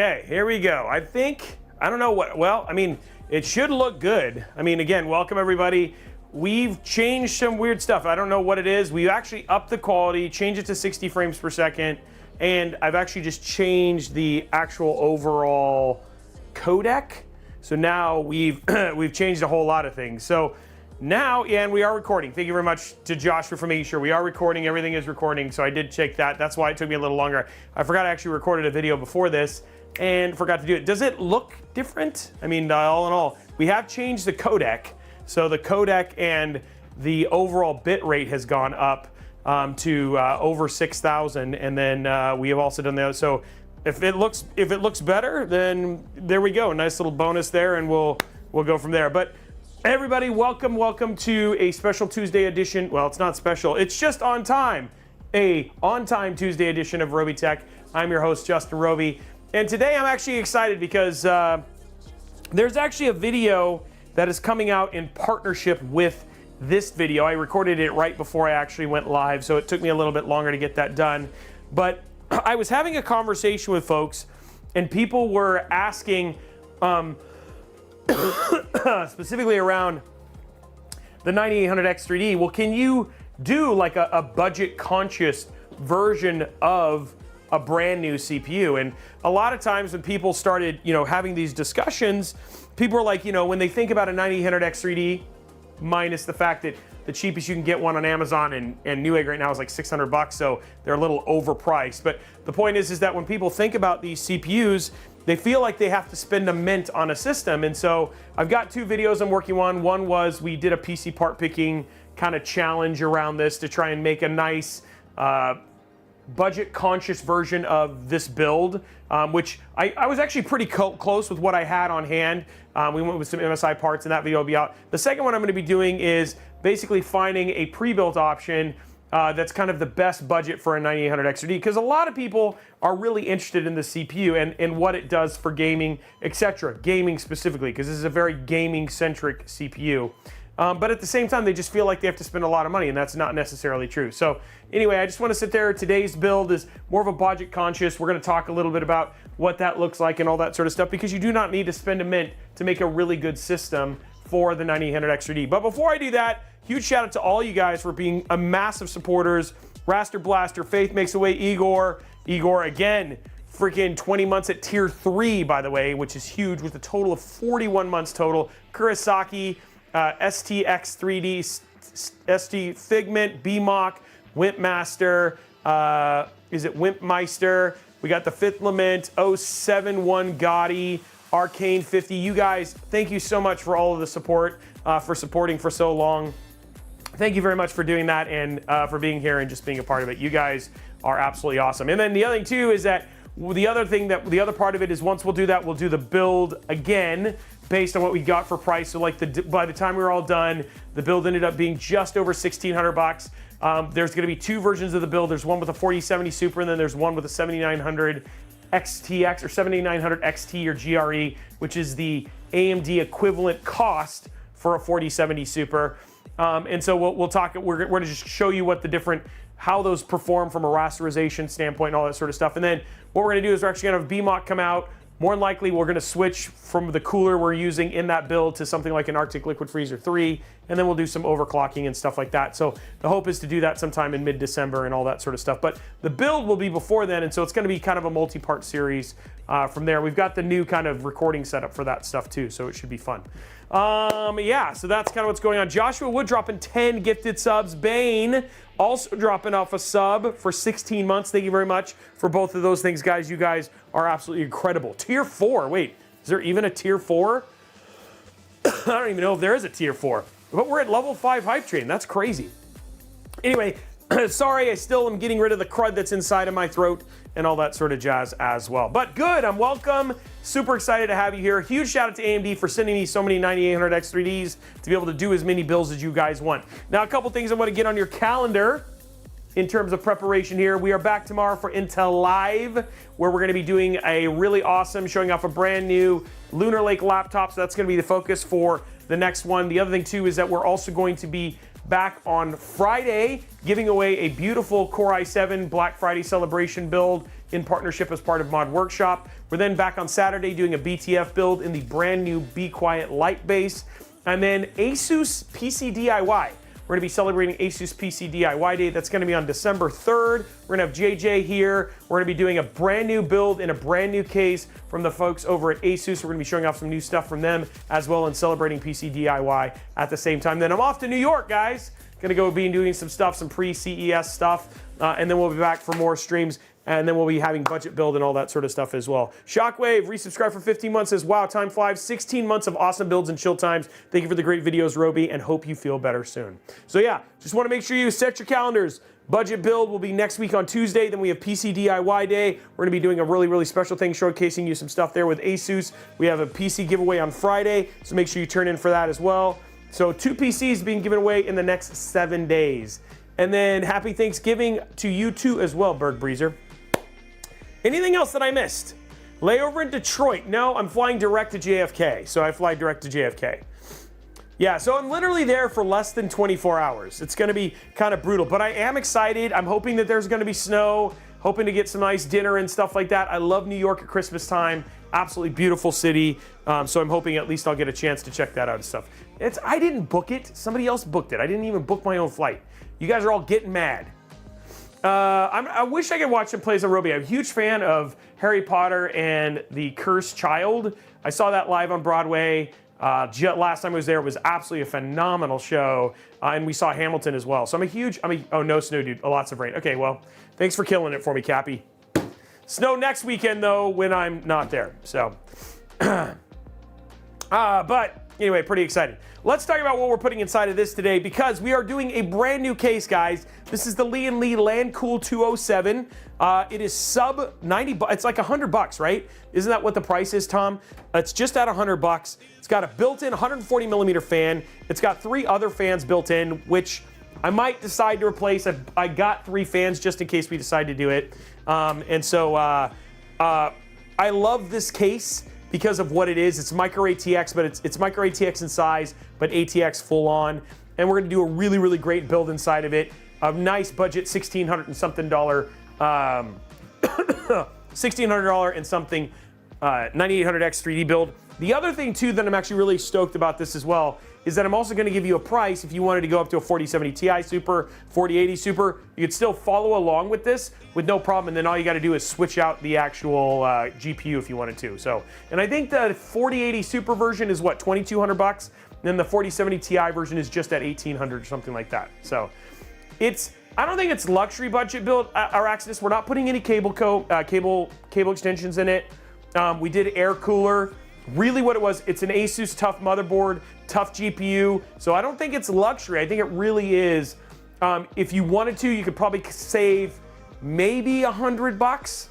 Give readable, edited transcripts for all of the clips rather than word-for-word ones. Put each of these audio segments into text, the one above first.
Okay, here we go. I don't know what, well, I mean, it should look good. I mean, again, welcome everybody. We've changed some weird stuff. I don't know what it is. We actually upped the quality, changed it to 60 frames per second, and I've actually just changed the actual overall codec. So now we've changed a whole lot of things. So now, and we are recording. Thank you very much to Joshua for making sure we are recording. Everything is recording, so I did check that. That's why it took me a little longer. I forgot I actually recorded a video before this and forgot to do it. Does it look different? I mean, all in all, we have changed the codec. So the codec and the overall bit rate has gone up to over 6,000, and then we have also done the other. So if it looks better, then there we go. Nice little bonus there, and we'll go from there. But everybody, welcome to a special Tuesday edition. Well, it's not special. It's just on time. A on-time Tuesday edition of Robeytech. I'm your host, Justin Robey. And today I'm actually excited because there's actually a video that is coming out in partnership with this video. I recorded it right before I actually went live, so it took me a little bit longer to get that done. But I was having a conversation with folks, and people were asking, specifically around the 9800X3D, well, can you do like a budget-conscious version of a brand new CPU? And a lot of times when people started, having these discussions, people were like, when they think about a 9800X3D, minus the fact that the cheapest you can get one on Amazon and Newegg right now is like $600, so they're a little overpriced. But the point is that when people think about these CPUs, they feel like they have to spend a mint on a system. And so I've got two videos I'm working on. One was we did a PC part picking kind of challenge around this to try and make a nice budget conscious version of this build, which I was actually pretty close with what I had on hand. We went with some MSI parts, and that video will be out. The second one I'm going to be doing is basically finding a pre-built option that's kind of the best budget for a 9800X3D, because a lot of people are really interested in the CPU and what it does for gaming, etc. Gaming specifically, because this is a very gaming-centric CPU. But at the same time, they just feel like they have to spend a lot of money, and that's not necessarily true. So anyway, I just want to sit there. Today's build is more of a budget conscious. We're going to talk a little bit about what that looks like and all that sort of stuff, because you do not need to spend a mint to make a really good system for the 9800X3D. But before I do that, huge shout out to all you guys for being a massive supporters. Raster Blaster, Faith Makes Away, Igor again, freaking 20 months at tier 3, by the way, which is huge, with a total of 41 months total. Kurosaki, STX3D, ST Figment, BMOC, Wimpmaster, is it Wimpmeister? We got the Fifth Lament, 071 Gotti, Arcane 50. You guys, thank you so much for all of the support, for supporting for so long. Thank you very much for doing that, and for being here and just being a part of it. You guys are absolutely awesome. And then the other thing too is that the other part of it is, once we'll do that, we'll do the build again based on what we got for price. So like by the time we were all done, the build ended up being just over $1,600. There's going to be two versions of the build. There's one with a 4070 Super, and then there's one with a 7900 XTX or 7900 XT or GRE, which is the AMD equivalent cost for a 4070 Super. And so we'll talk. We're going to just show you what the different, how those perform from a rasterization standpoint and all that sort of stuff. And then what we're going to do is we're actually going to have BMOC come out. More than likely, we're going to switch from the cooler we're using in that build to something like an Arctic Liquid Freezer 3, and then we'll do some overclocking and stuff like that. So the hope is to do that sometime in mid-December and all that sort of stuff. But the build will be before then, and so it's going to be kind of a multi-part series from there. We've got the new kind of recording setup for that stuff too, so it should be fun. Yeah, so that's kind of what's going on. Joshua Wood dropping 10 gifted subs. Bane also dropping off a sub for 16 months. Thank you very much for both of those things, guys. You guys are absolutely incredible. Tier 4. Wait, is there even a tier 4? I don't even know if there is a tier 4. But we're at level 5 hype train. That's crazy. Anyway, sorry, I still am getting rid of the crud that's inside of my throat and all that sort of jazz as well. But good, I'm welcome. Super excited to have you here. Huge shout out to AMD for sending me so many 9800X3Ds to be able to do as many builds as you guys want. Now, a couple things I want to get on your calendar in terms of preparation here. We are back tomorrow for Intel Live, where we're going to be doing a really awesome, showing off a brand new Lunar Lake laptop. So that's going to be the focus for the next one. The other thing too is that we're also going to be back on Friday giving away a beautiful Core i7 Black Friday celebration build in partnership as part of Mod Workshop. We're then back on Saturday doing a BTF build in the brand new Be Quiet Light base. And then ASUS PC DIY. We're going to be celebrating ASUS PC DIY Day. That's going to be on December 3rd. We're going to have JJ here. We're going to be doing a brand new build in a brand new case from the folks over at ASUS. We're going to be showing off some new stuff from them as well and celebrating PC DIY at the same time. Then I'm off to New York, guys. Going to go be doing some stuff, some pre-CES stuff. And then we'll be back for more streams. And then we'll be having budget build and all that sort of stuff as well. Shockwave, resubscribe for 15 months, says, wow, time flies. 16 months of awesome builds and chill times. Thank you for the great videos, Robey, and hope you feel better soon. So yeah, just want to make sure you set your calendars. Budget build will be next week on Tuesday. Then we have PC DIY Day. We're going to be doing a really, really special thing, showcasing you some stuff there with ASUS. We have a PC giveaway on Friday, so make sure you turn in for that as well. So 2 PCs being given away in the next 7 days. And then happy Thanksgiving to you too as well, Berg Breezer. Anything else that I missed? Layover in Detroit. No, I'm flying direct to JFK. So I fly direct to JFK. Yeah, so I'm literally there for less than 24 hours. It's gonna be kind of brutal, but I am excited. I'm hoping that there's gonna be snow, hoping to get some nice dinner and stuff like that. I love New York at Christmas time. Absolutely beautiful city. So I'm hoping at least I'll get a chance to check that out and stuff. I didn't book it. Somebody else booked it. I didn't even book my own flight. You guys are all getting mad. I wish I could watch him play as a Robey. I'm a huge fan of Harry Potter and the Cursed Child. I saw that live on Broadway. Last time I was there, it was absolutely a phenomenal show. And we saw Hamilton as well. So oh, no snow, dude. Lots of rain. Okay, well, thanks for killing it for me, Cappy. Snow next weekend, though, when I'm not there. So, but anyway, pretty excited. Let's talk about what we're putting inside of this today because we are doing a brand new case, guys. This is the Lian Lancool 207. It is sub 90 bucks. It's like $100, right? Isn't that what the price is, Tom? It's just at $100. It's got a built-in 140 millimeter fan. It's got 3 other fans built in, which I might decide to replace. I got 3 fans just in case we decide to do it. I love this case because of what it is. It's micro ATX, but it's micro ATX in size, but ATX full on. And we're gonna do a really, really great build inside of it. A nice budget, $1,600 and something $1,600 and something 9800X 3D build. The other thing too that I'm actually really stoked about this as well is that I'm also going to give you a price if you wanted to go up to a 4070 Ti Super, 4080 Super. You could still follow along with this with no problem, and then all you got to do is switch out the actual GPU if you wanted to. So, and I think the 4080 Super version is what, $2,200, and then the 4070 Ti version is just at $1,800 or something like that. So, I don't think it's luxury budget build. Our Axis, we're not putting any cable extensions in it. We did air cooler. Really what it was, it's an ASUS tough motherboard, tough GPU. So I don't think it's luxury. I think it really is. If you wanted to, you could probably save maybe $100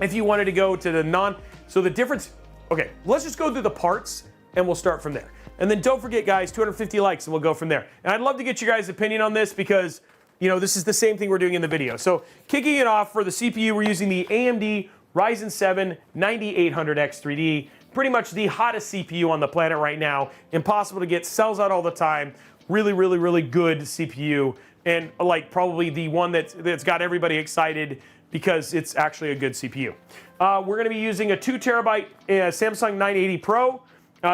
if you wanted to go to the so the difference, okay, let's just go through the parts and we'll start from there. And then don't forget, guys, 250 likes and we'll go from there. And I'd love to get your guys' opinion on this because, you know, this is the same thing we're doing in the video. So kicking it off for the CPU, we're using the AMD Ryzen 7 9800X 3D. Pretty much the hottest CPU on the planet right now. Impossible to get, sells out all the time. Really, really, really good CPU. And like probably the one that's got everybody excited because it's actually a good CPU. We're gonna be using a 2 terabyte Samsung 980 Pro.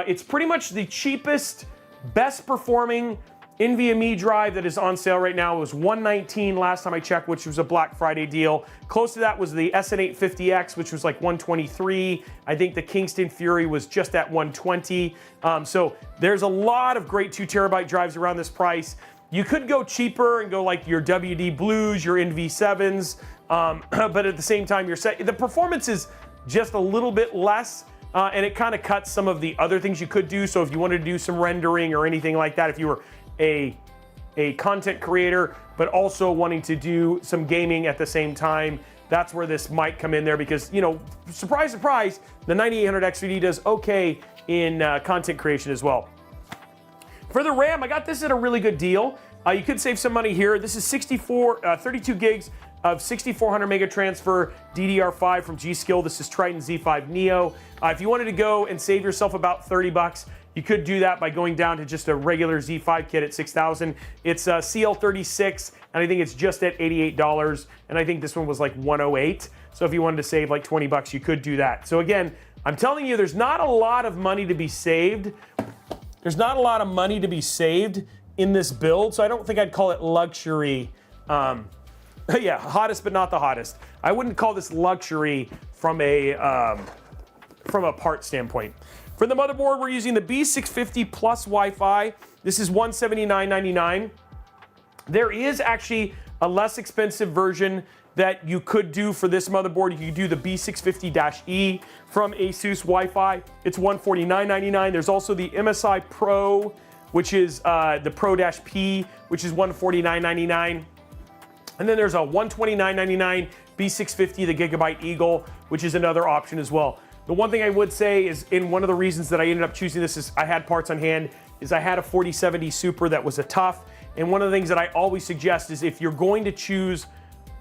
It's pretty much the cheapest, best performing NVMe drive that is on sale right now. It was $119 last time I checked, which was a Black Friday deal. Close to that was the SN850X, which was like $123. I think the Kingston Fury was just at $120. So there's a lot of great 2 terabyte drives around this price. You could go cheaper and go like your WD Blues, your NV7s, but at the same time, the performance is just a little bit less. And it kind of cuts some of the other things you could do. So if you wanted to do some rendering or anything like that, if you were a content creator, but also wanting to do some gaming at the same time, that's where this might come in there because, you know, surprise, surprise, the 9800X 3D does okay in content creation as well. For the RAM, I got this at a really good deal. You could save some money here. This is 32 gigs of 6400 mega transfer DDR5 from G.Skill. This is Triton Z5 Neo. If you wanted to go and save yourself about $30, you could do that by going down to just a regular Z5 kit at $6,000. It's CL36, and I think it's just at $88, and I think this one was like $108. So if you wanted to save like 20 bucks, you could do that. So again, I'm telling you, there's not a lot of money to be saved. There's not a lot of money to be saved in this build, so I don't think I'd call it luxury. Yeah, hottest but not the hottest. I wouldn't call this luxury from a part standpoint. For the motherboard, we're using the B650 plus Wi-Fi. This is $179.99. There is actually a less expensive version that you could do for this motherboard. You could do the B650-E from ASUS Wi-Fi. It's $149.99. There's also the MSI Pro, which is the Pro-P, which is $149.99. And then there's a $129.99 B650, the Gigabyte Eagle, which is another option as well. The one thing I would say is, in one of the reasons that I ended up choosing this is I had parts on hand, is I had a 4070 Super that was a tough. And one of the things that I always suggest is if you're going to choose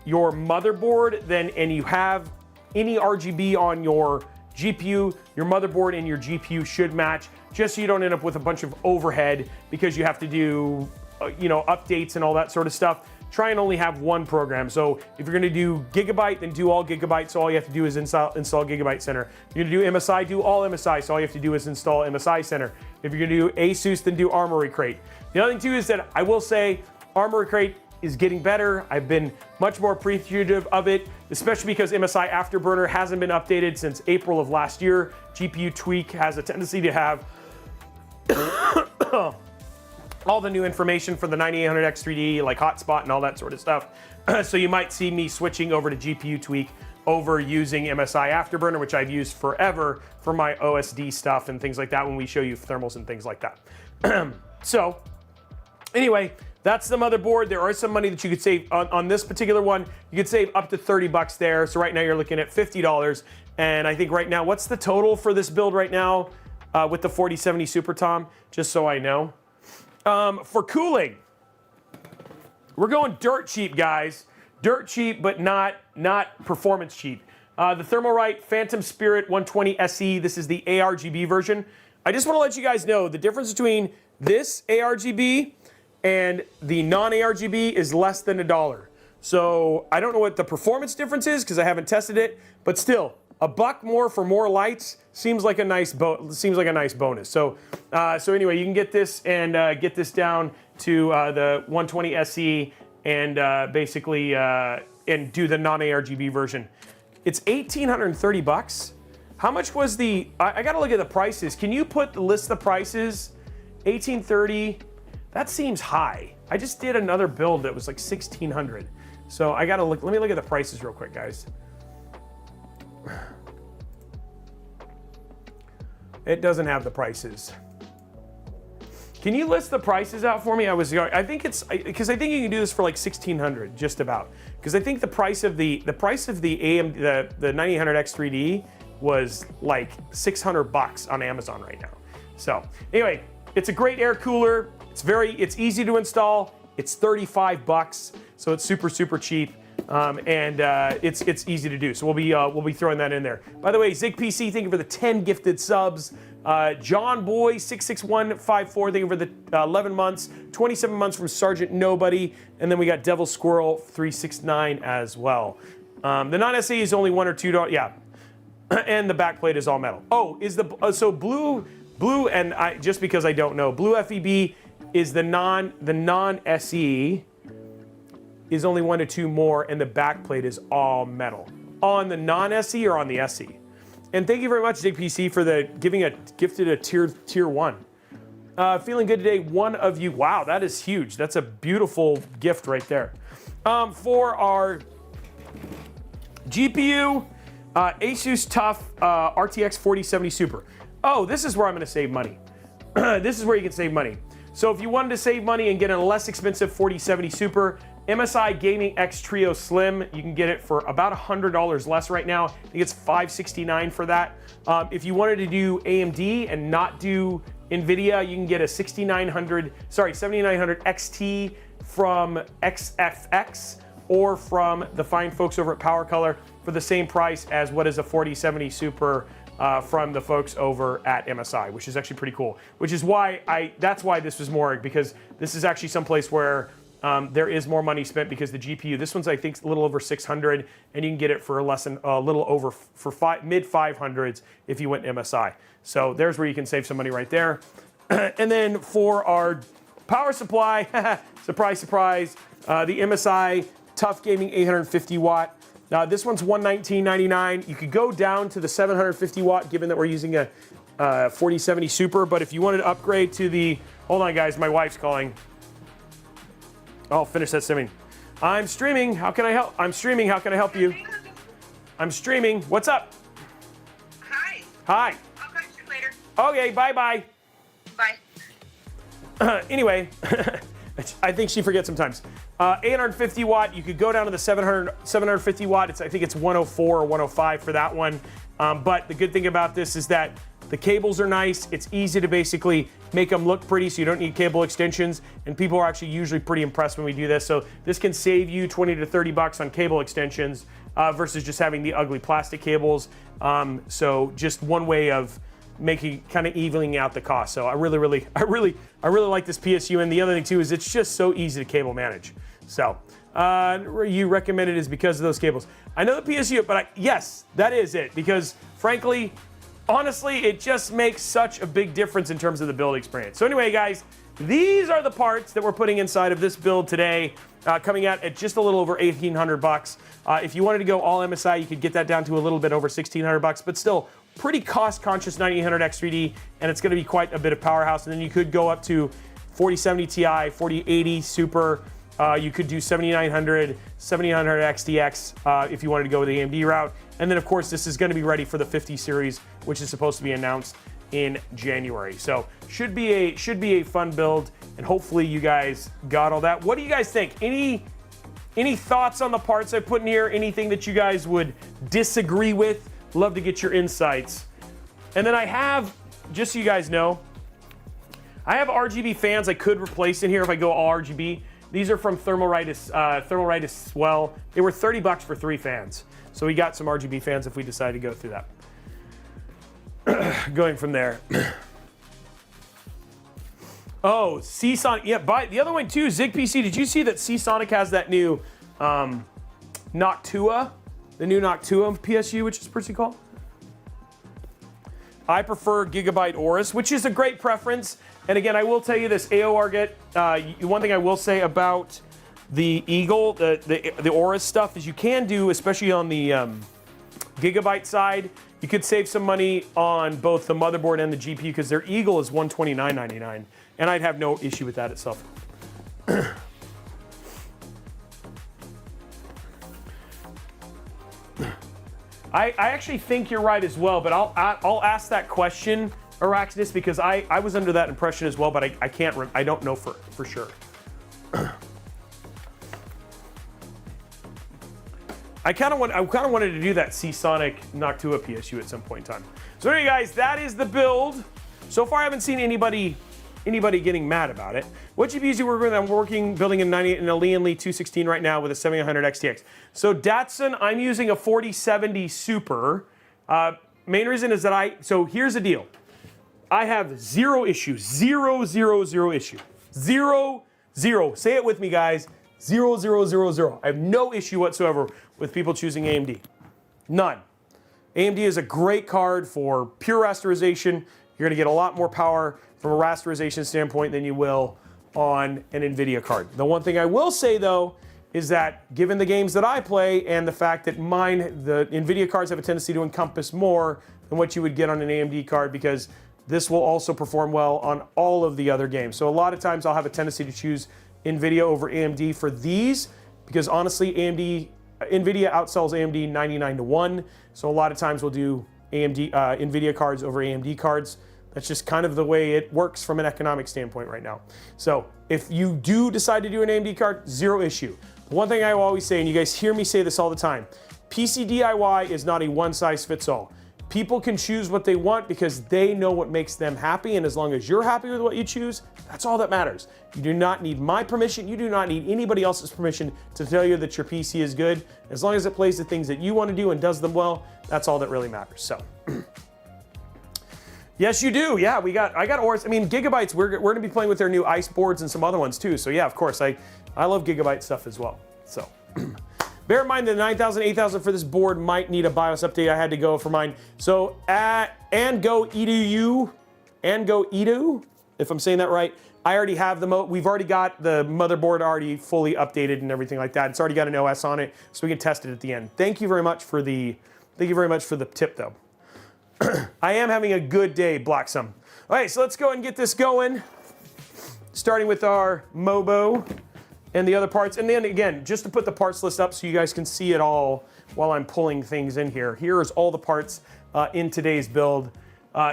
your motherboard, and you have any RGB on your GPU, your motherboard and your GPU should match, just so you don't end up with a bunch of overhead because you have to do, updates and all that sort of stuff. Try and only have one program. So if you're gonna do Gigabyte, then do all Gigabyte. So all you have to do is install Gigabyte Center. If you're gonna do MSI, do all MSI. So all you have to do is install MSI Center. If you're gonna do ASUS, then do Armory Crate. The other thing too is that I will say Armory Crate is getting better. I've been much more appreciative of it, especially because MSI Afterburner hasn't been updated since April of last year. GPU Tweak has a tendency to have all the new information for the 9800X3D, like hotspot and all that sort of stuff. So you might see me switching over to GPU Tweak over using MSI Afterburner, which I've used forever for my OSD stuff and things like that when we show you thermals and things like that. So anyway, that's the motherboard. There are some money that you could save on this particular one. You could save up to 30 bucks there. So right now you're looking at $50. And I think right now, what's the total for this build right now with the 4070 Super, Tom? Just so I know. For cooling, we're going dirt cheap, guys. Dirt cheap, but not performance cheap. The Thermalright Phantom Spirit 120 SE. This is the ARGB version. I just want to let you guys know the difference between this ARGB and the non-ARGB is less than $1. So I don't know what the performance difference is because I haven't tested it, but still, $1 more for more lights seems like a nice bonus. So anyway, you can get this and get this down to the 120 SE and basically and do the non-ARGB version. It's $1,830. How much was the? I gotta look at the prices. Can you list the prices? $1,830. That seems high. I just did another build that was like $1,600. So I gotta look. Let me look at the prices real quick, guys. It doesn't have the prices. Can you list the prices out for me? I think it's because I think you can do this for like $1,600, just about. Because I think the price of the AMD the 9800X3D was like $600 on Amazon right now. So anyway, it's a great air cooler. It's easy to install. It's $35, so it's super cheap. And it's easy to do. So we'll be throwing that in there. By the way, ZigPC, thank you for the 10 gifted subs. John Boy 66154, thank you for the 11 months. 27 months from Sergeant Nobody, and then we got Devil Squirrel 369 as well. The non-SE is only $1 or $2. Yeah, and the backplate is all metal. Oh, is the so blue and just because I don't know, blue FEB is the non-SE. Is only 1 to 2 more, and the backplate is all metal. On the non-SE or on the SE? And thank you very much, ZigPC, for gifted a tier 1. Feeling good today, one of you. Wow, that is huge. That's a beautiful gift right there. For our GPU, ASUS TUF RTX 4070 Super. Oh, this is where I'm gonna save money. This is where you can save money. So if you wanted to save money and get a less expensive 4070 Super, MSI Gaming X Trio Slim, you can get it for about $100 less right now. I think it's $569 for that. If you wanted to do AMD and not do NVIDIA, you can get a 7900 XT from XFX or from the fine folks over at Power Color for the same price as what is a 4070 Super from the folks over at MSI, which is actually pretty cool. Which is why that's why this was more, because this is actually someplace where there is more money spent because the GPU, this one's I think a little over 600, and you can get it for a little over for mid 500s if you went MSI. So there's where you can save some money right there. And then for our power supply, surprise, surprise, the MSI Tough Gaming 850 watt. This one's $119.99. You could go down to the 750 watt, given that we're using a 4070 Super. But if you wanted to upgrade to the, hold on guys, my wife's calling. I'll finish that streaming. I'm streaming. How can I help? I'm streaming. How can I help you? I'm streaming. What's up? Hi. Hi. I'll catch you later. Okay. Bye bye. Bye. Anyway, I think she forgets sometimes. 850 watt. You could go down to the 750 watt. I think it's 104 or 105 for that one. But the good thing about this is that the cables are nice. It's easy to basically make them look pretty, so you don't need cable extensions. And people are actually usually pretty impressed when we do this. So this can save you 20 to 30 bucks on cable extensions versus just having the ugly plastic cables. So just one way of making kind of evening out the cost. So I really like this PSU. And the other thing too is it's just so easy to cable manage. So you recommend it is because of those cables. I know the PSU, but yes, that is it. Because frankly, honestly, it just makes such a big difference in terms of the build experience. So anyway, guys, these are the parts that we're putting inside of this build today, coming out at just a little over 1,800 bucks. If you wanted to go all MSI, you could get that down to a little bit over 1,600 bucks, but still pretty cost-conscious 9800X3D, and it's going to be quite a bit of powerhouse. And then you could go up to 4070 Ti, 4080 Super. You could do 7900, 7900 XTX if you wanted to go the AMD route. And then, of course, this is going to be ready for the 50 series, which is supposed to be announced in January. So should be a fun build, and hopefully you guys got all that. What do you guys think? Any thoughts on the parts I put in here? Anything that you guys would disagree with? Love to get your insights. And then I have, just so you guys know, I have RGB fans I could replace in here if I go all RGB. These are from Thermalright as well. They were 30 bucks for 3 fans. So we got some RGB fans if we decide to go through that. Going from there. Oh, Seasonic. Yeah, the other one too, ZigPC. Did you see that Seasonic has that new Noctua? The new Noctua PSU, which is pretty cool. I prefer Gigabyte Aorus, which is a great preference. And again, I will tell you this, AORGit, one thing I will say about the Eagle, the Aorus stuff is you can do, especially on the Gigabyte side, you could save some money on both the motherboard and the GPU because their Eagle is $129.99, and I'd have no issue with that itself. I actually think you're right as well, but I'll ask that question, Araxidus, because I was under that impression as well, but I don't know for sure. I kind of wanted to do that Seasonic Noctua PSU at some point in time. So anyway, guys, that is the build. So far, I haven't seen anybody getting mad about it. What GPUs you work with? I'm building a Lian Li 216 right now with a 7900 XTX. So Datsun, I'm using a 4070 Super. Main reason is that so here's the deal. I have zero issues, zero issue. Zero. Say it with me, guys. 0, 0, 0, 0. I have no issue whatsoever with people choosing AMD. None. AMD is a great card for pure rasterization. You're going to get a lot more power from a rasterization standpoint than you will on an NVIDIA card. The one thing I will say, though, is that given the games that I play and the fact that the NVIDIA cards have a tendency to encompass more than what you would get on an AMD card, because this will also perform well on all of the other games. So a lot of times I'll have a tendency to choose NVIDIA over AMD for these, because honestly, NVIDIA outsells AMD 99-1. So a lot of times we'll do NVIDIA cards over AMD cards. That's just kind of the way it works from an economic standpoint right now. So if you do decide to do an AMD card, zero issue. One thing I always say, and you guys hear me say this all the time, PC DIY is not a one-size-fits-all. People can choose what they want because they know what makes them happy, and as long as you're happy with what you choose, that's all that matters. You do not need my permission, you do not need anybody else's permission to tell you that your PC is good. As long as it plays the things that you want to do and does them well, that's all that really matters. So, yes, you do. Yeah, I got Aorus. I mean, Gigabytes, we're going to be playing with their new Ice boards and some other ones too. So yeah, of course, I love gigabyte stuff as well. So bear in mind that 9000, 8000 for this board might need a BIOS update. I had to go for mine. So Edu, if I'm saying that right, I already have we've already got the motherboard already fully updated and everything like that. It's already got an OS on it, so we can test it at the end. Thank you very much for the tip though. I am having a good day, Blacksum. All right, so let's go and get this going. Starting with our Mobo and the other parts. And then again, just to put the parts list up so you guys can see it all while I'm pulling things in here. Here's all the parts in today's build.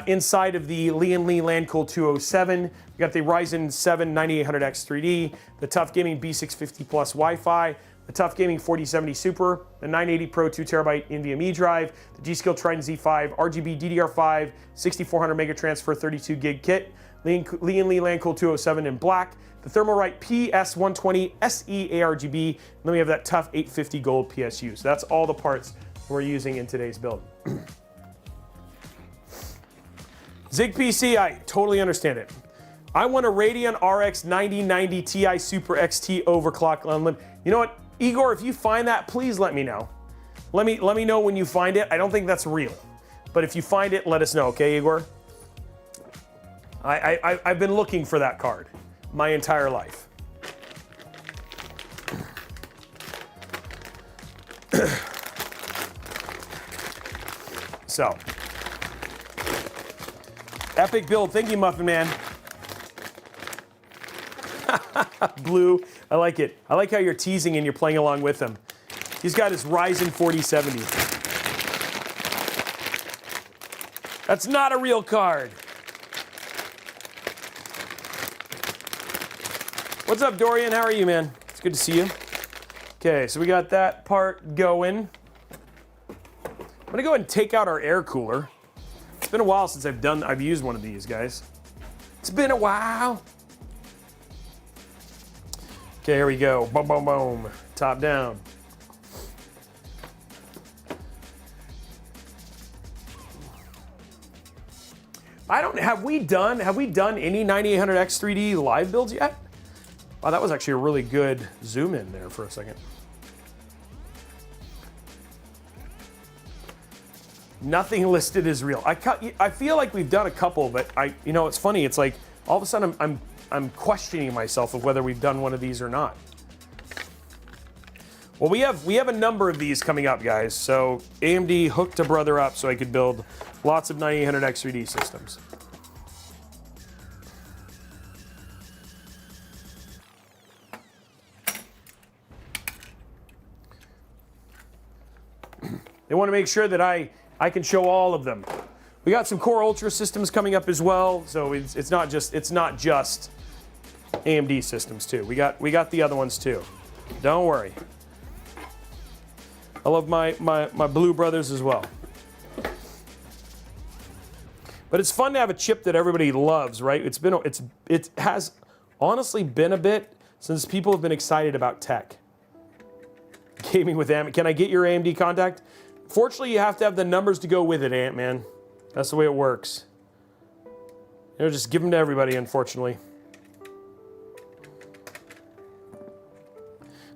Inside of the Lian Lancool 207, we got the Ryzen 7 9800X 3D, the Tough Gaming B650 Plus Wi-Fi, the Tough Gaming 4070 Super, the 980 Pro 2TB NVMe drive, the G-Skill Trident Z5, RGB DDR5, 6400 mega transfer 32 gig kit, Lian Lancool 207 in black, the Thermalright PS120 SE ARGB, and then we have that Tough 850 Gold PSU. So that's all the parts we're using in today's build. Zig PC, I totally understand it. I want a Radeon RX 9090 Ti Super XT overclock unlimited. You know what, Igor, if you find that, please let me know. Let me know when you find it. I don't think that's real, but if you find it, let us know, okay, Igor? I've been looking for that card my entire life. So, epic build. Thank you, Muffin Man. Blue, I like it. I like how you're teasing and you're playing along with him. He's got his Ryzen 4070. That's not a real card. What's up, Dorian? How are you, man? It's good to see you. Okay, so we got that part going. I'm gonna go ahead and take out our air cooler. It's been a while since I've used one of these, guys. It's been a while. Okay, here we go. Boom, boom, boom. Top down. Have we done any 9800X 3D live builds yet? Wow, that was actually a really good zoom in there for a second. Nothing listed is real. I feel like we've done a couple, but it's funny. It's like all of a sudden I'm questioning myself of whether we've done one of these or not. Well, we have a number of these coming up, guys. So AMD hooked a brother up so I could build lots of 9800X 3D systems. They want to make sure that I can show all of them. We got some Core Ultra systems coming up as well, so it's not just AMD systems too. We got the other ones too. Don't worry. I love my Blue brothers as well. But it's fun to have a chip that everybody loves, right? It has honestly been a bit since people have been excited about tech. Gaming with AMD. Can I get your AMD contact? Fortunately, you have to have the numbers to go with it, Ant-Man. That's the way it works. Just give them to everybody, unfortunately.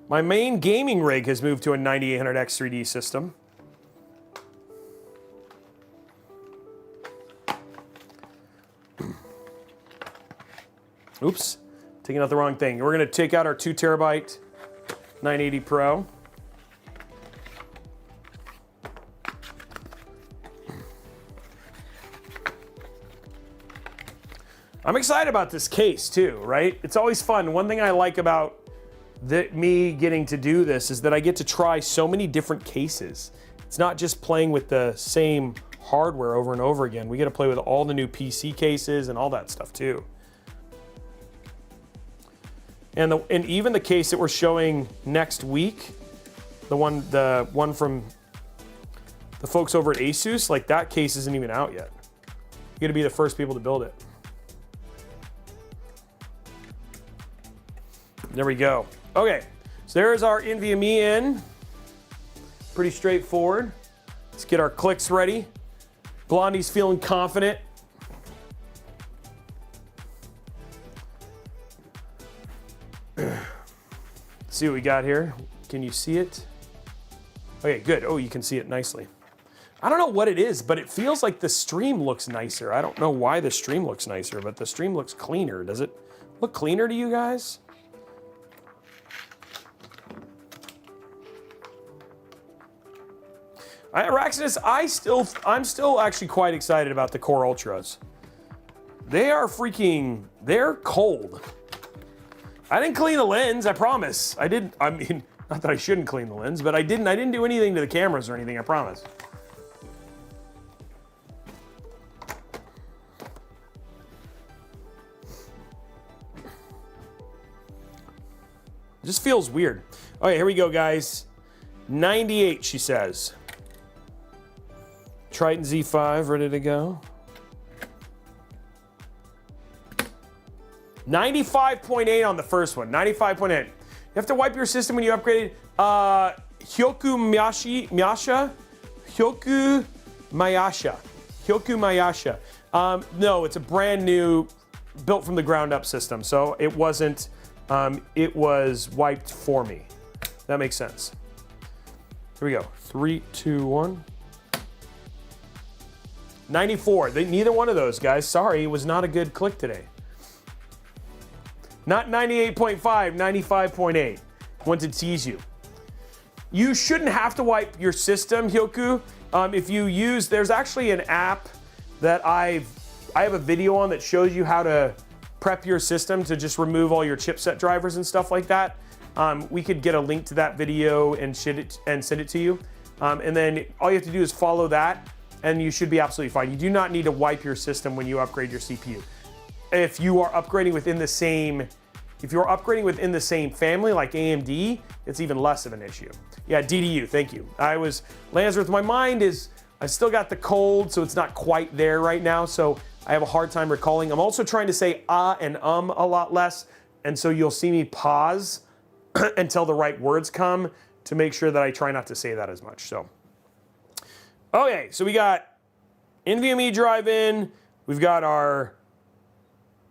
My main gaming rig has moved to a 9800X 3D system. Oops, taking out the wrong thing. We're gonna take out our 2TB 980 Pro. I'm excited about this case too, right? It's always fun. One thing I like about me getting to do this is that I get to try so many different cases. It's not just playing with the same hardware over and over again. We get to play with all the new PC cases and all that stuff too. And even the case that we're showing next week, the one from the folks over at ASUS, like that case isn't even out yet. You got to be the first people to build it. There we go. Okay, so there's our NVMe in. Pretty straightforward. Let's get our clicks ready. Blondie's feeling confident. see what we got here. Can you see it? Okay, good. Oh, you can see it nicely. I don't know what it is, but it feels like the stream looks nicer. I don't know why the stream looks nicer, but the stream looks cleaner. Does it look cleaner to you guys? Araxinus, I'm still actually quite excited about the Core Ultras. They are they're cold. I didn't clean the lens, I promise. I mean, not that I shouldn't clean the lens, but I didn't do anything to the cameras or anything, I promise. It just feels weird. Okay, here we go, guys. 98, she says. Triton Z5, ready to go. 95.8 on the first one, 95.8. You have to wipe your system when you upgrade. Hyoku Mayasha. No, it's a brand new, built from the ground up system. So it wasn't, it was wiped for me. That makes sense. Here we go, 3, 2, 1. 94, neither one of those, guys. Sorry, it was not a good click today. Not 98.5, 95.8. Want to tease you. You shouldn't have to wipe your system, Hyoku. If you use, there's actually an app that I have a video on that shows you how to prep your system to just remove all your chipset drivers and stuff like that. We could get a link to that video and send it to you. And then all you have to do is follow that, and you should be absolutely fine. You do not need to wipe your system when you upgrade your CPU. If you are upgrading within the same, family like AMD, it's even less of an issue. Yeah, DDU, thank you. Landsworth, my mind is, I still got the cold, so it's not quite there right now, so I have a hard time recalling. I'm also trying to say and a lot less, and so you'll see me pause until the right words come to make sure that I try not to say that as much, so. Okay, so we got NVMe drive in, we've got our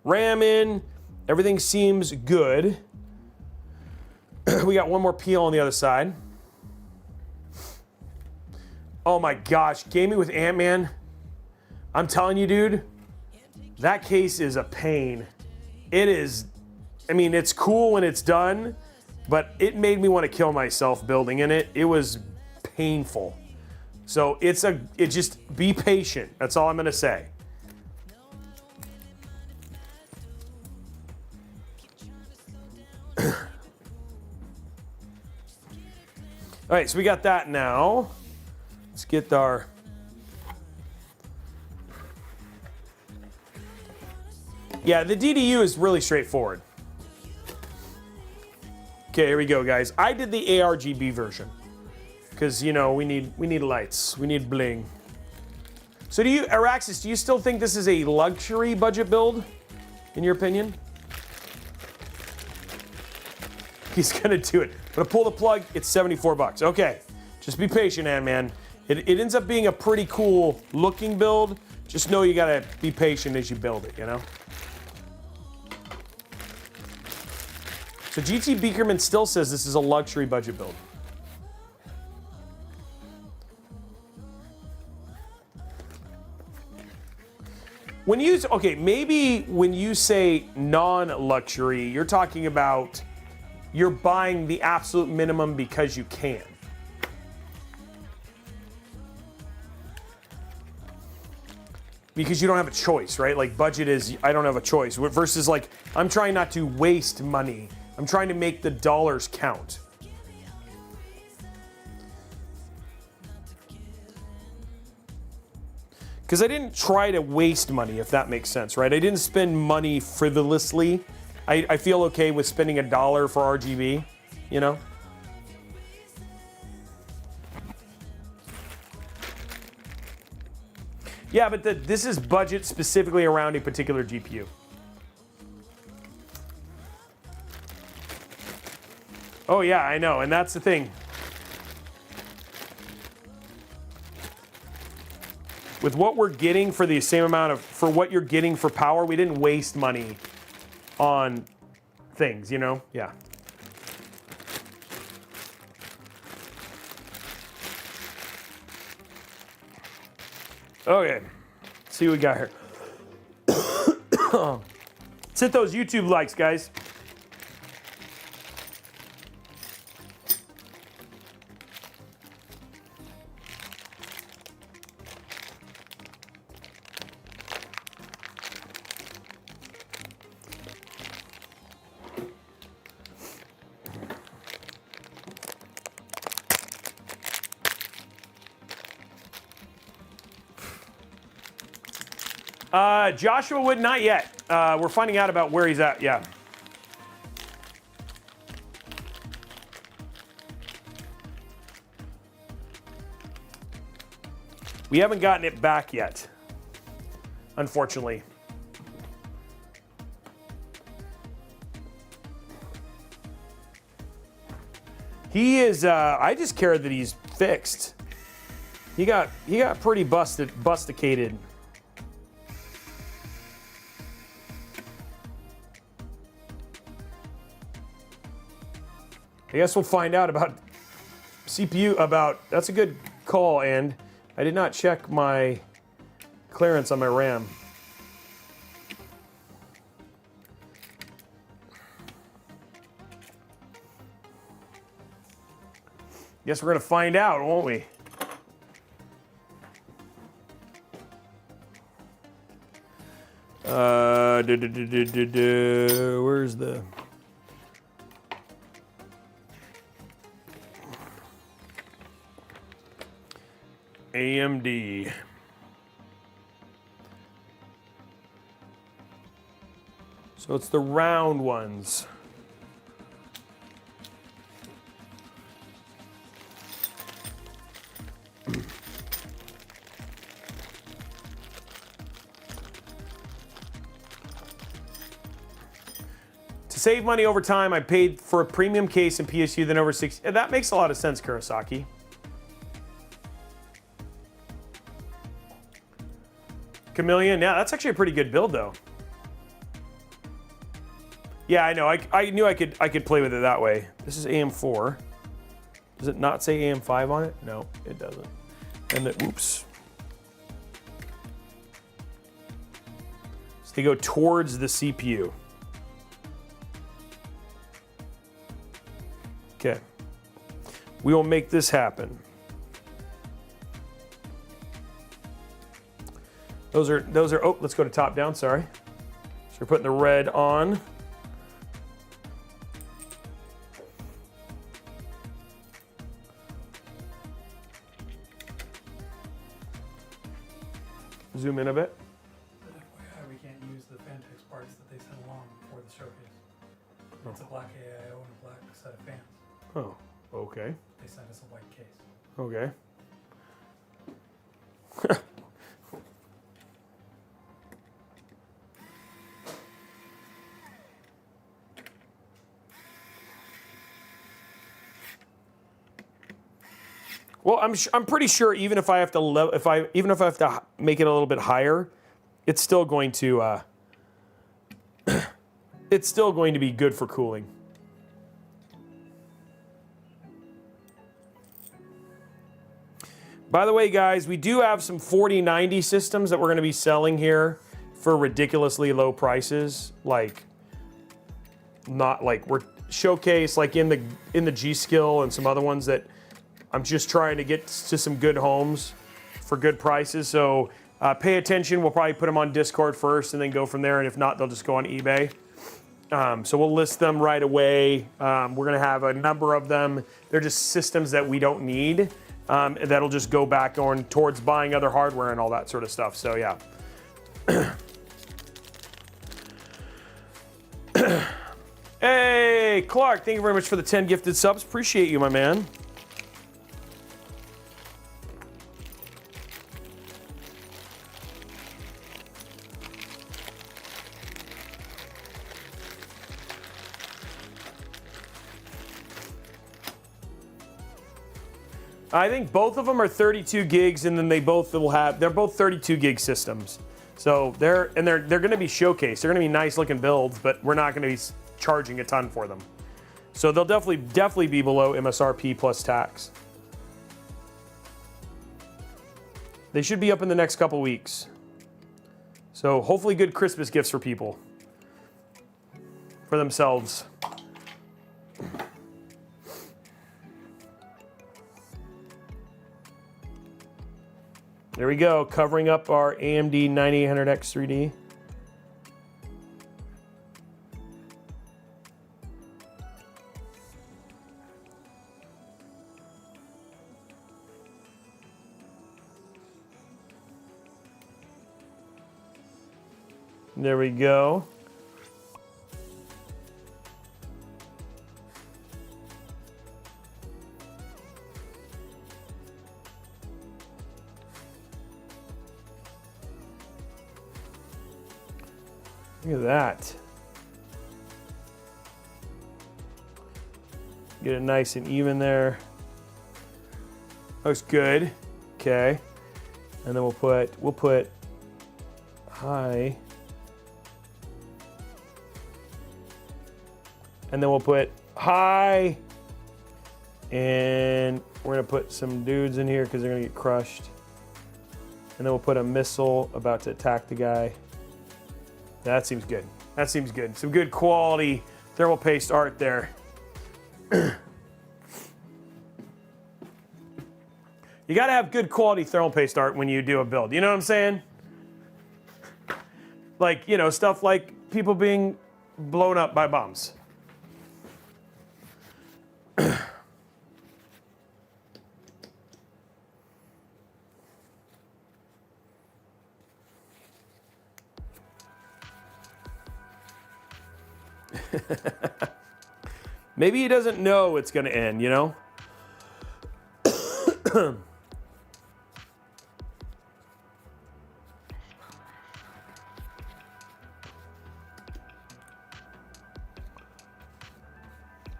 RAM in, everything seems good. We got one more peel on the other side. Oh my gosh, gaming with Ant-Man. I'm telling you, dude, that case is a pain. It is, I mean, it's cool when it's done, but it made me want to kill myself building in it. It was painful. So just be patient. That's all I'm gonna say. All right, so we got that now. Let's get our, yeah, the DDU is really straightforward. Okay, here we go, guys. I did the ARGB version because, you know, we need lights, we need bling. So Araxis, do you still think this is a luxury budget build, in your opinion? He's gonna do it. I'm gonna pull the plug, it's 74 bucks. Okay, just be patient, Ant-Man. It ends up being a pretty cool looking build. Just know you gotta be patient as you build it, you know? So GT Beakerman still says this is a luxury budget build. Maybe when you say non-luxury, you're talking about you're buying the absolute minimum because you can. Because you don't have a choice, right? Like budget is, I don't have a choice. Versus like, I'm trying not to waste money. I'm trying to make the dollars count. Because I didn't try to waste money, if that makes sense, right? I didn't spend money frivolously. I feel okay with spending $1 for RGB, you know? Yeah, but this is budget specifically around a particular GPU. Oh yeah, I know, and that's the thing. With what we're getting for the same amount of, for what you're getting for power, we didn't waste money on things, you know? Yeah. Okay, let's see what we got here. Let's hit those YouTube likes, guys. Joshua Wood, not yet. We're finding out about where he's at, yeah. We haven't gotten it back yet, unfortunately. He is, I just care that he's fixed. He got pretty busticated. I guess we'll find out about CPU, that's a good call, and I did not check my clearance on my RAM. Guess we're gonna find out, won't we? Where's the... AMD. So it's the round ones. To save money over time, I paid for a premium case in PSU than over 60. That makes a lot of sense, Kurosaki. Chameleon, yeah, that's actually a pretty good build, though. Yeah, I know. I knew I could play with it that way. This is AM4. Does it not say AM5 on it? No, it doesn't. And then, oops. So they go towards the CPU. Okay. We will make this happen. Those are, oh, let's go to top down, sorry. So we're putting the red on. Zoom in a bit. But FYI, we can't use the Fantex parts that they sent along for the showcase. It's a black AIO and a black set of fans. Oh, okay. They sent us a white case. Okay. Well, I'm pretty sure even if I have to even if I have to make it a little bit higher, it's still going to it's still going to be good for cooling. By the way, guys, we do have some 4090 systems that we're going to be selling here for ridiculously low prices, like not like we're showcase like in the G-Skill and some other ones that I'm just trying to get to some good homes for good prices. So pay attention. We'll probably put them on Discord first and then go from there. And if not, they'll just go on eBay. So we'll list them right away. We're going to have a number of them. They're just systems that we don't need. That'll just go back on towards buying other hardware and all that sort of stuff. So yeah. Hey, Clark, thank you very much for the 10 gifted subs. Appreciate you, my man. I think both of them are 32 gigs, and then they're both 32 gig systems. So they're going to be showcased. They're going to be nice looking builds, but we're not going to be charging a ton for them. So they'll definitely be below MSRP plus tax. They should be up in the next couple weeks. So hopefully good Christmas gifts for people. For themselves. There we go, covering up our AMD 9800X 3D. There we go. Look at that. Get it nice and even there. Looks good. Okay. And then we'll put high. And then we'll put high. And we're gonna put some dudes in here because they're gonna get crushed. And then we'll put a missile about to attack the guy. That seems good. That seems good. Some good quality thermal paste art there. You gotta have good quality thermal paste art when you do a build. You know what I'm saying? Like, you know, stuff like people being blown up by bombs. Maybe he doesn't know it's going to end, you know?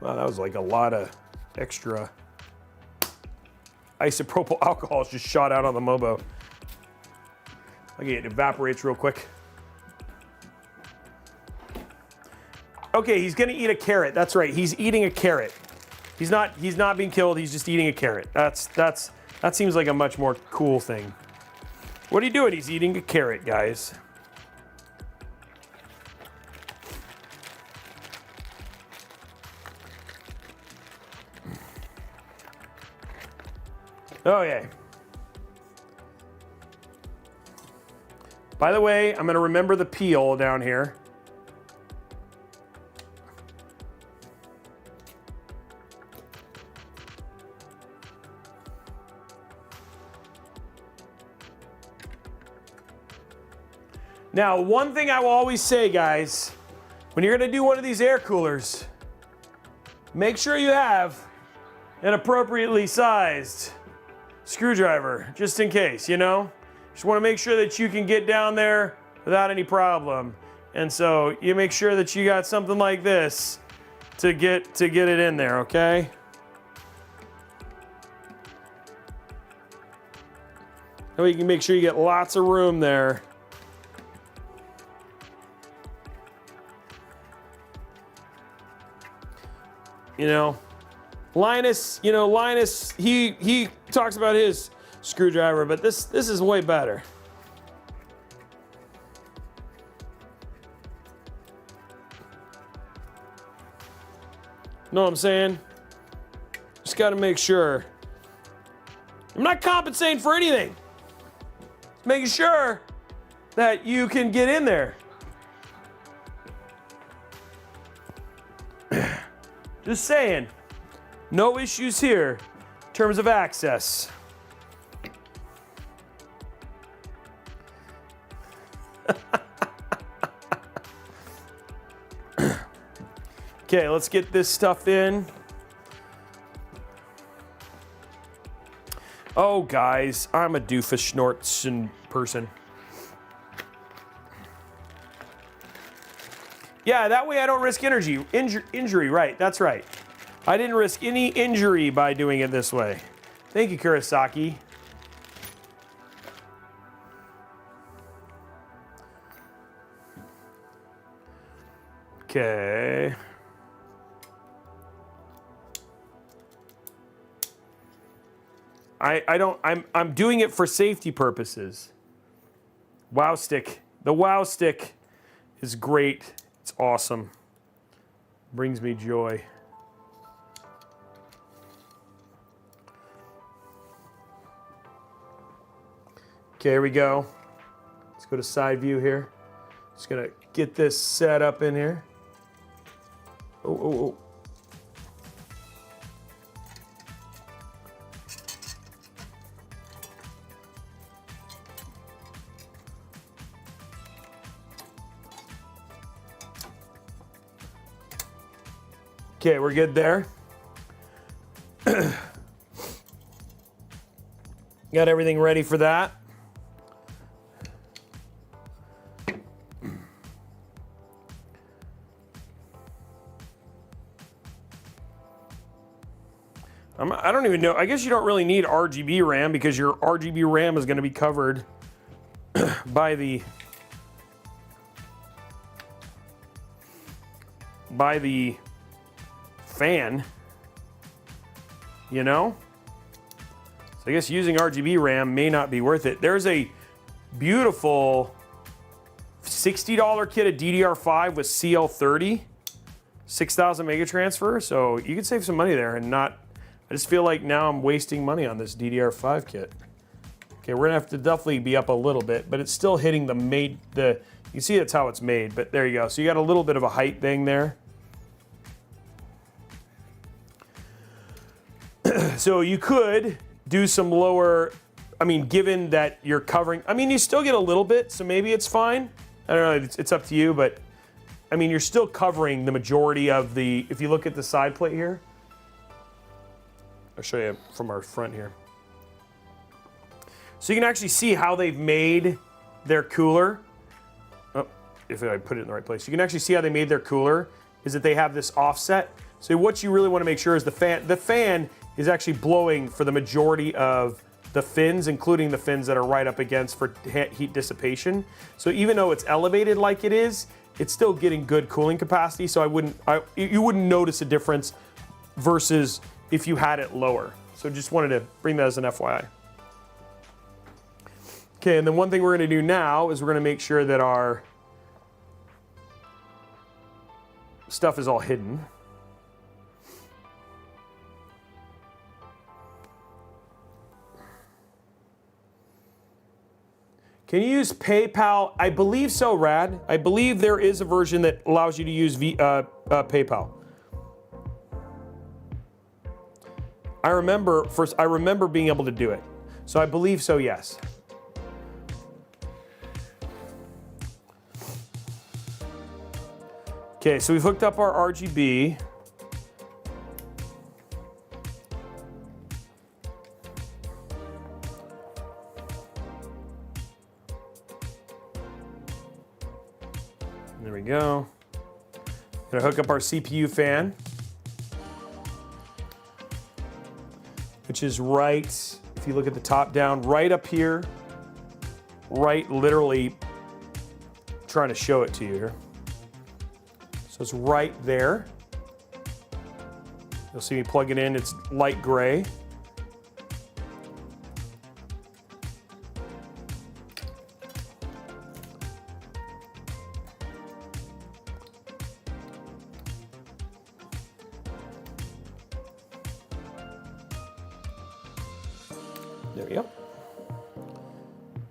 Wow, that was like a lot of extra isopropyl alcohol just shot out on the Mobo. Okay, it evaporates real quick. Okay, he's gonna eat a carrot. That's right. He's eating a carrot. He's not being killed. He's just eating a carrot. That seems like a much more cool thing. What are you doing? He's eating a carrot, guys. Okay. By the way, I'm gonna remember the peel down here. Now, one thing I will always say, guys, when you're gonna do one of these air coolers, make sure you have an appropriately sized screwdriver, just in case, you know? Just wanna make sure that you can get down there without any problem. And so you make sure that you got something like this to get it in there, okay? That way you can make sure you get lots of room there. You know, Linus, he talks about his screwdriver, but this is way better. Know what I'm saying? Just got to make sure. I'm not compensating for anything. Making sure that you can get in there. Just saying, no issues here in terms of access. Okay, let's get this stuff in. Oh, guys, I'm a doofus schnortzen person. Yeah, that way I don't risk injury, right, that's right. I didn't risk any injury by doing it this way. Thank you, Kurosaki. Okay. I'm doing it for safety purposes. Wow stick. The Wow stick is great. It's awesome. Brings me joy. Okay, here we go. Let's go to side view here. Just gonna get this set up in here. Oh. Okay, we're good there. Got everything ready for that. I don't even know. I guess you don't really need RGB RAM because your RGB RAM is going to be covered by the fan, you know? So I guess using RGB RAM may not be worth it. There's a beautiful $60 kit of DDR5 with CL30, 6,000 mega transfer. So you could save some money there and not. I just feel like now I'm wasting money on this DDR5 kit. Okay, we're gonna have to definitely be up a little bit, but it's still hitting you see that's how it's made, but there you go. So you got a little bit of a height thing there. So you could do some lower, given that you're covering, you still get a little bit, so maybe it's fine. I don't know, it's up to you, but you're still covering the majority of if you look at the side plate here, I'll show you from our front here. So you can actually see how they've made their cooler. Oh, if I put it in the right place. You can actually see how they made their cooler, is that they have this offset. So what you really want to make sure is the fan is actually blowing for the majority of the fins, including the fins that are right up against for heat dissipation. So even though it's elevated like it is, it's still getting good cooling capacity. So you wouldn't notice a difference versus if you had it lower. So just wanted to bring that as an FYI. Okay, and then one thing we're gonna do now is we're gonna make sure that our stuff is all hidden. Can you use PayPal? I believe so, Rad. I believe there is a version that allows you to use PayPal. I remember being able to do it. So I believe so, yes. Okay, so we've hooked up our RGB. There we go. Gonna hook up our CPU fan, which is right, if you look at the top down, right up here, right literally trying to show it to you here. So it's right there. You'll see me plug it in, it's light gray. There we go.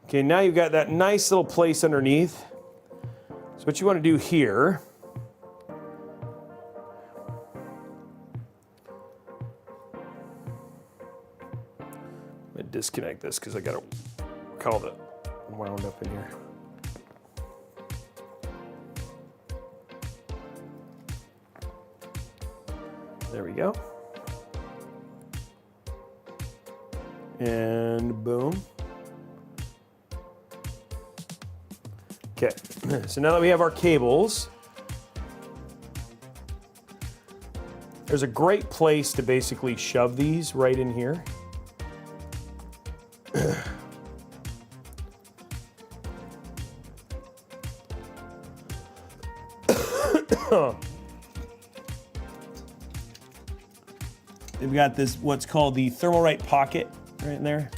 Okay, now you've got that nice little place underneath. So what you want to do here, I'm gonna disconnect this because I got all the wound up in here. There we go. And boom. Okay, so now that we have our cables, there's a great place to basically shove these right in here. They've got this, what's called the Thermalright pocket right in there.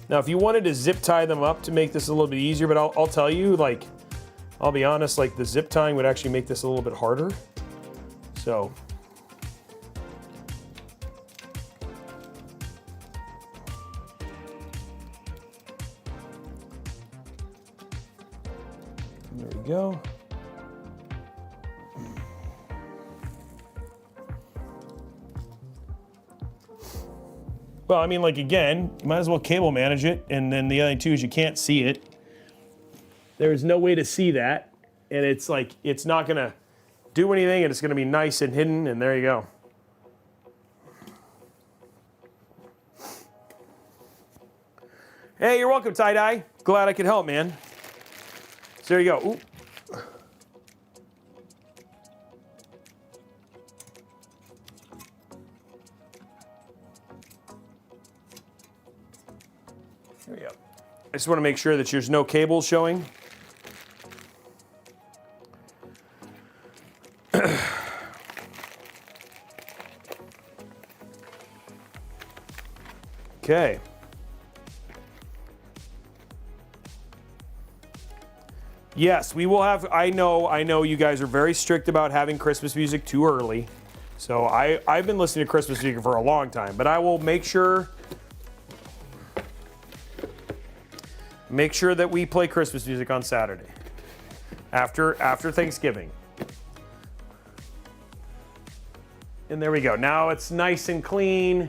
Now, if you wanted to zip tie them up to make this a little bit easier, but I'll tell you, like, I'll be honest, like the zip tying would actually make this a little bit harder. So. There we go. Well, I mean, like, again, you might as well cable manage it, and then the other thing too is you can't see it. There's no way to see that, and it's like, it's not gonna do anything, and it's gonna be nice and hidden, and there you go. Hey, you're welcome, Tie-Dye. Glad I could help, man. So there you go. Ooh. There we go. I just want to make sure that there's no cables showing. Okay. Yes, we will have, I know you guys are very strict about having Christmas music too early. So I've been listening to Christmas music for a long time, but I will make sure that we play Christmas music on Saturday after Thanksgiving. And there we go. Now it's nice and clean.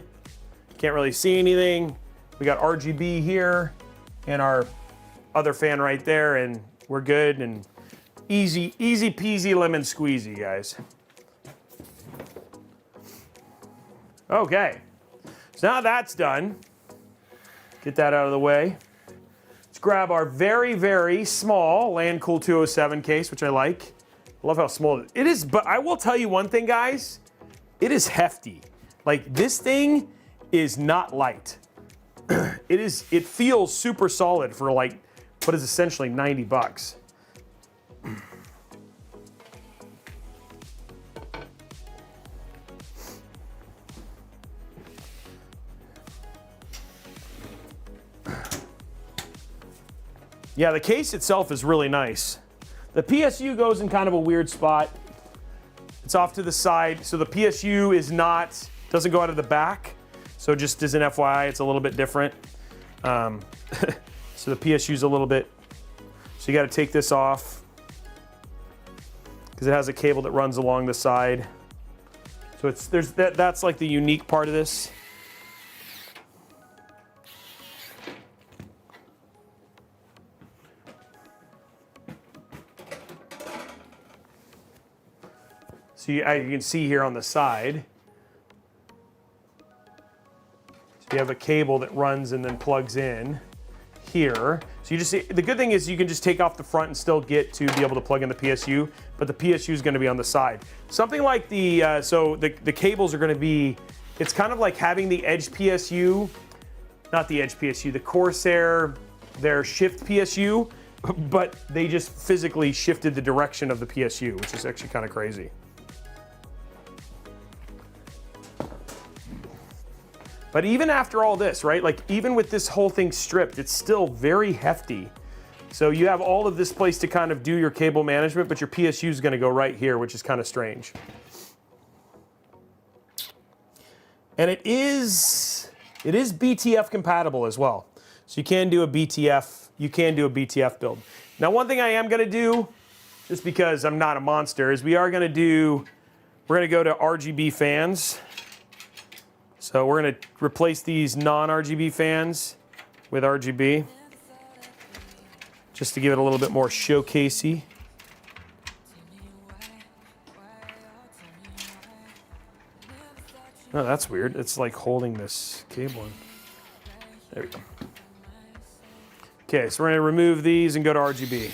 Can't really see anything. We got RGB here and our other fan right there, and we're good and easy peasy lemon squeezy, guys. Okay, so now that's done. Get that out of the way. Let's grab our very, very small Lancool 207 case, which I like. I love how small it is, but I will tell you one thing, guys. It is hefty. Like, this thing is not light. It feels super solid for like what is essentially 90 bucks. Yeah, the case itself is really nice. The PSU goes in kind of a weird spot. It's off to the side, so the PSU doesn't go out of the back. So just as an FYI, it's a little bit different. So the PSU's a little bit, so you got to take this off because it has a cable that runs along the side. So that's like the unique part of this. So you can see here on the side, you have a cable that runs and then plugs in here. So you just see, the good thing is you can just take off the front and still get to be able to plug in the PSU, but the PSU is going to be on the side. Something like the cables are going to be, it's kind of like having the Edge PSU, not the Edge PSU, the Corsair, their Shift PSU, but they just physically shifted the direction of the PSU, which is actually kind of crazy. But even after all this, right, like even with this whole thing stripped, it's still very hefty. So you have all of this place to kind of do your cable management, but your PSU is going to go right here, which is kind of strange. And it is BTF compatible as well. So you can do a BTF build. Now, one thing I am going to do, just because I'm not a monster, is we're going to go to RGB fans. So we're going to replace these non-RGB fans with RGB, just to give it a little bit more showcasey. Oh, that's weird. It's like holding this cable in. There we go. Okay, so we're going to remove these and go to RGB.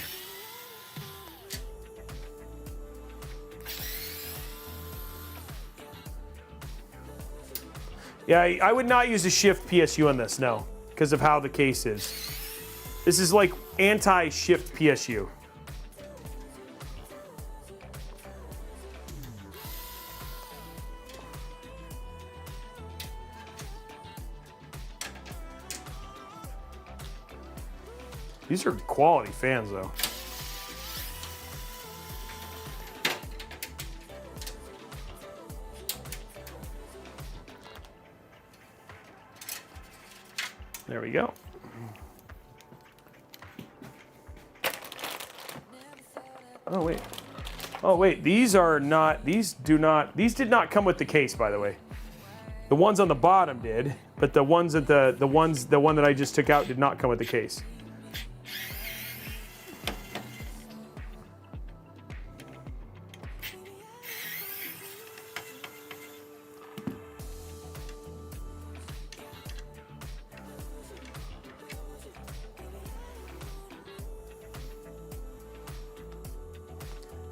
Yeah, I would not use a Shift PSU on this, no, because of how the case is. This is like anti-shift PSU. These are quality fans, though. There we go. Oh, wait. Oh, wait. These are not, these did not come with the case, by the way. The ones on the bottom did, but the ones at the one that I just took out did not come with the case.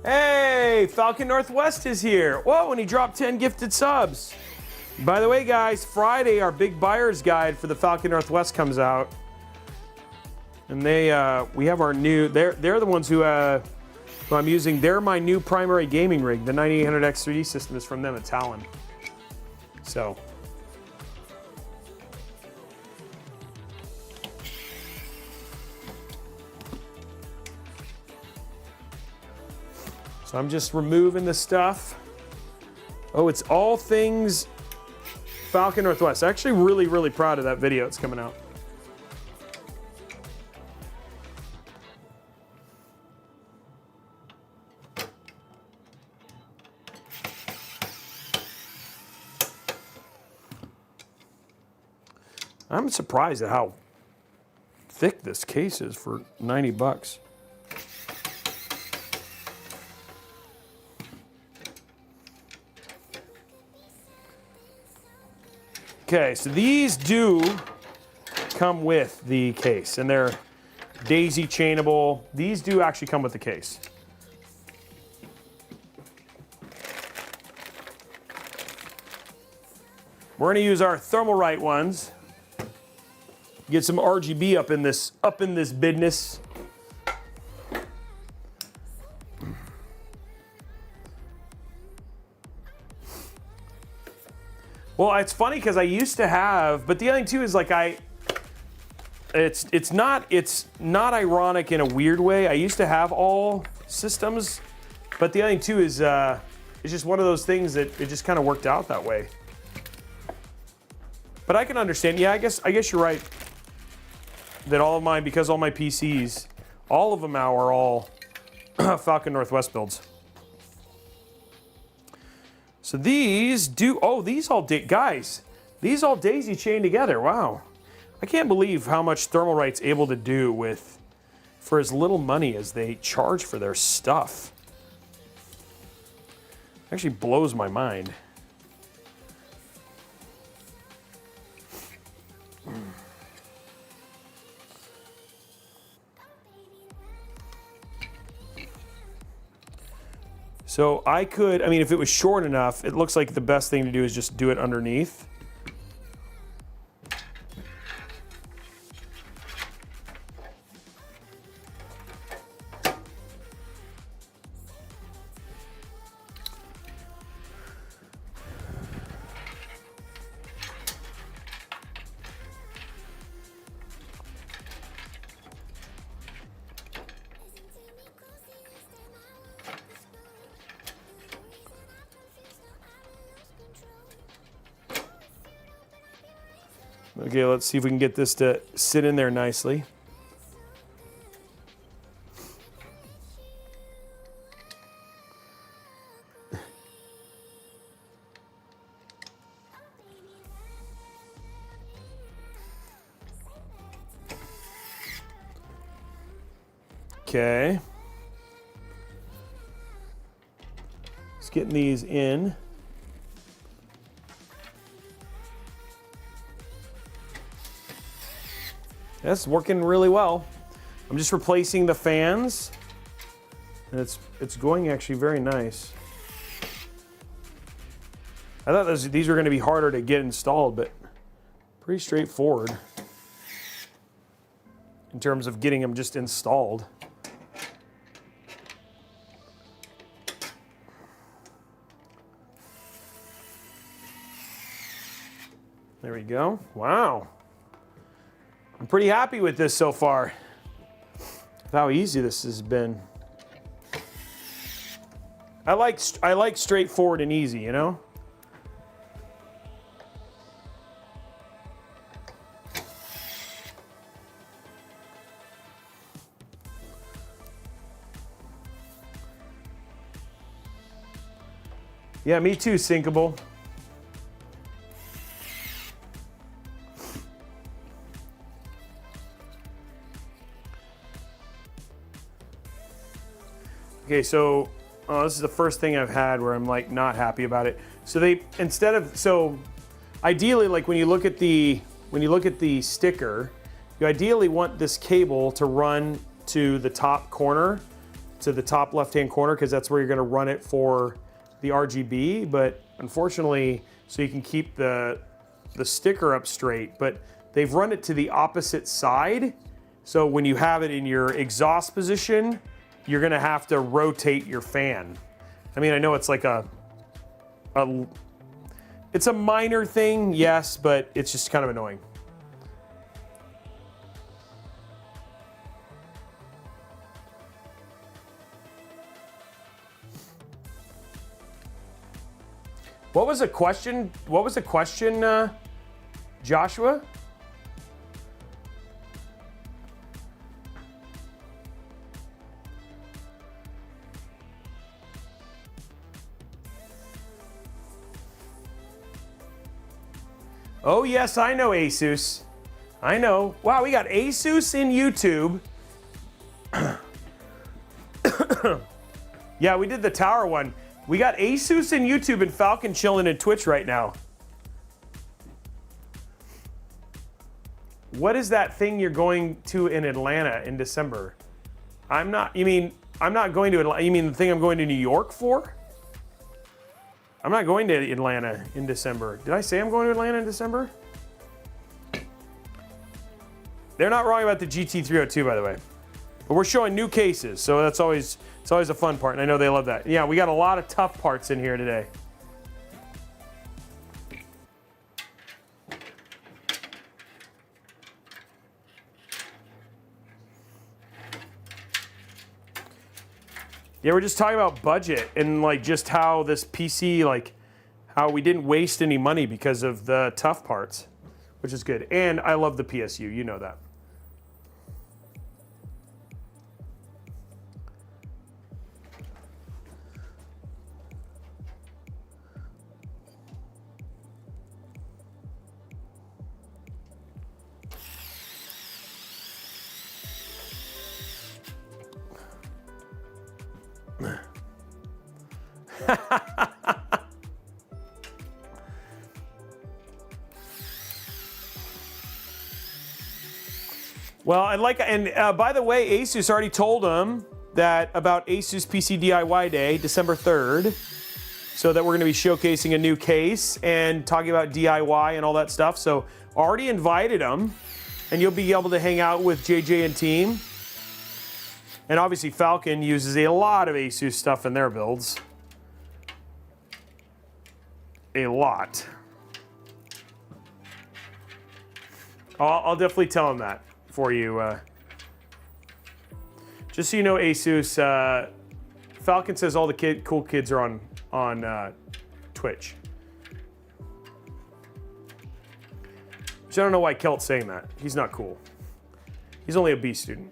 Hey, Falcon Northwest is here. Whoa, and he dropped 10 gifted subs. By the way, guys, Friday, our big buyer's guide for the Falcon Northwest comes out. And we have our new, they're the ones who I'm using. They're my new primary gaming rig. The 9800X 3D system is from them at Talon. So. So I'm just removing the stuff. Oh, it's all things Falcon Northwest. Actually really, really proud of that video. It's coming out. I'm surprised at how thick this case is for 90 bucks. Okay, so these do come with the case, and they're daisy chainable. These do actually come with the case. We're going to use our Thermalright ones. Get some RGB up in this business. Well, it's funny because I used to have, but the other thing too is like it's not ironic in a weird way. I used to have all systems, but the other thing too is it's just one of those things that it just kind of worked out that way. But I can understand. Yeah, I guess you're right. That all of mine, because all my PCs, all of them now are all Falcon Northwest builds. So these do, oh, these all, guys, these all daisy chain together, wow. I can't believe how much Thermalright's able to do with, for as little money as they charge for their stuff. Actually blows my mind. So I mean, if it was short enough, it looks like the best thing to do is just do it underneath. Okay, let's see if we can get this to sit in there nicely. Okay. Just getting these in. That's working really well. I'm just replacing the fans, and it's going actually very nice. I thought these were going to be harder to get installed, but pretty straightforward. in terms of getting them just installed. There we go. Wow. I'm pretty happy with this so far. How easy this has been. I like straightforward and easy, you know? Yeah, me too, Sinkable. Okay, so this is the first thing I've had where I'm like not happy about it. So they ideally, like when you look at the sticker, you ideally want this cable to run to the top corner, to the top left-hand corner, because that's where you're going to run it for the RGB. But unfortunately, so you can keep the sticker up straight, but they've run it to the opposite side. So when you have it in your exhaust position, you're gonna have to rotate your fan. I mean, I know it's like it's a minor thing, yes, but it's just kind of annoying. What was the question? What was the question, Joshua? Oh yes, I know ASUS. I know. Wow, we got ASUS in YouTube. Yeah, we did the tower one. We got ASUS in YouTube and Falcon chilling in Twitch right now. What is that thing you're going to in Atlanta in December? I'm not going to Atlanta. You mean the thing I'm going to New York for? I'm not going to Atlanta in December. Did I say I'm going to Atlanta in December? They're not wrong about the GT302, by the way. But we're showing new cases, so it's always a fun part, and I know they love that. Yeah, we got a lot of tough parts in here today. Yeah, we're just talking about budget and like just how this PC, like how we didn't waste any money because of the tough parts, which is good. And I love the PSU, you know that. Well, and by the way, ASUS already told them that about ASUS PC DIY Day, December 3rd, so that we're going to be showcasing a new case and talking about DIY and all that stuff. So already invited them, and you'll be able to hang out with JJ and team. And obviously Falcon uses a lot of ASUS stuff in their builds. A lot. I'll definitely tell them that for you. Just so you know, ASUS, Falcon says all the cool kids are on Twitch. Which I don't know why Kelt's saying that. He's not cool. He's only a B student.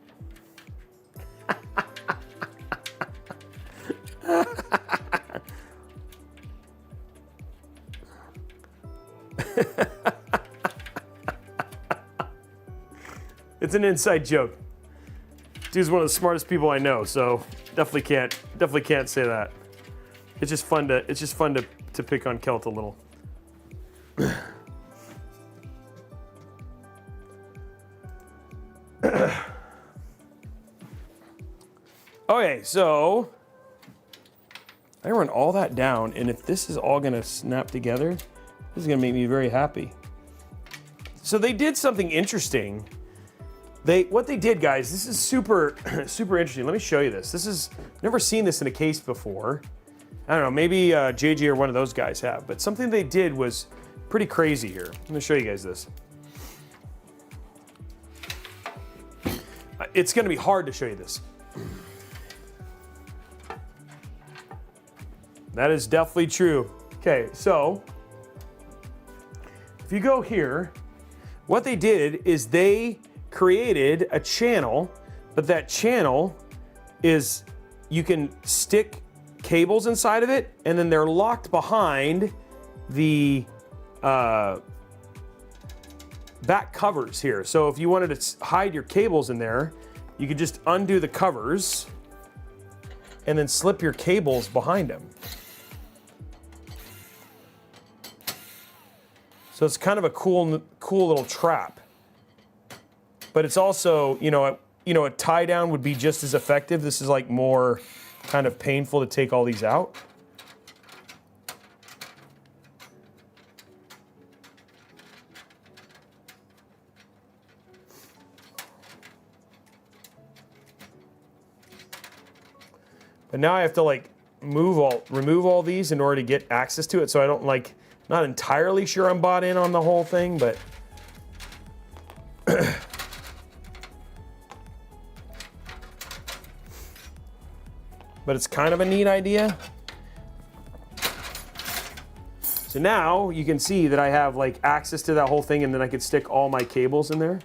It's an inside joke. Dude's one of the smartest people I know, so definitely can't say that. It's just fun to pick on Kelt a little. Okay, so I run all that down, and if this is all gonna snap together, this is gonna make me very happy. So they did something interesting. what they did, guys, this is super, super interesting. Let me show you this. This is, never seen this in a case before. I don't know, maybe JJ or one of those guys have, but something they did was pretty crazy here. Let me show you guys this. It's gonna be hard to show you this. That is definitely true. Okay, so if you go here, what they did is they created a channel, but that channel is, you can stick cables inside of it, and then they're locked behind the back covers here. So if you wanted to hide your cables in there, you could just undo the covers and then slip your cables behind them. So it's kind of a cool little trap. But it's also, a tie down would be just as effective. This is like more kind of painful to take all these out. But now I have to like remove all these in order to get access to it. So I don't not entirely sure I'm bought in on the whole thing, but but it's kind of a neat idea. So now you can see that I have like access to that whole thing, and then I could stick all my cables in there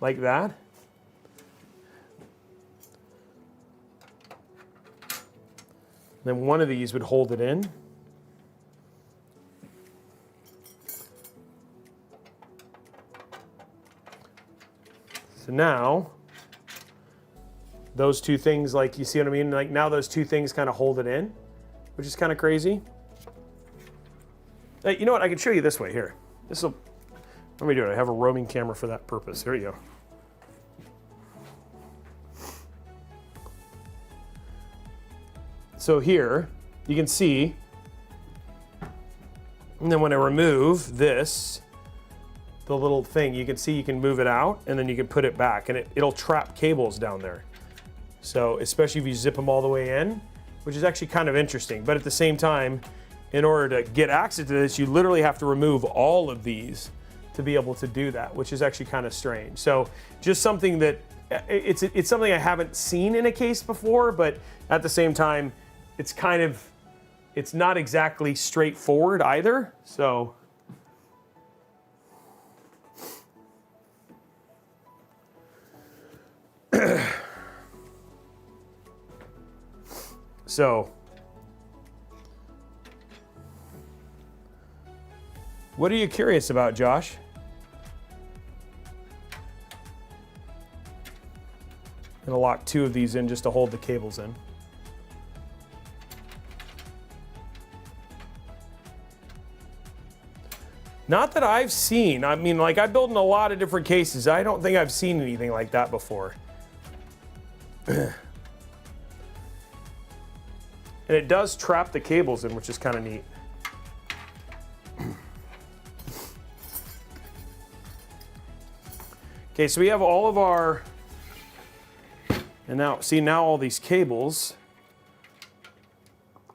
like that. Then one of these would hold it in. So now, those two things, like, you see what I mean? Like, now those two things kind of hold it in, which is kind of crazy. Hey, you know what? I can show you this way here. Let me do it. I have a roaming camera for that purpose. Here you go. So here, you can see, and then when I remove this, the little thing, you can see you can move it out, and then you can put it back, and it'll trap cables down there. So especially if you zip them all the way in, which is actually kind of interesting. But at the same time, in order to get access to this, you literally have to remove all of these to be able to do that, which is actually kind of strange. So just something that, it's something I haven't seen in a case before, but at the same time, it's not exactly straightforward either. So what are you curious about, Josh? I'm gonna lock two of these in just to hold the cables in. Not that I've seen. I mean, like, I build in a lot of different cases. I don't think I've seen anything like that before. And it does trap the cables in, which is kind of neat. Okay, so we have all of our, and now, see, now all these cables,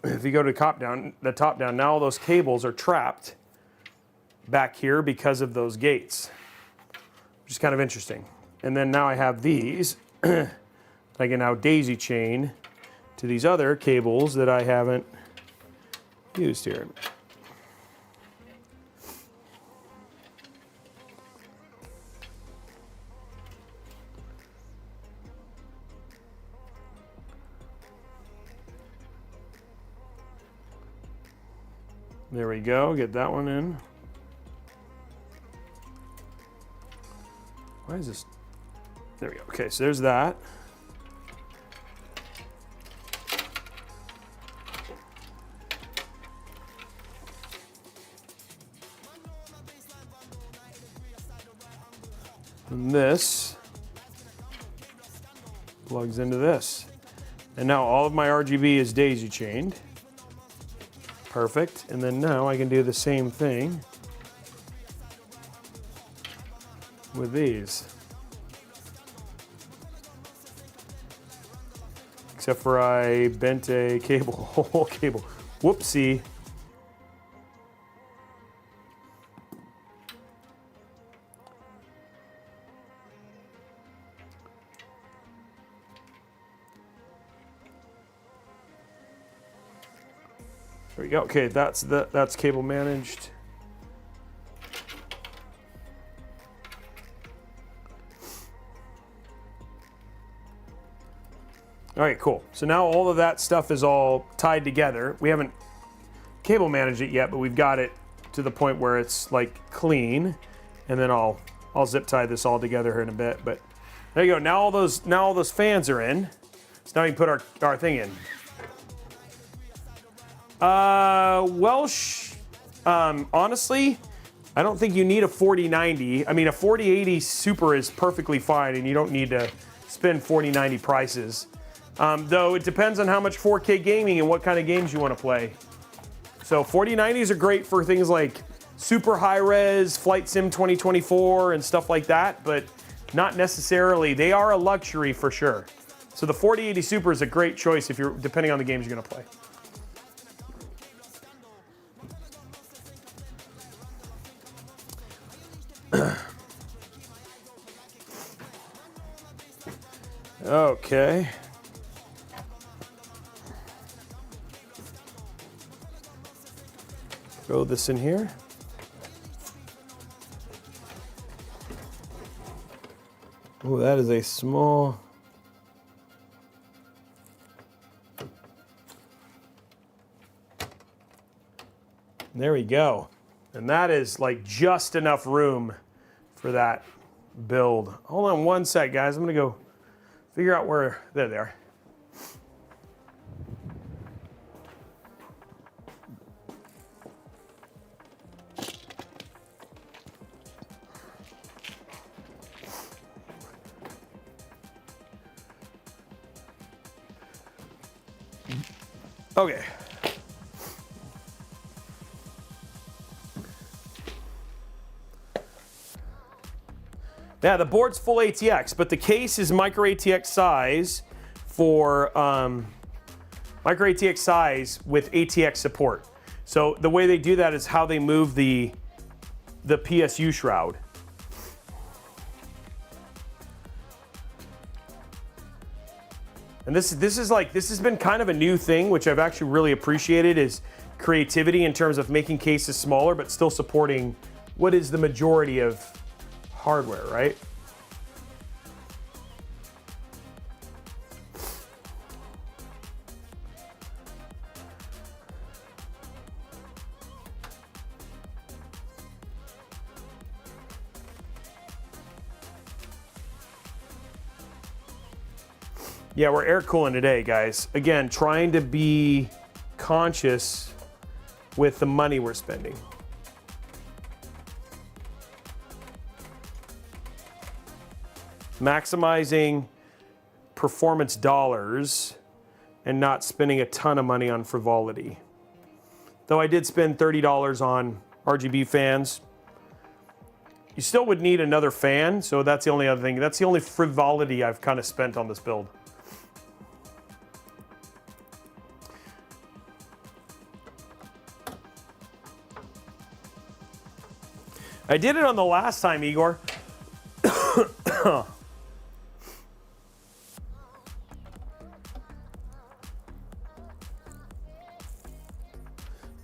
if you go to the top down, now all those cables are trapped back here because of those gates, which is kind of interesting. And then now I have these, I can now daisy chain to these other cables that I haven't used here. There we go, get that one in. Why is this? There we go. Okay, so there's that. And this plugs into this. And now all of my RGB is daisy chained. Perfect. And then now I can do the same thing with these. except for I bent a cable, whole cable. Whoopsie. There we go. Okay, that's cable managed. All right, cool. So now all of that stuff is all tied together. We haven't cable managed it yet, but we've got it to the point where it's like clean. And then I'll zip tie this all together here in a bit. But there you go. Now all those fans are in. So now we can put our thing in. Honestly, I don't think you need a 4090. I mean, a 4080 Super is perfectly fine, and you don't need to spend 4090 prices. Though it depends on how much 4K gaming and what kind of games you want to play. So 4090s are great for things like super high res, Flight Sim 2024 and stuff like that, but not necessarily. They are a luxury for sure. So the 4080 Super is a great choice if you're depending on the games you're going to play. Okay. Throw this in here. Oh, that is a small. There we go. And that is like just enough room for that build. Hold on one sec, guys. I'm gonna go figure out where, there they are. Okay. Yeah, the board's full ATX, but the case is micro ATX size for micro ATX size with ATX support. So the way they do that is how they move the PSU shroud. And this has been kind of a new thing, which I've actually really appreciated, is creativity in terms of making cases smaller but still supporting what is the majority of hardware, right? Yeah, we're air cooling today, guys. Again, trying to be conscious with the money we're spending. Maximizing performance dollars and not spending a ton of money on frivolity. Though I did spend $30 on RGB fans. You still would need another fan, so that's the only other thing. That's the only frivolity I've kind of spent on this build. I did it on the last time, Igor.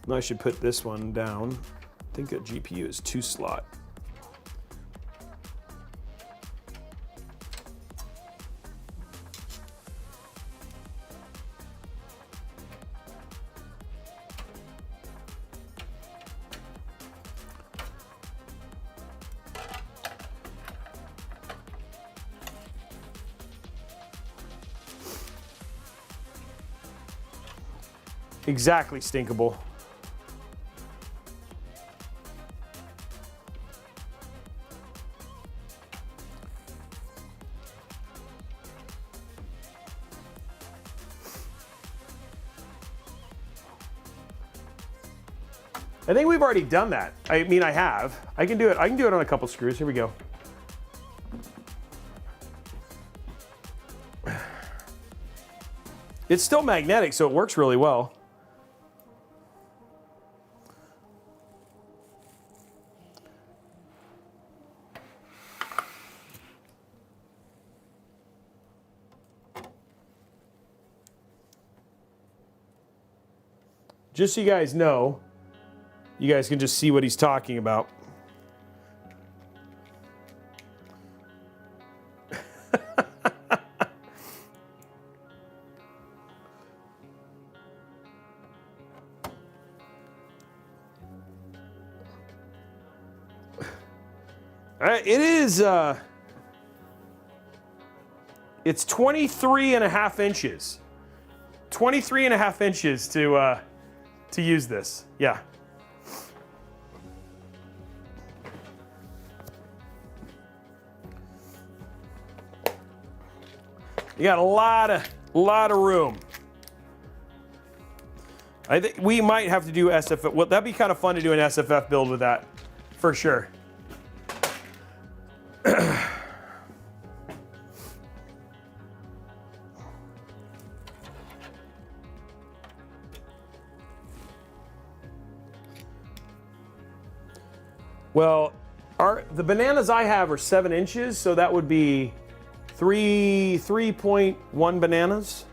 I should put this one down. I think a GPU is 2-slot. Exactly, Stinkable. I think we've already done that. I mean, I have. I can do it. I can do it on a couple screws. Here we go. It's still magnetic, so it works really well. Just so you guys know, you guys can just see what he's talking about. It is, it's 23 and a half inches. 23 and a half inches to use this, yeah. You got a lot of room. I think we might have to do SFF. Well, that'd be kind of fun to do an SFF build with that, for sure. Well, the bananas I have are 7 inches, so that would be 3.1 bananas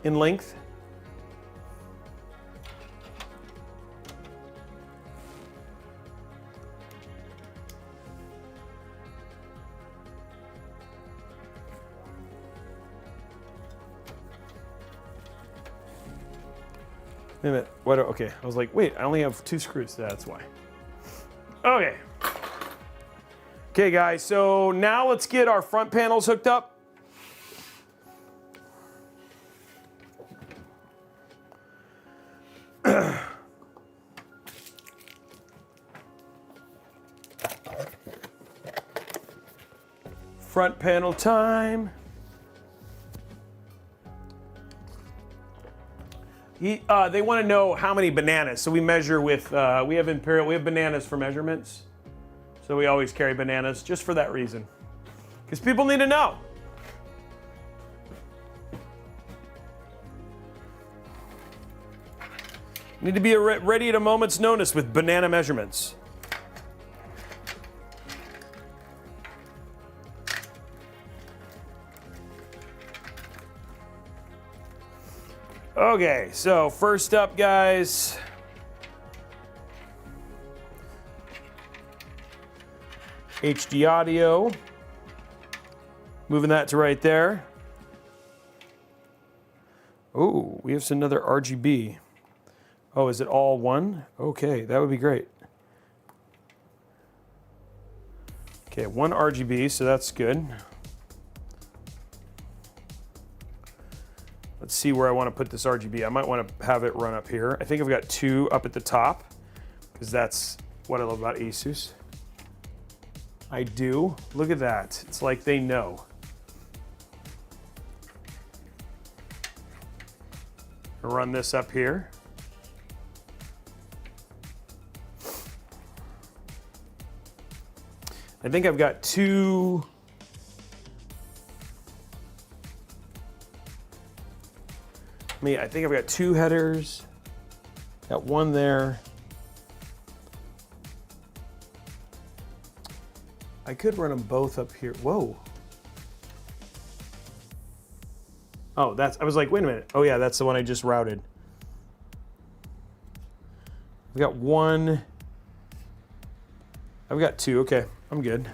in length. Wait a minute. What? Okay, I was like, wait, I only have 2 screws. That's why. Okay. Okay, guys, so now let's get our front panels hooked up. Front panel time. They want to know how many bananas, so we measure with, we have bananas for measurements. So we always carry bananas just for that reason. Because people need to know. Need to be ready at a moment's notice with banana measurements. Okay, so first up, guys. HD audio. Moving that to right there. Oh, we have another RGB. Oh, is it all one? Okay, that would be great. Okay, 1 RGB, so that's good. Let's see where I want to put this RGB. I might want to have it run up here. I think I've got 2 up at the top, because that's what I love about ASUS. I do. Look at that. It's like they know. I'll run this up here. I think I've got 2. I think I've got 2 headers. Got 1 there. I could run them both up here. Whoa. Oh, I was like, wait a minute. Oh yeah, that's the one I just routed. I've got 1. I've got 2, okay, I'm good.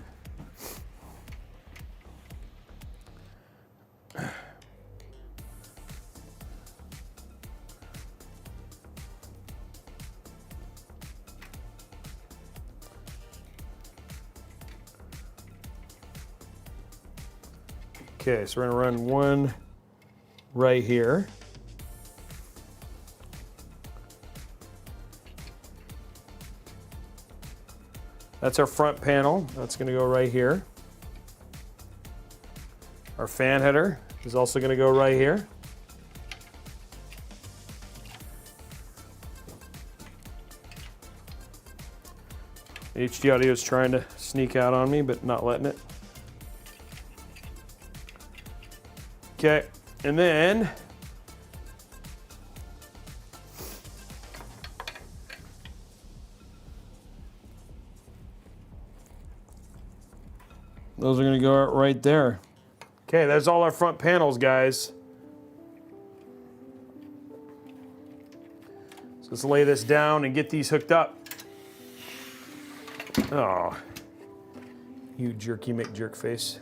Okay, so we're gonna run 1 right here. That's our front panel. That's gonna go right here. Our fan header is also gonna go right here. HD audio is trying to sneak out on me, but not letting it. Okay, And then those are going to go right there. Okay, that's all our front panels, guys. So let's lay this down and get these hooked up. Oh, you jerky McJerk face.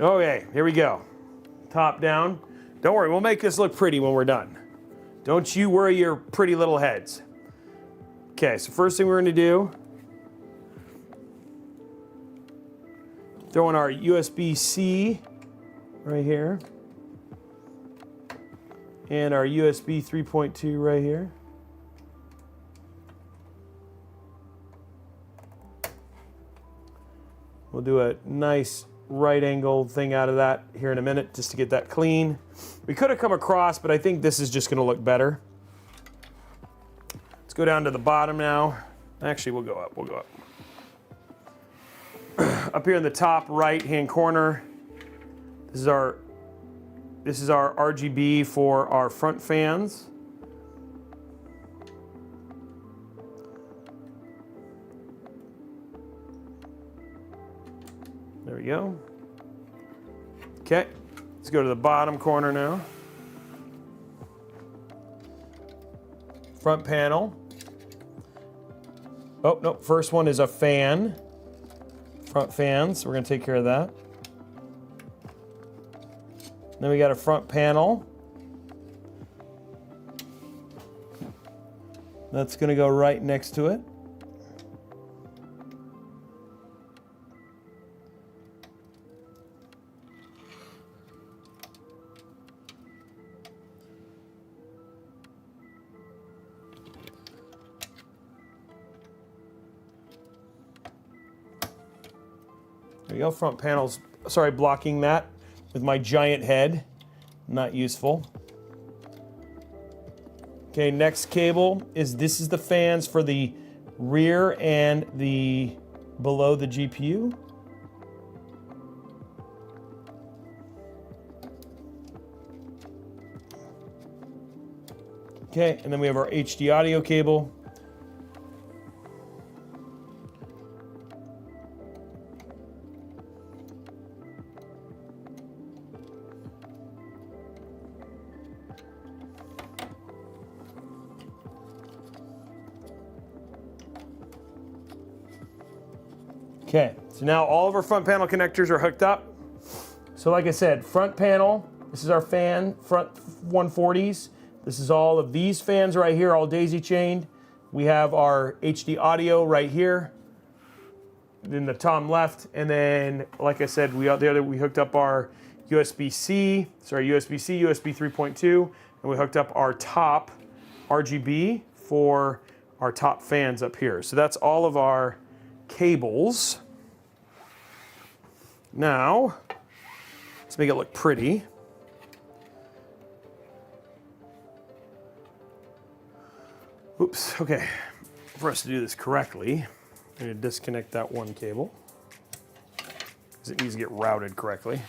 Okay, here we go. Top down. Don't worry, we'll make this look pretty when we're done. Don't you worry your pretty little heads. Okay, so first thing we're gonna do, throw in our USB-C right here. And our USB 3.2 right here. We'll do a nice right angle thing out of that here in a minute just to get that clean. We could have come across, but I think this is just going to look better. Let's go down to the bottom now. Actually, we'll go up. We'll go up. Up here in the top right hand corner, this is our RGB for our front fans. There we go. Okay, let's go to the bottom corner now. Front panel. Oh, no, first one is a fan. Front fans, we're gonna take care of that. Then we got a front panel. That's gonna go right next to it. There we go, front panels, sorry, blocking that with my giant head. Not useful. Okay, next cable is, this is the fans for the rear and the below the GPU. Okay, and then we have our HD audio cable. Okay, so now all of our front panel connectors are hooked up. So like I said, front panel, this is our fan, front 140s. This is all of these fans right here, all daisy chained. We have our HD audio right here in the top left. And then, like I said, we hooked up our USB-C, USB-C, USB 3.2, and we hooked up our top RGB for our top fans up here. So that's all of our cables. Now, let's make it look pretty. Oops, okay. For us to do this correctly, I'm going to disconnect that one cable because it needs to get routed correctly.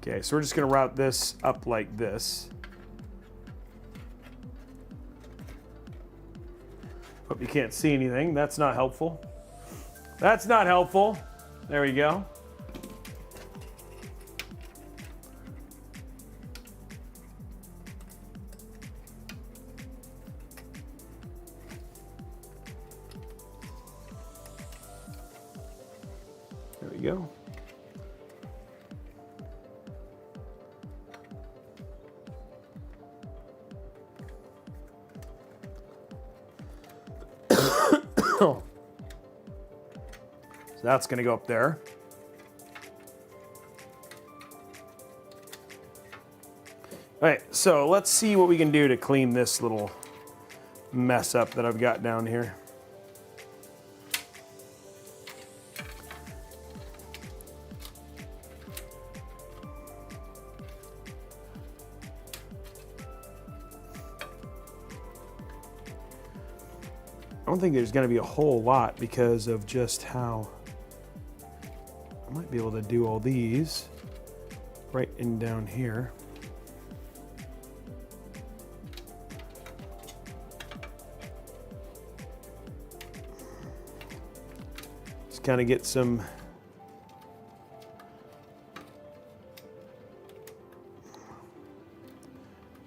Okay, so we're just going to route this up like this. Hope you can't see anything. That's not helpful. That's not helpful. There we go. There we go. So that's going to go up there. All right, so let's see what we can do to clean this little mess up that I've got down here. I don't think there's going to be a whole lot because of just how I might be able to do all these right in down here. Just kind of get some what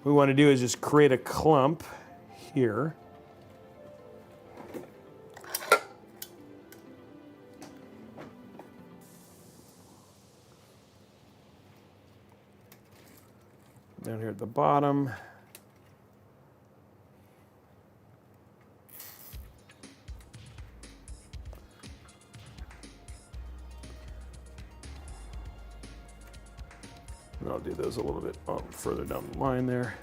we want to do is just create a clump here. Down here at the bottom. And I'll do those a little bit further down the line there.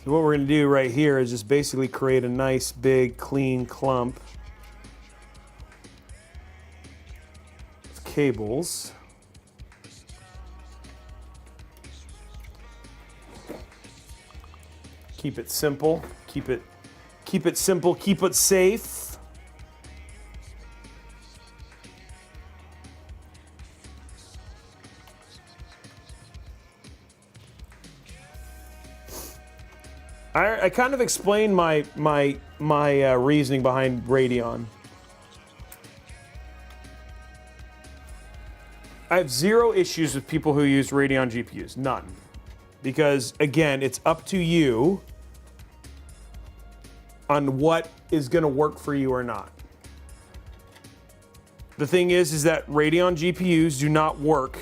So what we're going to do right here is just basically create a nice big clean clump of cables. Keep it simple, keep it simple, keep it safe. I kind of explained my reasoning behind Radeon. I have zero issues with people who use Radeon GPUs, none. Because again, it's up to you on what is going to work for you or not. The thing is that Radeon GPUs do not work.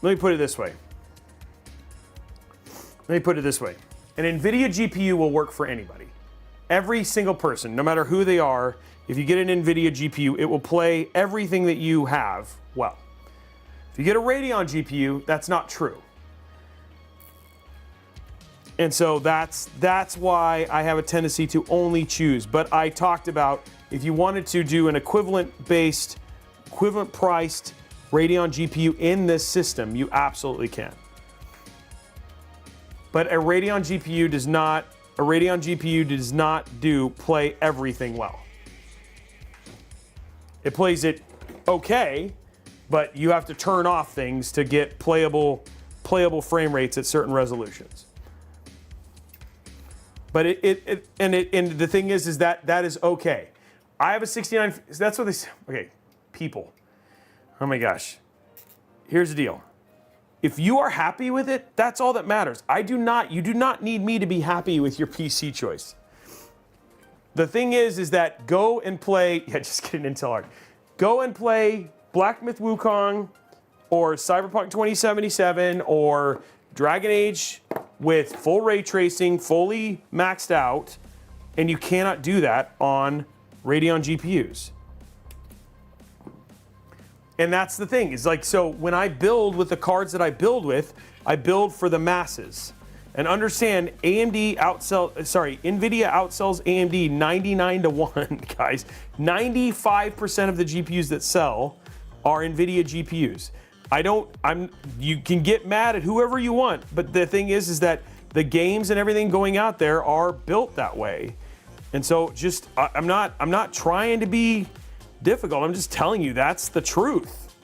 Let me put it this way. An NVIDIA GPU will work for anybody. Every single person, no matter who they are, if you get an NVIDIA GPU, it will play everything that you have well. If you get a Radeon GPU, that's not true. And so that's why I have a tendency to only choose. But I talked about if you wanted to do an equivalent priced Radeon GPU in this system, you absolutely can. But a Radeon GPU does not play everything well. It plays it okay, but you have to turn off things to get playable frame rates at certain resolutions. But and the thing is that is okay. I have a 69. That's what they say. Okay, people. Oh my gosh. Here's the deal. If you are happy with it, that's all that matters. You do not need me to be happy with your PC choice. The thing is that go and play. Yeah, just kidding. Intel Arc. Go and play Black Myth Wukong, or Cyberpunk 2077, or Dragon Age with full ray tracing, fully maxed out, and you cannot do that on Radeon GPUs. And that's the thing, is like, so when I build with the cards that I build with, I build for the masses. And understand, NVIDIA outsells AMD 99-1, guys. 95% of the GPUs that sell are NVIDIA GPUs. You can get mad at whoever you want, but the thing is that the games and everything going out there are built that way. And so just, I'm not trying to be difficult. I'm just telling you that's the truth.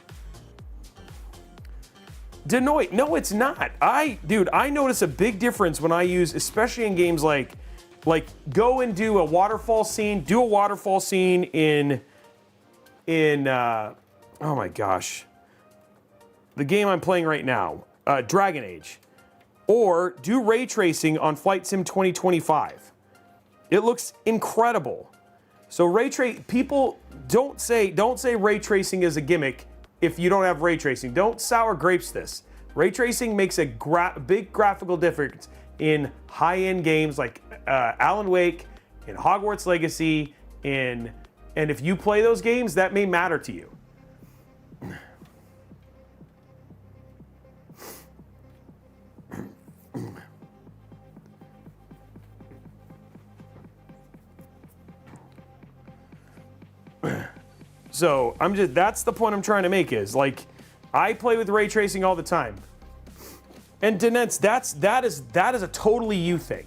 Denoid, no, it's not. I notice a big difference when I use, especially in games like go and do a waterfall scene in oh my gosh, the game I'm playing right now, Dragon Age, or do ray tracing on Flight Sim 2025. It looks incredible. So people don't say ray tracing is a gimmick if you don't have ray tracing. Don't sour grapes this. Ray tracing makes a big graphical difference in high-end games like Alan Wake, in Hogwarts Legacy, and if you play those games, that may matter to you. So that's the point I'm trying to make is like, I play with ray tracing all the time. And Dinetz, that is a totally you thing.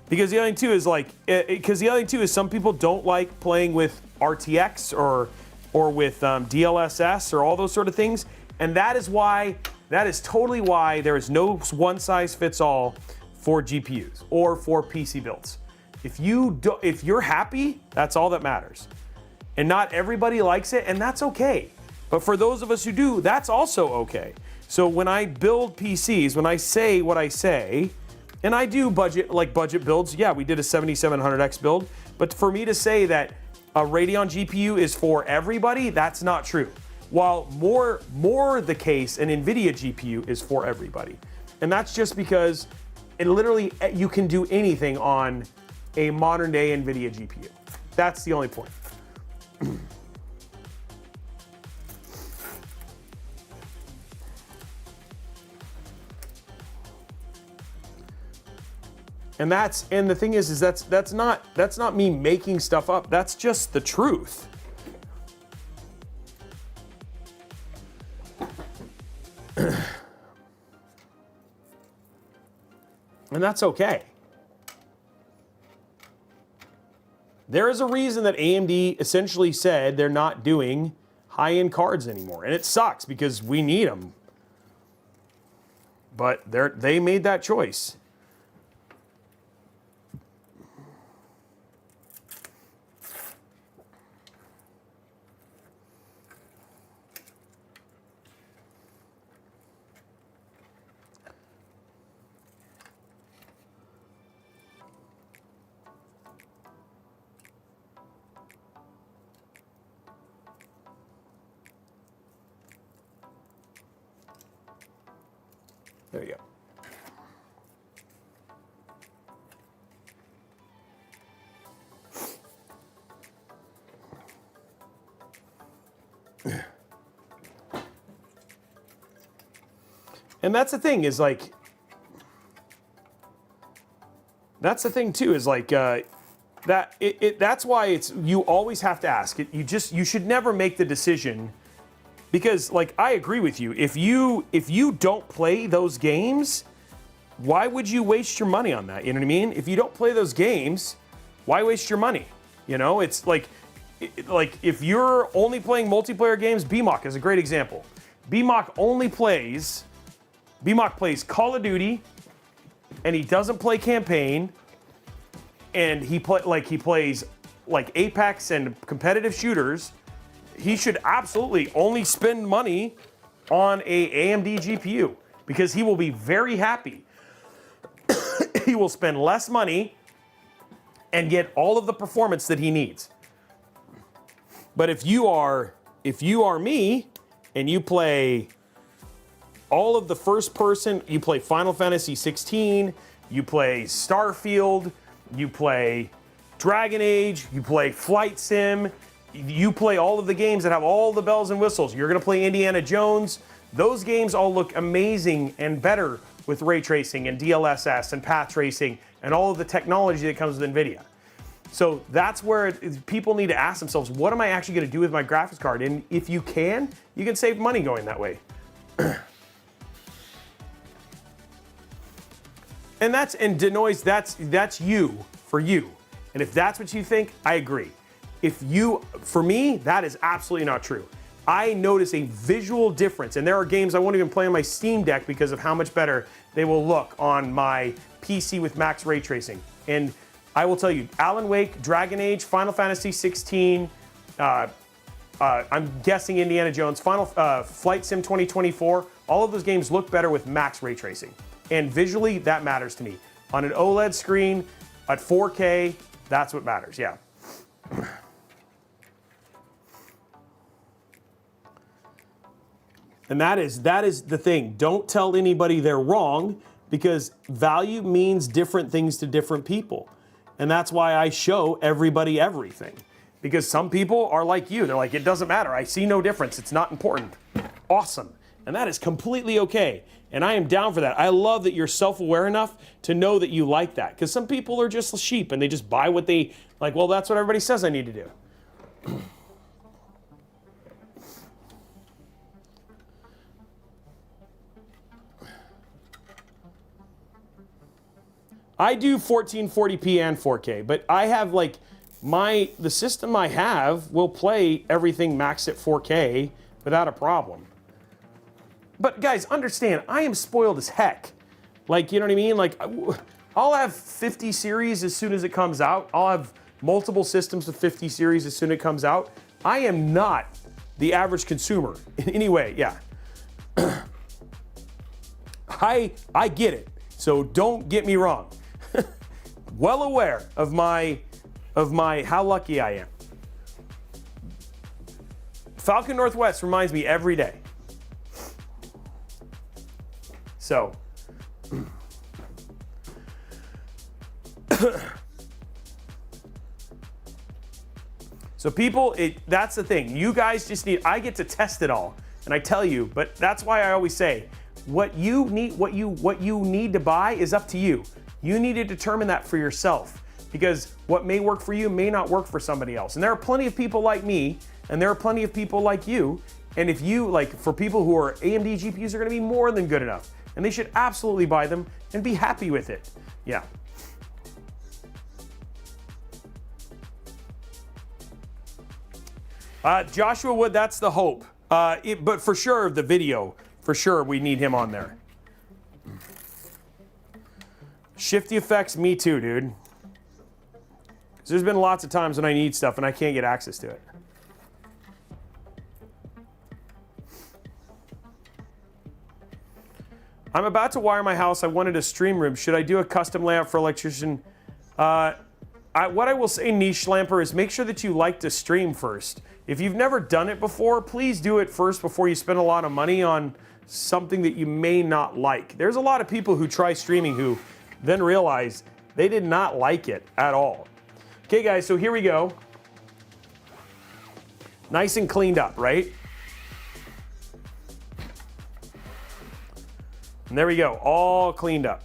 Because the other thing too is some people don't like playing with RTX or with DLSS or all those sort of things. And that is totally why there is no one size fits all for GPUs or for PC builds. If you're happy, that's all that matters. And not everybody likes it, and that's okay. But for those of us who do, that's also okay. So when I build PCs, when I say what I say, and I do budget builds, yeah, we did a 7700X build, but for me to say that a Radeon GPU is for everybody, that's not true. While more the case, an NVIDIA GPU is for everybody. And that's just because you can do anything on a modern day NVIDIA GPU. That's the only point. And the thing is that's not me making stuff up. That's just the truth. And that's okay. There is a reason that AMD essentially said they're not doing high-end cards anymore. And it sucks because we need them. But they made that choice. There you go. And that's the thing is like, that's the thing too is like that's why you always have to ask it. You should never make the decision. Because, like, I agree with you. If you don't play those games, why would you waste your money on that? You know what I mean? If you don't play those games, why waste your money? You know, it's like if you're only playing multiplayer games, BMOC is a great example. BMOC plays Call of Duty, and he doesn't play campaign, and he plays like Apex and competitive shooters. He should absolutely only spend money on a AMD GPU because he will be very happy. He will spend less money and get all of the performance that he needs. But if you are me and you play all of the first person, you play Final Fantasy 16, you play Starfield, you play Dragon Age, you play Flight Sim, you play all of the games that have all the bells and whistles. You're going to play Indiana Jones. Those games all look amazing and better with ray tracing and DLSS and path tracing and all of the technology that comes with NVIDIA. So that's where people need to ask themselves, what am I actually going to do with my graphics card? And if you can save money going that way. And Denoise, that's you, for you. And if that's what you think, I agree. For me, that is absolutely not true. I notice a visual difference, and there are games I won't even play on my Steam Deck because of how much better they will look on my PC with max ray tracing. And I will tell you, Alan Wake, Dragon Age, Final Fantasy 16, I'm guessing Indiana Jones, Flight Sim 2024, all of those games look better with max ray tracing. And visually, that matters to me. On an OLED screen, at 4K, that's what matters, yeah. And that is the thing. Don't tell anybody they're wrong, because value means different things to different people. And that's why I show everybody everything. Because some people are like you. They're like, it doesn't matter. I see no difference. It's not important. Awesome. And that is completely okay. And I am down for that. I love that you're self-aware enough to know that you like that. Because some people are just sheep and they just buy what they like. Well, that's what everybody says I need to do. I do 1440p and 4K, but I have like the system I have will play everything max at 4K without a problem. But guys, understand, I am spoiled as heck. Like, you know what I mean? Like, I'll have 50 series as soon as it comes out. I'll have multiple systems with 50 series as soon as it comes out. I am not the average consumer in any way, yeah. I get it, so don't get me wrong. Well aware of my how lucky I am. Falcon Northwest reminds me every day. So so people, that's the thing. You guys just need, I get to test it all, and I tell you, but that's why I always say, what you need to buy is up to you. You need to determine that for yourself, because what may work for you may not work for somebody else. And there are plenty of people like me, and there are plenty of people like you. And if you, like, for people who are AMD GPUs are gonna be more than good enough, and they should absolutely buy them and be happy with it. Yeah. Joshua Wood, that's the hope. But for sure, the video, for sure, we need him on there. Shifty effects, me too, dude. 'Cause there's been lots of times when I need stuff and I can't get access to it. I'm about to wire my house. I wanted a stream room. Should I do a custom layout for electrician? What I will say, Niche Lamper, is make sure that you like to stream first. If you've never done it before, please do it first before you spend a lot of money on something that you may not like. There's a lot of people who try streaming who then realize they did not like it at all. Okay, guys, so here we go. Nice and cleaned up, right? And there we go, all cleaned up.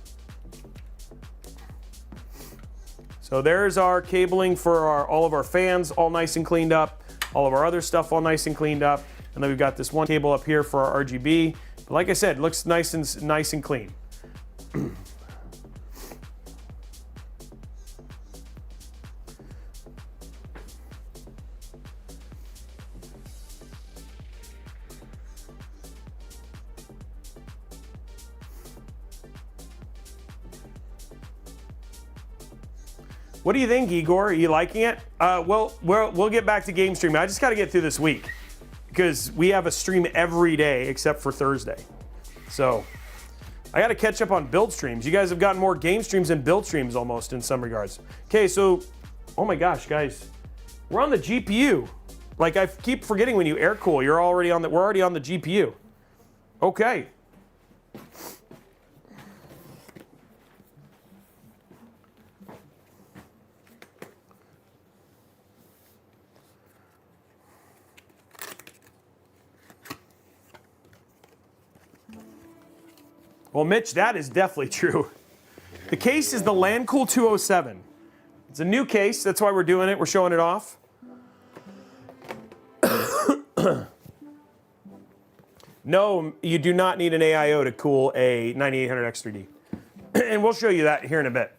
So there's our cabling for and all of our fans, all nice and cleaned up. All of our other stuff all nice and cleaned up. And then we've got this one cable up here for our RGB. But like I said, it looks nice and clean. What do you think, Igor? Are you liking it? Well, we'll get back to game streaming. I just got to get through this week because we have a stream every day except for Thursday. So I got to catch up on build streams. You guys have gotten more game streams than build streams almost in some regards. Okay, so, oh my gosh, guys, we're on the GPU. Like, I keep forgetting when you air cool, we're already on the GPU. Okay. Well, Mitch, that is definitely true. The case is the Lancool 207. It's a new case, that's why we're doing it. We're showing it off. No, you do not need an AIO to cool a 9800X 3D. And we'll show you that here in a bit.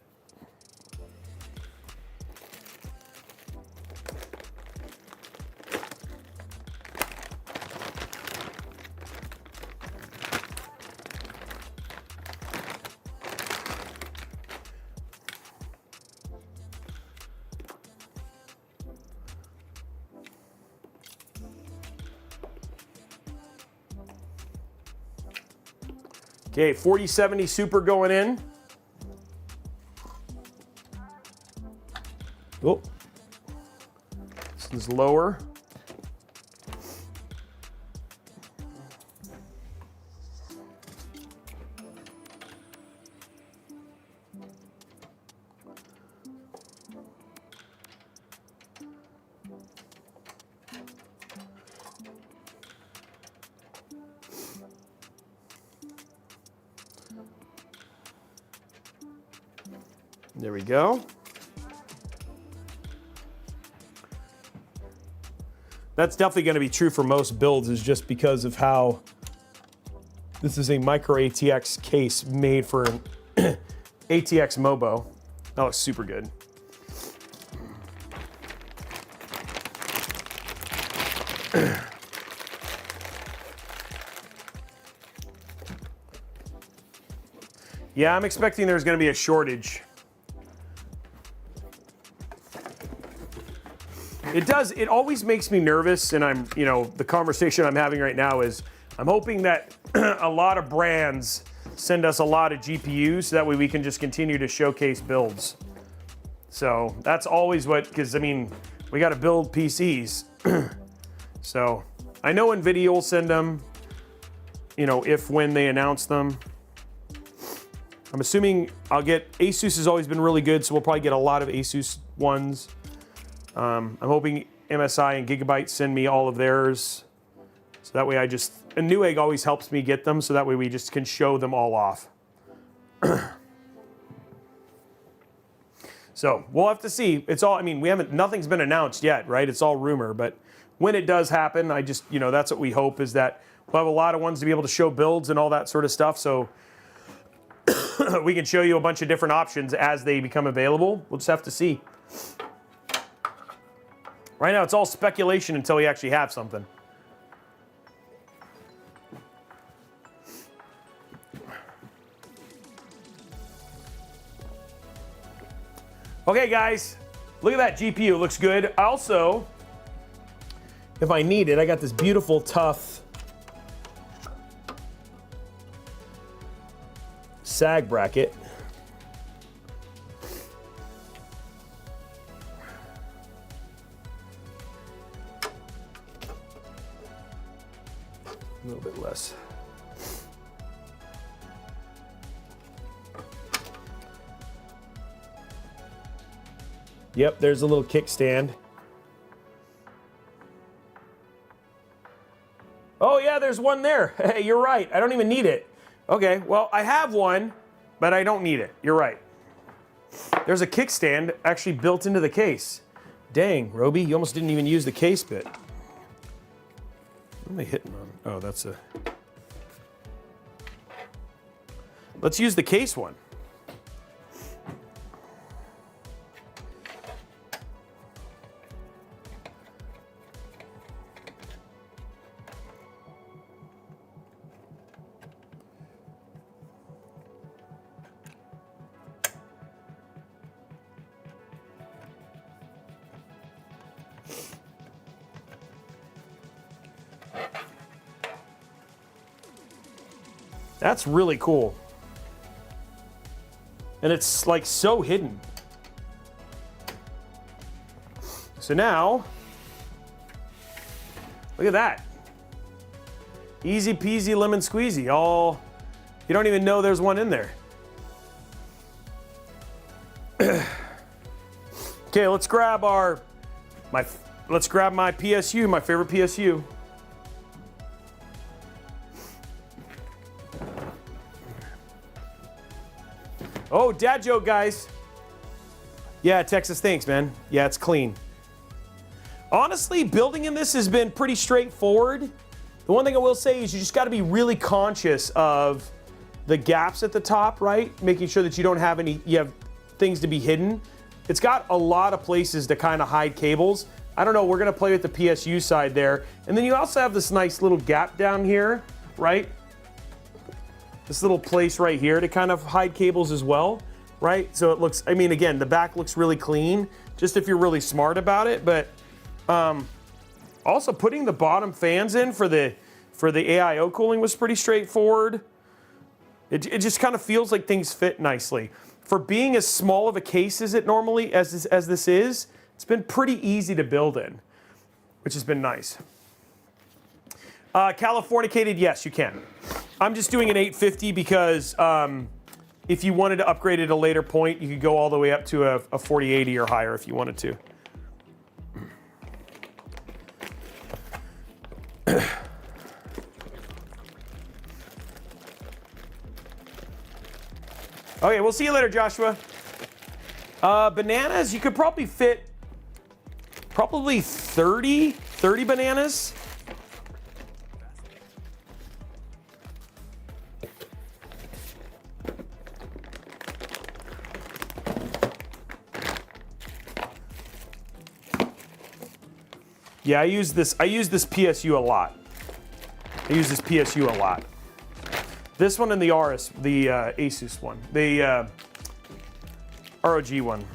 Okay, 4070 Super going in. Oh, this is lower. There we go. That's definitely going to be true for most builds, is just because of how this is a micro ATX case made for an ATX Mobo. That looks super good. Yeah, I'm expecting there's going to be a shortage. It always makes me nervous, and I'm, the conversation I'm having right now is I'm hoping that a lot of brands send us a lot of GPUs so that way we can just continue to showcase builds. So that's always because we got to build PCs. So I know NVIDIA will send them, when they announce them. I'm assuming ASUS has always been really good, so we'll probably get a lot of ASUS ones. I'm hoping MSI and Gigabyte send me all of theirs. So that way and Newegg always helps me get them, so that way we just can show them all off. So we'll have to see. It's all, nothing's been announced yet, right? It's all rumor, but when it does happen, that's what we hope, is that we'll have a lot of ones to be able to show builds and all that sort of stuff. So we can show you a bunch of different options as they become available. We'll just have to see. Right now, it's all speculation until we actually have something. Okay, guys, look at that GPU. It looks good. Also, if I need it, I got this beautiful, tough sag bracket. A little bit less. Yep, there's a little kickstand. Oh yeah, there's one there. Hey, you're right. I don't even need it. Okay, well, I have one, but I don't need it. You're right. There's a kickstand actually built into the case. Dang, Robey, you almost didn't even use the case bit. What am I hitting on? Oh, that's a... Let's use the case one. That's really cool. And it's like so hidden. So now, look at that. Easy peasy lemon squeezy. You don't even know there's one in there. Okay, let's grab my PSU, my favorite PSU. Oh, dad joke, guys. Yeah, Texas, thanks, man. Yeah, it's clean. Honestly, building in this has been pretty straightforward. The one thing I will say is you just got to be really conscious of the gaps at the top, right? Making sure that you have things to be hidden. It's got a lot of places to kind of hide cables. I don't know, we're gonna play with the PSU side there. And then you also have this nice little gap down here, right? This little place right here to kind of hide cables as well, right? So it looks, again, the back looks really clean, just if you're really smart about it. But also putting the bottom fans in for the AIO cooling was pretty straightforward. It just kind of feels like things fit nicely. For being as small of a case as it normally, as this is, it's been pretty easy to build in, which has been nice. Californicated, yes, you can. I'm just doing an 850 because if you wanted to upgrade at a later point, you could go all the way up to a 4080 or higher if you wanted to. Okay, we'll see you later, Joshua. Bananas, you could probably fit probably 30 bananas. Yeah, I use this PSU a lot. I use this PSU a lot. This one and the ASUS one, the ROG one.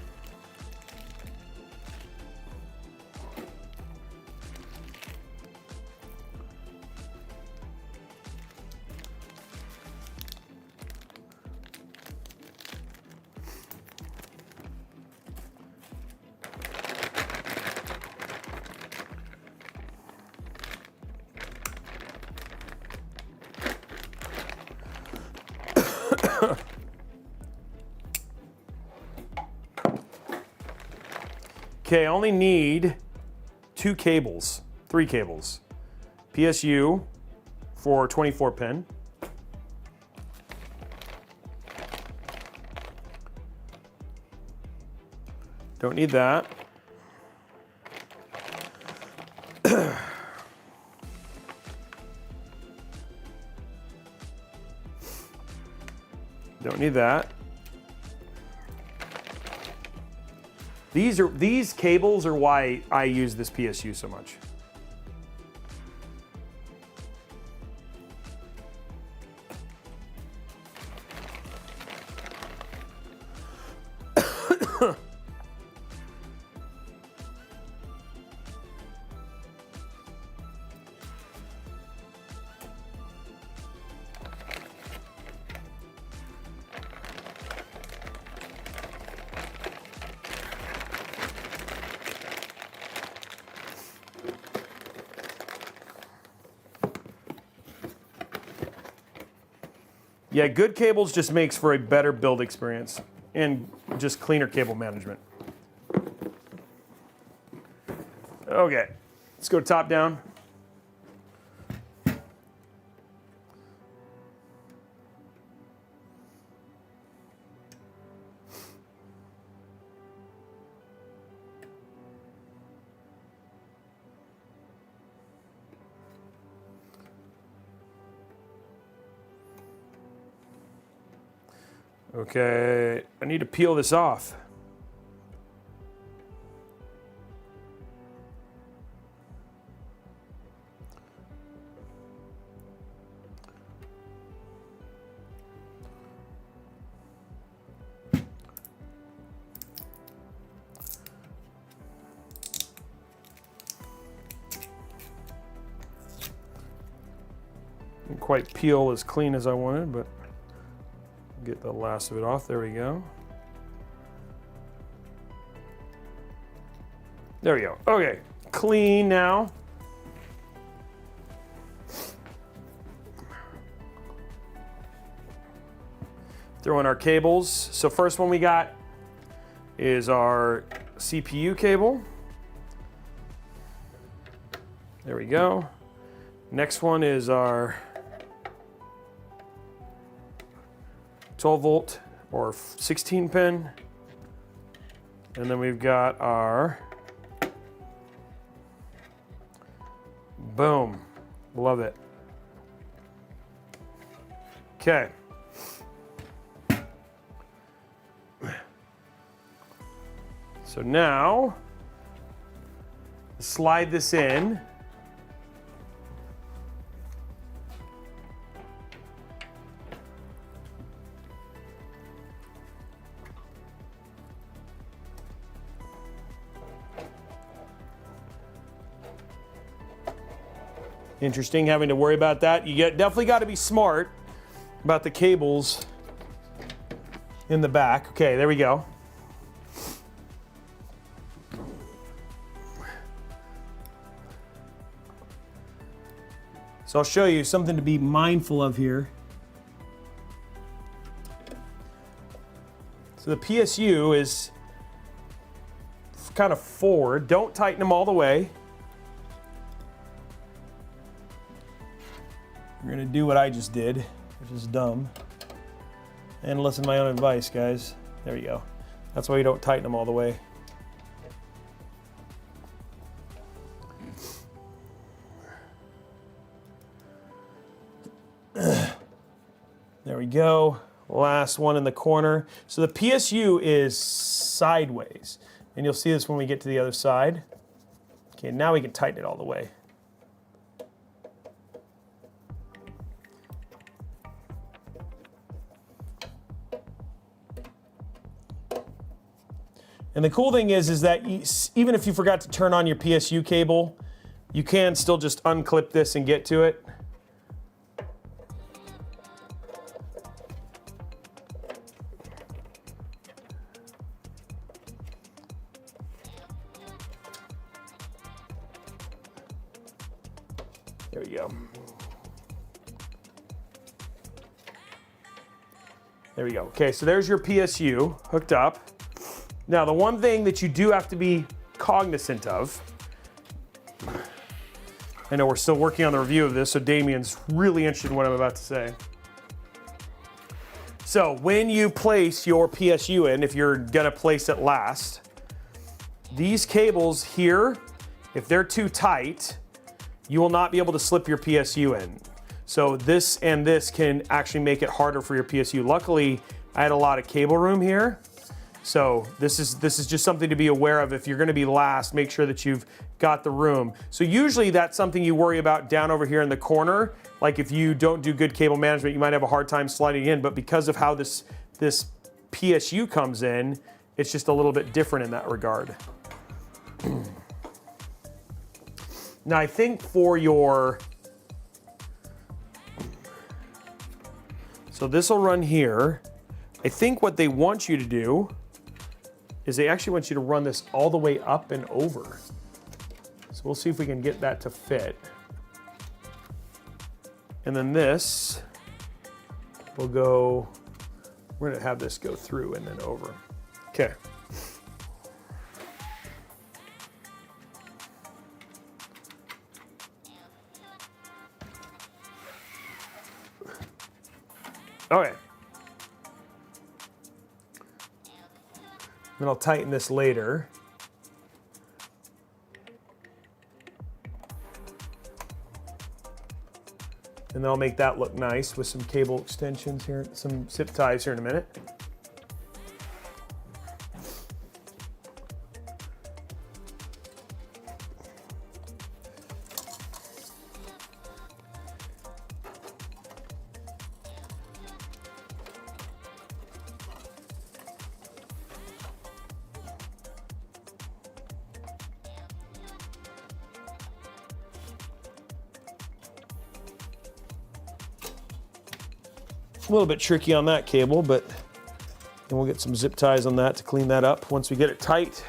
Okay, I only need 3 cables. PSU for 24 pin. Don't need that. Don't need that. These cables are why I use this PSU so much. Yeah, good cables just makes for a better build experience and just cleaner cable management. Okay, let's go top down. Okay, I need to peel this off. Didn't quite peel as clean as I wanted, but get the last of it off. There we go. There we go. Okay, clean now. Throw in our cables. So first one we got is our CPU cable. There we go. Next one is our 12 volt or 16 pin. And then we've got our, boom, love it. Okay. So now, slide this in. Interesting having to worry about that. You definitely got to be smart about the cables in the back. Okay, there we go. So I'll show you something to be mindful of here. So the PSU is kind of forward. Don't tighten them all the way. We're gonna do what I just did, which is dumb. And listen to my own advice, guys. There you go. That's why you don't tighten them all the way. There we go. Last one in the corner. So the PSU is sideways. And you'll see this when we get to the other side. Okay, now we can tighten it all the way. And the cool thing is that even if you forgot to turn on your PSU cable, you can still just unclip this and get to it. There we go. There we go. Okay, so there's your PSU hooked up. Now, the one thing that you do have to be cognizant of, I know we're still working on the review of this, so Damien's really interested in what I'm about to say. So when you place your PSU in, if you're gonna place it last, these cables here, if they're too tight, you will not be able to slip your PSU in. So this and this can actually make it harder for your PSU. Luckily, I had a lot of cable room here. So this is just something to be aware of. If you're gonna be last, make sure that you've got the room. So usually that's something you worry about down over here in the corner. Like if you don't do good cable management, you might have a hard time sliding in, but because of how this PSU comes in, it's just a little bit different in that regard. Now I think for your, so this will run here. I think what they want you to do is they actually want you to run this all the way up and over. So we'll see if we can get that to fit. And then this will go, we're gonna have this go through and then over. Okay. Okay. Then I'll tighten this later. And then I'll make that look nice with some cable extensions here, some zip ties here in a minute. A little bit tricky on that cable, but then we'll get some zip ties on that to clean that up once we get it tight.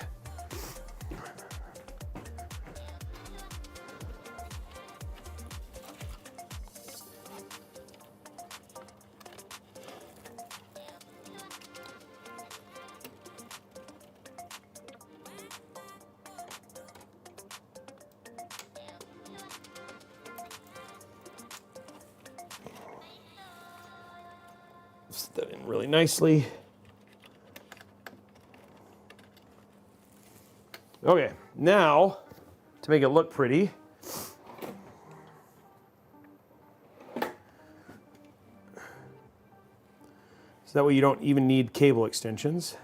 Set that in really nicely. Okay, now to make it look pretty, so that way you don't even need cable extensions.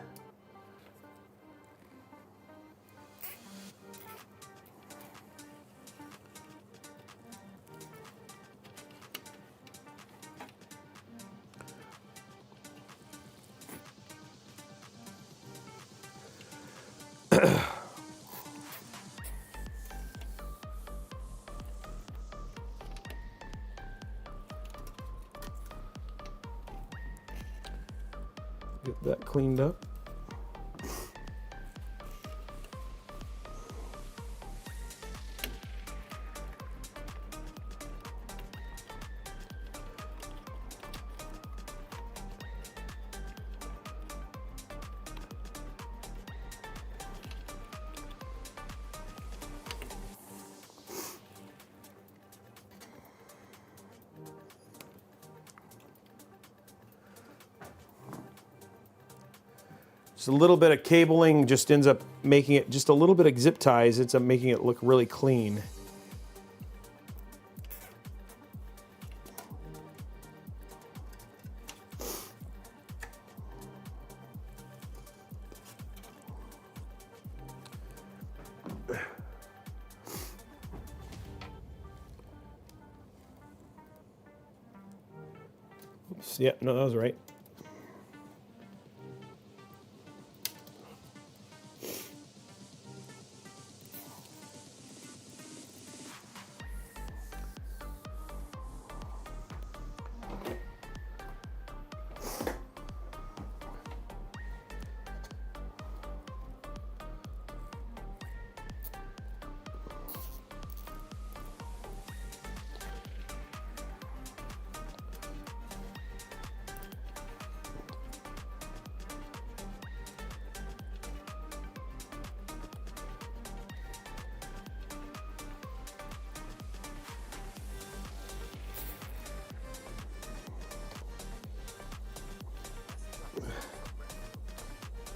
Get that cleaned up. Just a little bit of cabling just ends up making it, just a little bit of zip ties ends up making it look really clean. Oops, yeah, no, that was right.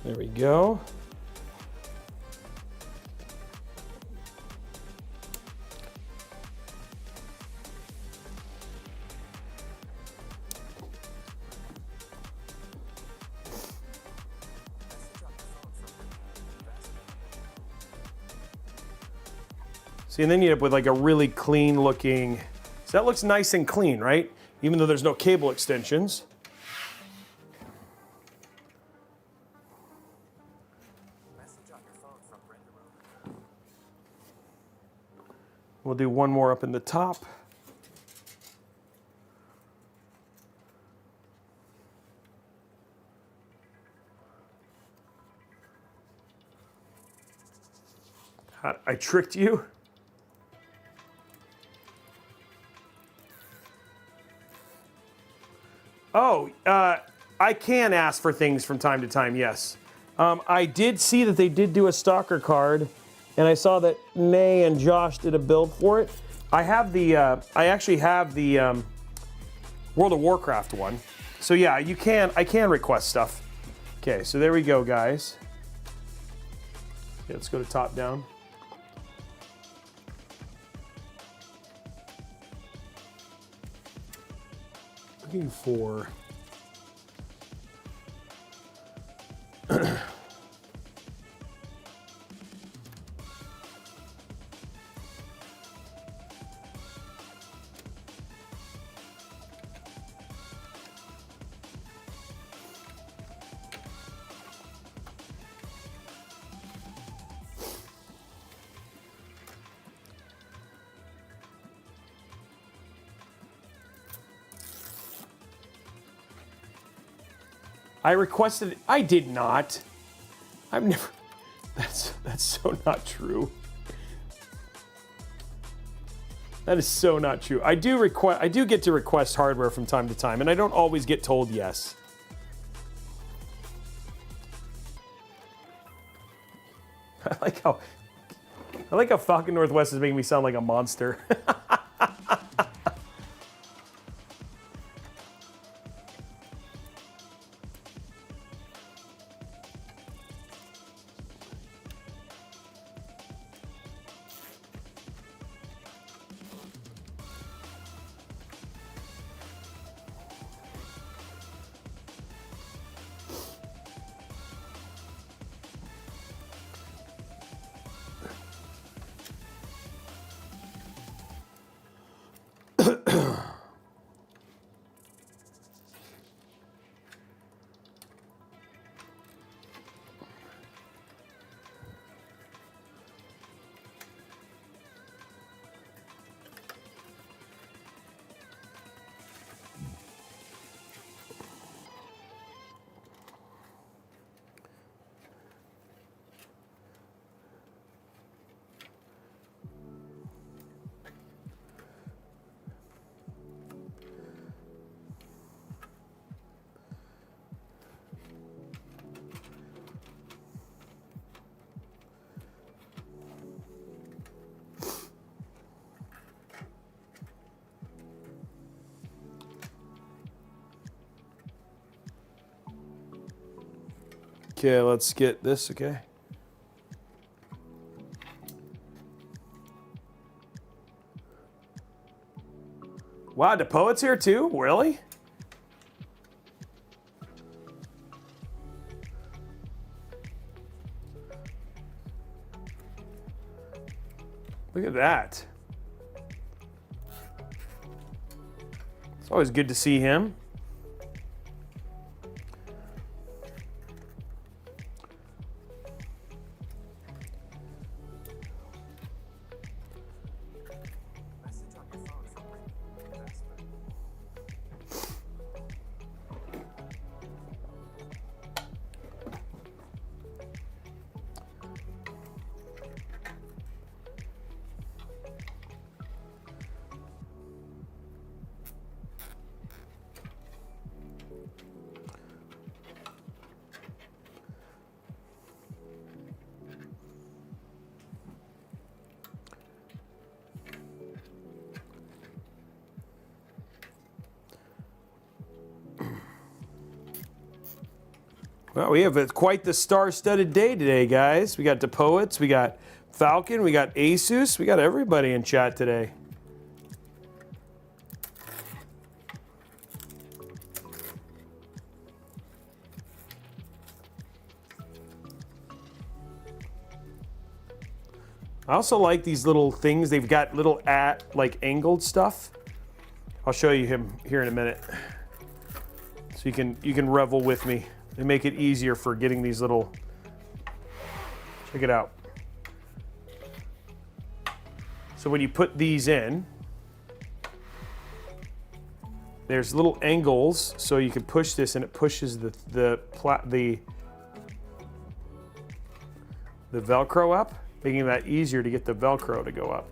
There we go. See, and then you end up with like a really clean looking, so that looks nice and clean, right? Even though there's no cable extensions. We'll do one more up in the top. I tricked you. Oh, I can ask for things from time to time, yes. I did see that they did do a stalker card, and I saw that Nay and Josh did a build for it. I have the, I actually have the World of Warcraft one. So yeah, I can request stuff. Okay, so there we go, guys. Okay, let's go to top down. Looking for I requested, I did not. I've never, that's so not true. That is so not true. I do get to request hardware from time to time, and I don't always get told yes. I like how Falcon Northwest is making me sound like a monster. Okay, let's get this, okay. Wow, the poet's here too? Really? Look at that. It's always good to see him. Well, we have quite the star-studded day today, guys. We got the Poets, we got Falcon, we got ASUS, we got everybody in chat today. I also like these little things. They've got little like angled stuff. I'll show you him here in a minute, so you can revel with me. They make it easier for getting these little. Check it out. So when you put these in, there's little angles, so you can push this, and it pushes the Velcro up, making that easier to get the Velcro to go up.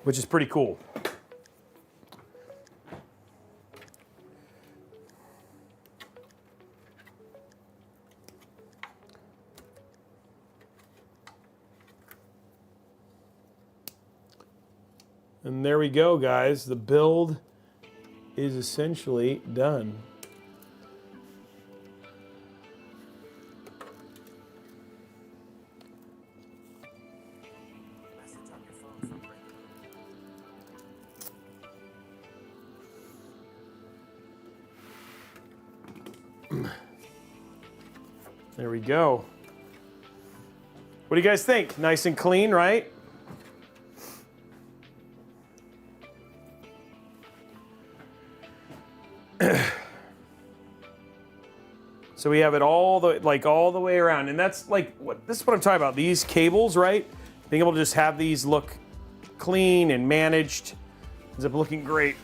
Which is pretty cool. And there we go, guys. The build is essentially done. There we go. What do you guys think? Nice and clean, right? So we have it all the way around, and that's this is what I'm talking about. These cables, right? Being able to just have these look clean and managed ends up looking great.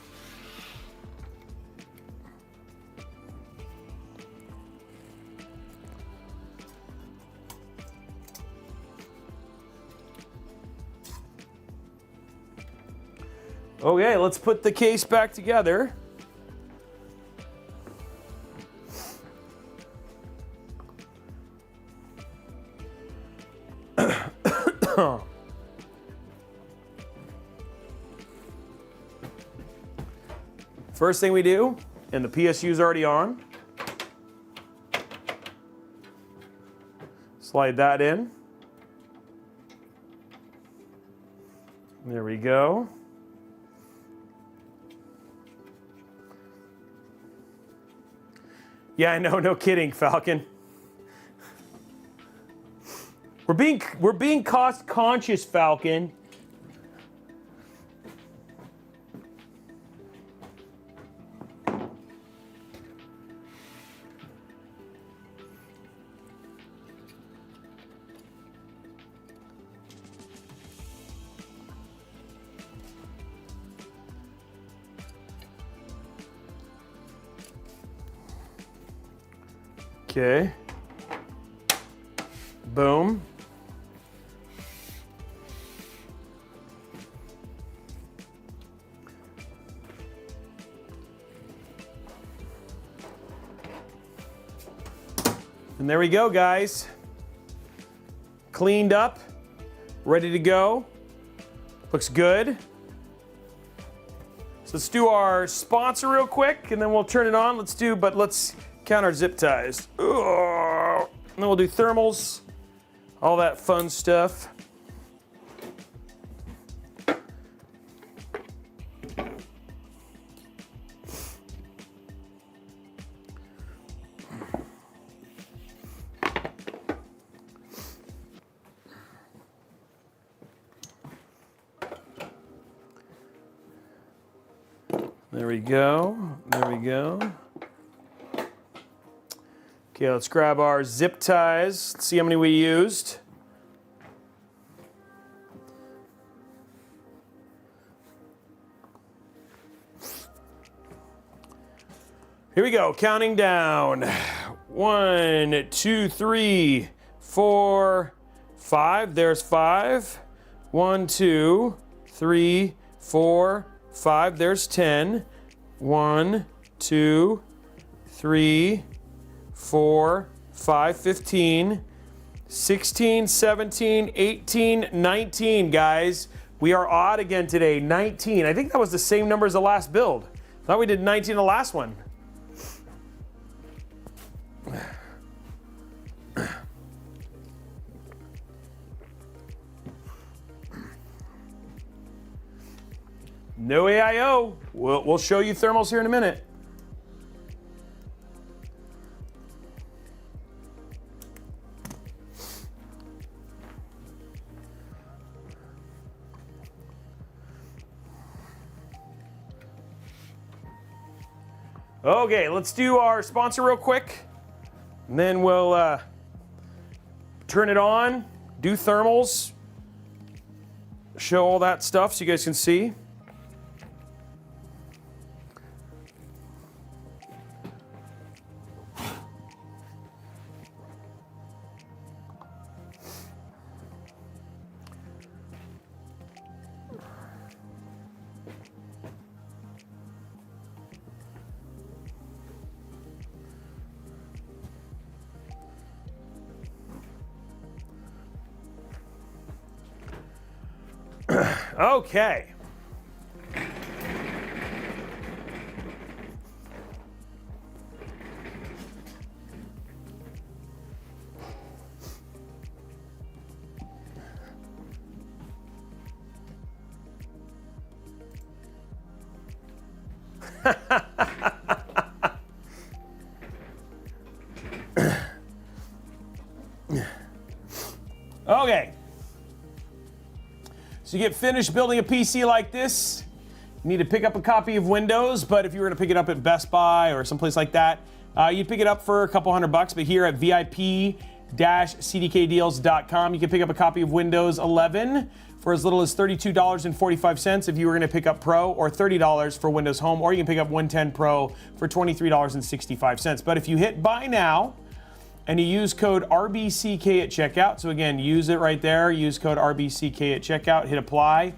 Okay, let's put the case back together. First thing we do, and the PSU is already on, slide that in. There we go. Yeah, I know, no kidding, Falcon. We're being cost conscious, Falcon. Okay. Boom. And there we go, guys. Cleaned up, ready to go. Looks good. So let's do our sponsor real quick, and then we'll turn it on. Let's count our zip ties. And then we'll do thermals, all that fun stuff. There we go. There we go. Okay, let's grab our zip ties. Let's see how many we used. Here we go, counting down. 1, 2, 3, 4, 5. There's 5. 1, 2, 3, 4, 5. There's 10. 1, 2, 3, 4, 5, 15, 16, 17, 18, 19, guys. We are odd again today, 19. I think that was the same number as the last build. I thought we did 19 the last one. No AIO. We'll show you thermals here in a minute. Okay, let's do our sponsor real quick, and then we'll turn it on, do thermals, show all that stuff so you guys can see. Okay. Okay. So you get finished building a PC like this, you need to pick up a copy of Windows, but if you were to pick it up at Best Buy or someplace like that, you'd pick it up for a couple $100, but here at VIP-CDKdeals.com, you can pick up a copy of Windows 11 for as little as $32.45 if you were going to pick up Pro, or $30 for Windows Home, or you can pick up 110 Pro for $23.65. But if you hit Buy Now, and you use code RBCK at checkout. So again, use it right there. Use code RBCK at checkout. Hit apply.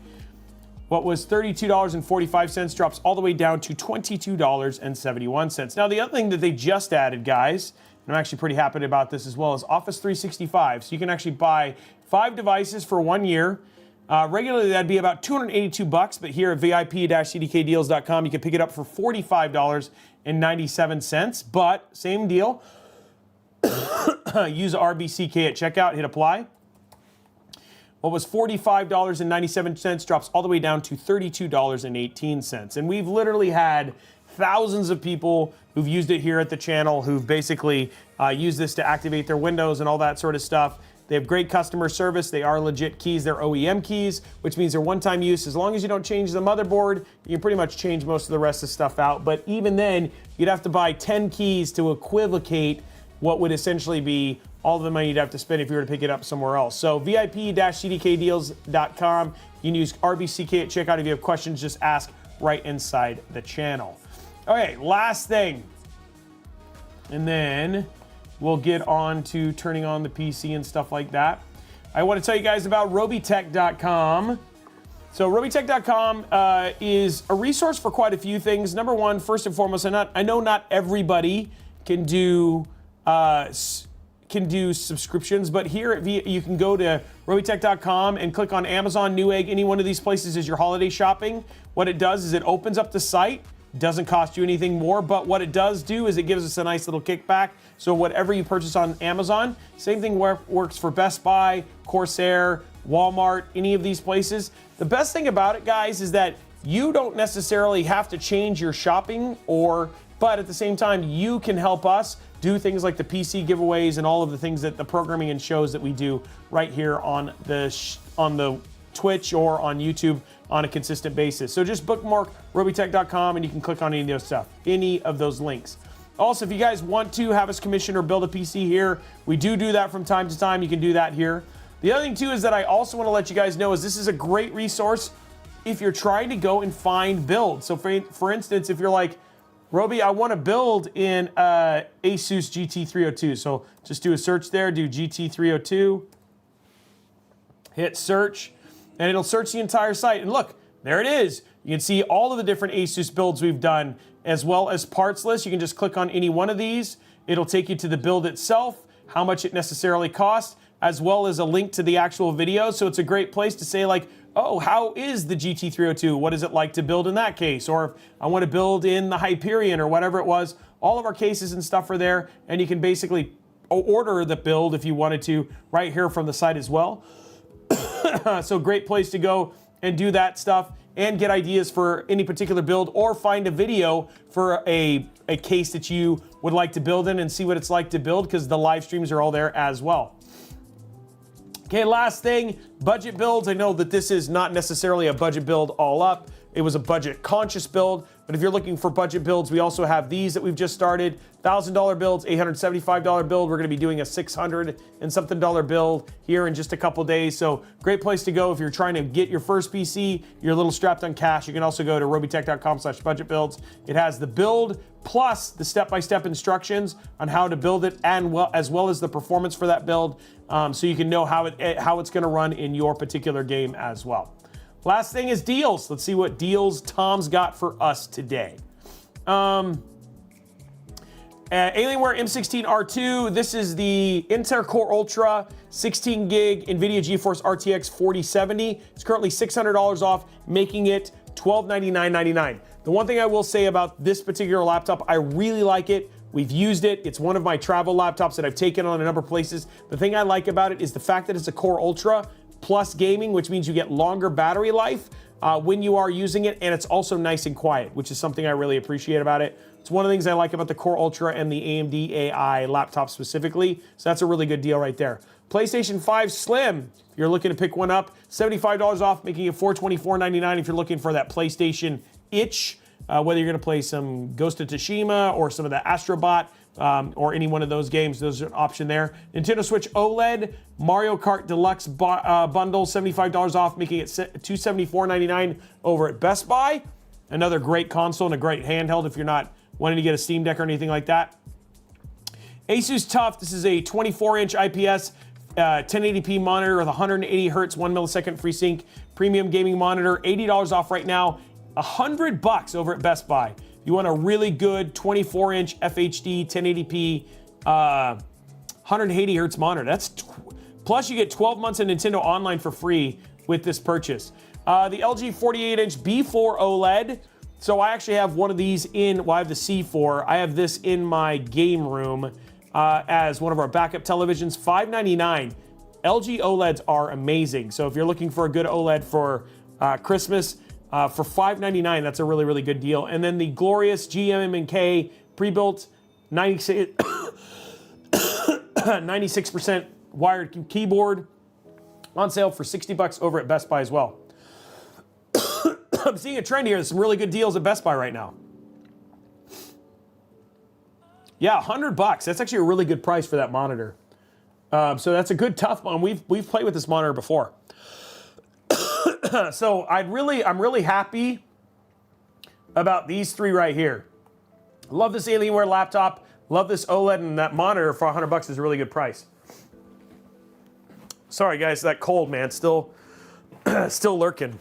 What was $32.45 drops all the way down to $22.71. Now, the other thing that they just added, guys, and I'm actually pretty happy about this as well, is Office 365. So you can actually buy 5 devices for 1 year. Regularly, that'd be about $282, but here at VIP-CDKdeals.com, you can pick it up for $45.97. But same deal. Use RBCK at checkout, hit apply. What was $45.97 drops all the way down to $32.18. And we've literally had thousands of people who've used it here at the channel who've basically used this to activate their Windows and all that sort of stuff. They have great customer service. They are legit keys. They're OEM keys, which means they're one-time use. As long as you don't change the motherboard, you can pretty much change most of the rest of the stuff out. But even then, you'd have to buy 10 keys to equivocate what would essentially be all the money you'd have to spend if you were to pick it up somewhere else. So VIP-CDKdeals.com. You can use RBCK at checkout. If you have questions, just ask right inside the channel. Okay, last thing. And then we'll get on to turning on the PC and stuff like that. I want to tell you guys about Robeytech.com. So Robeytech.com is a resource for quite a few things. Number one, first and foremost, I know not everybody can do can do subscriptions, but here you can go to Robeytech.com and click on Amazon, Newegg, any one of these places is your holiday shopping. What it does is it opens up the site, doesn't cost you anything more, but what it does do is it gives us a nice little kickback. So whatever you purchase on Amazon, same thing works for Best Buy, Corsair, Walmart, any of these places. The best thing about it, guys, is that you don't necessarily have to change your shopping, but at the same time, you can help us do things like the PC giveaways and all of the things that the programming and shows that we do right here on the Twitch or on YouTube on a consistent basis. So just bookmark Robeytech.com and you can click on any of those links. Also, if you guys want to have us commission or build a PC here, we do that from time to time. You can do that here. The other thing too is that I also want to let you guys know is this is a great resource if you're trying to go and find builds. So for instance, if you're like, Robey, I want to build in ASUS GT302. So just do a search there, do GT302, hit search, and it'll search the entire site. And look, there it is. You can see all of the different ASUS builds we've done, as well as parts list. You can just click on any one of these. It'll take you to the build itself, how much it necessarily costs, as well as a link to the actual video. So it's a great place to say like, oh, how is the GT302? What is it like to build in that case? Or if I want to build in the Hyperion or whatever it was, all of our cases and stuff are there, and you can basically order the build if you wanted to right here from the site as well. So great place to go and do that stuff and get ideas for any particular build or find a video for a case that you would like to build in and see what it's like to build, because the live streams are all there as well. Okay, last thing, budget builds. I know that this is not necessarily a budget build all up. It was a budget conscious build, but if you're looking for budget builds, we also have these that we've just started. $1,000 builds, $875 build. We're gonna be doing a $600 and something build here in just a couple days. So great place to go if you're trying to get your first PC, you're a little strapped on cash. You can also go to robeytech.com/budget builds. It has the build plus the step-by-step instructions on how to build it, and as well as the performance for that build, so you can know how it's gonna run in your particular game as well. Last thing is deals. Let's see what deals Tom's got for us today. Alienware M16 R2. This is the Intel Core Ultra 16 gig NVIDIA GeForce RTX 4070. It's currently $600 off, making it $1,299.99. The one thing I will say about this particular laptop, I really like it. We've used it. It's one of my travel laptops that I've taken on a number of places. The thing I like about it is the fact that it's a Core Ultra plus gaming, which means you get longer battery life when you are using it, and it's also nice and quiet, which is something I really appreciate about it. It's one of the things I like about the Core Ultra and the AMD AI laptop specifically, so that's a really good deal right there. PlayStation 5 Slim, if you're looking to pick one up, $75 off, making it $424.99 if you're looking for that PlayStation itch, whether you're gonna play some Ghost of Tsushima or some of the Astrobot, or any one of those games, there's an option there. Nintendo Switch OLED, Mario Kart Deluxe bundle, $75 off, making it $274.99 over at Best Buy. Another great console and a great handheld if you're not wanting to get a Steam Deck or anything like that. ASUS TUF, this is a 24-inch IPS 1080p monitor with 180 hertz, 1 millisecond FreeSync premium gaming monitor, $80 off right now, $100 over at Best Buy. You want a really good 24-inch FHD 1080p 180 hertz monitor. Plus you get 12 months of Nintendo Online for free with this purchase. The LG 48-inch B4 OLED. So I actually have one of these I have the C4. I have this in my game room as one of our backup televisions. $599. LG OLEDs are amazing. So if you're looking for a good OLED for Christmas, for $599, that's a really, really good deal. And then the glorious GMM&K pre-built 96% wired keyboard on sale for $60 over at Best Buy as well. I'm seeing a trend here. There's some really good deals at Best Buy right now. Yeah, $100. That's actually a really good price for that monitor. So that's a good TUF one. We've played with this monitor before. So I'm really happy about these three right here. Love this Alienware laptop. Love this OLED, and that monitor for $100 is a really good price. Sorry guys, that cold, man, still lurking.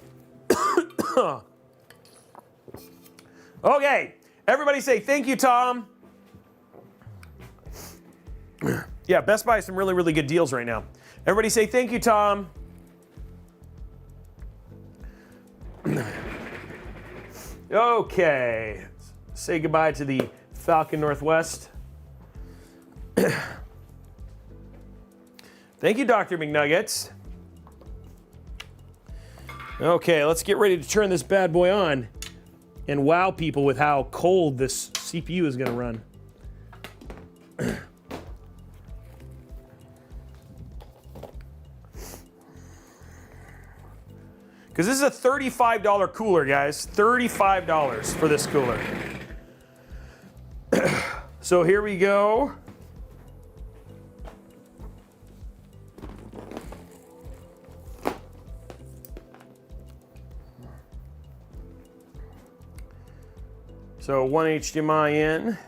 Okay, everybody say thank you, Tom. Yeah, Best Buy has some really, really good deals right now. Everybody say thank you, Tom. Okay, say goodbye to the Falcon Northwest. Thank you, Dr. McNuggets. Okay, let's get ready to turn this bad boy on and wow people with how cold this CPU is gonna run. Because this is a $35 cooler, guys. $35 for this cooler. So here we go. So one HDMI in.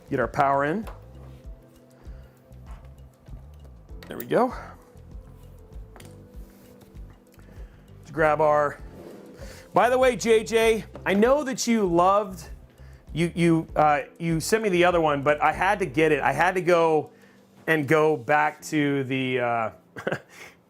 Get our power in. There we go. Let's grab our. By the way, JJ, I know that you loved. You sent me the other one, but I had to get it. I had to go back to the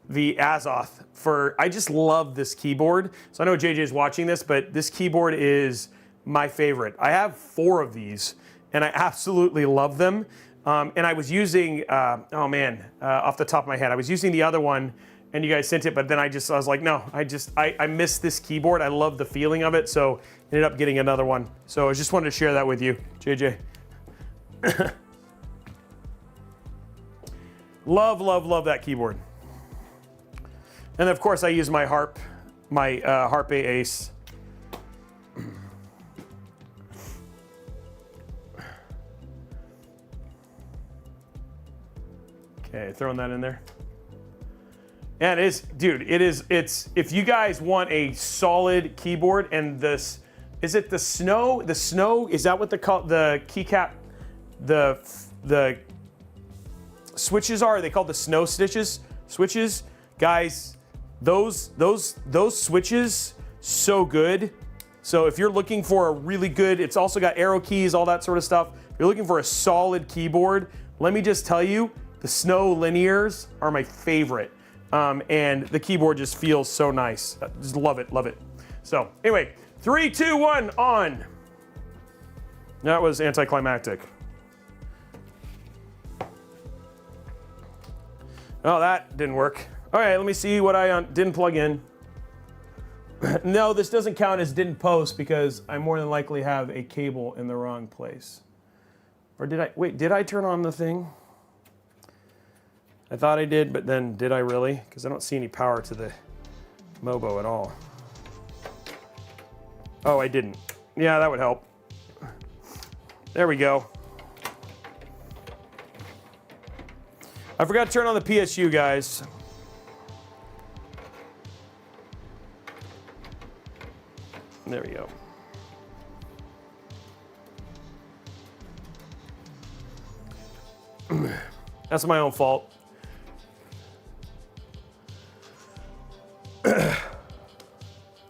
the ASUS for. I just love this keyboard. So I know JJ is watching this, but this keyboard is my favorite. I have 4 of these, and I absolutely love them. And I was using, off the top of my head, I was using the other one, and you guys sent it, but then I was like, no, I miss this keyboard. I love the feeling of it, so ended up getting another one. So I just wanted to share that with you, JJ. love that keyboard. And of course, I use my Harp A Ace. Okay, throwing that in there. And it's if you guys want a solid keyboard and this, is it the Snow? The Snow, is that what the keycap, the switches are? Are they called the Snow switches? Guys, those switches, so good. So if you're looking for a really good, it's also got arrow keys, all that sort of stuff. If you're looking for a solid keyboard, let me just tell you, the Snow linears are my favorite. And the keyboard just feels so nice. Just love it. So anyway, 3, 2, 1, on. That was anticlimactic. Oh, that didn't work. All right, let me see what I didn't plug in. No, this doesn't count as didn't post because I more than likely have a cable in the wrong place. Or did I turn on the thing? I thought I did, but then did I really? Because I don't see any power to the Mobo at all. Oh, I didn't. Yeah, that would help. There we go. I forgot to turn on the PSU, guys. There we go. That's my own fault.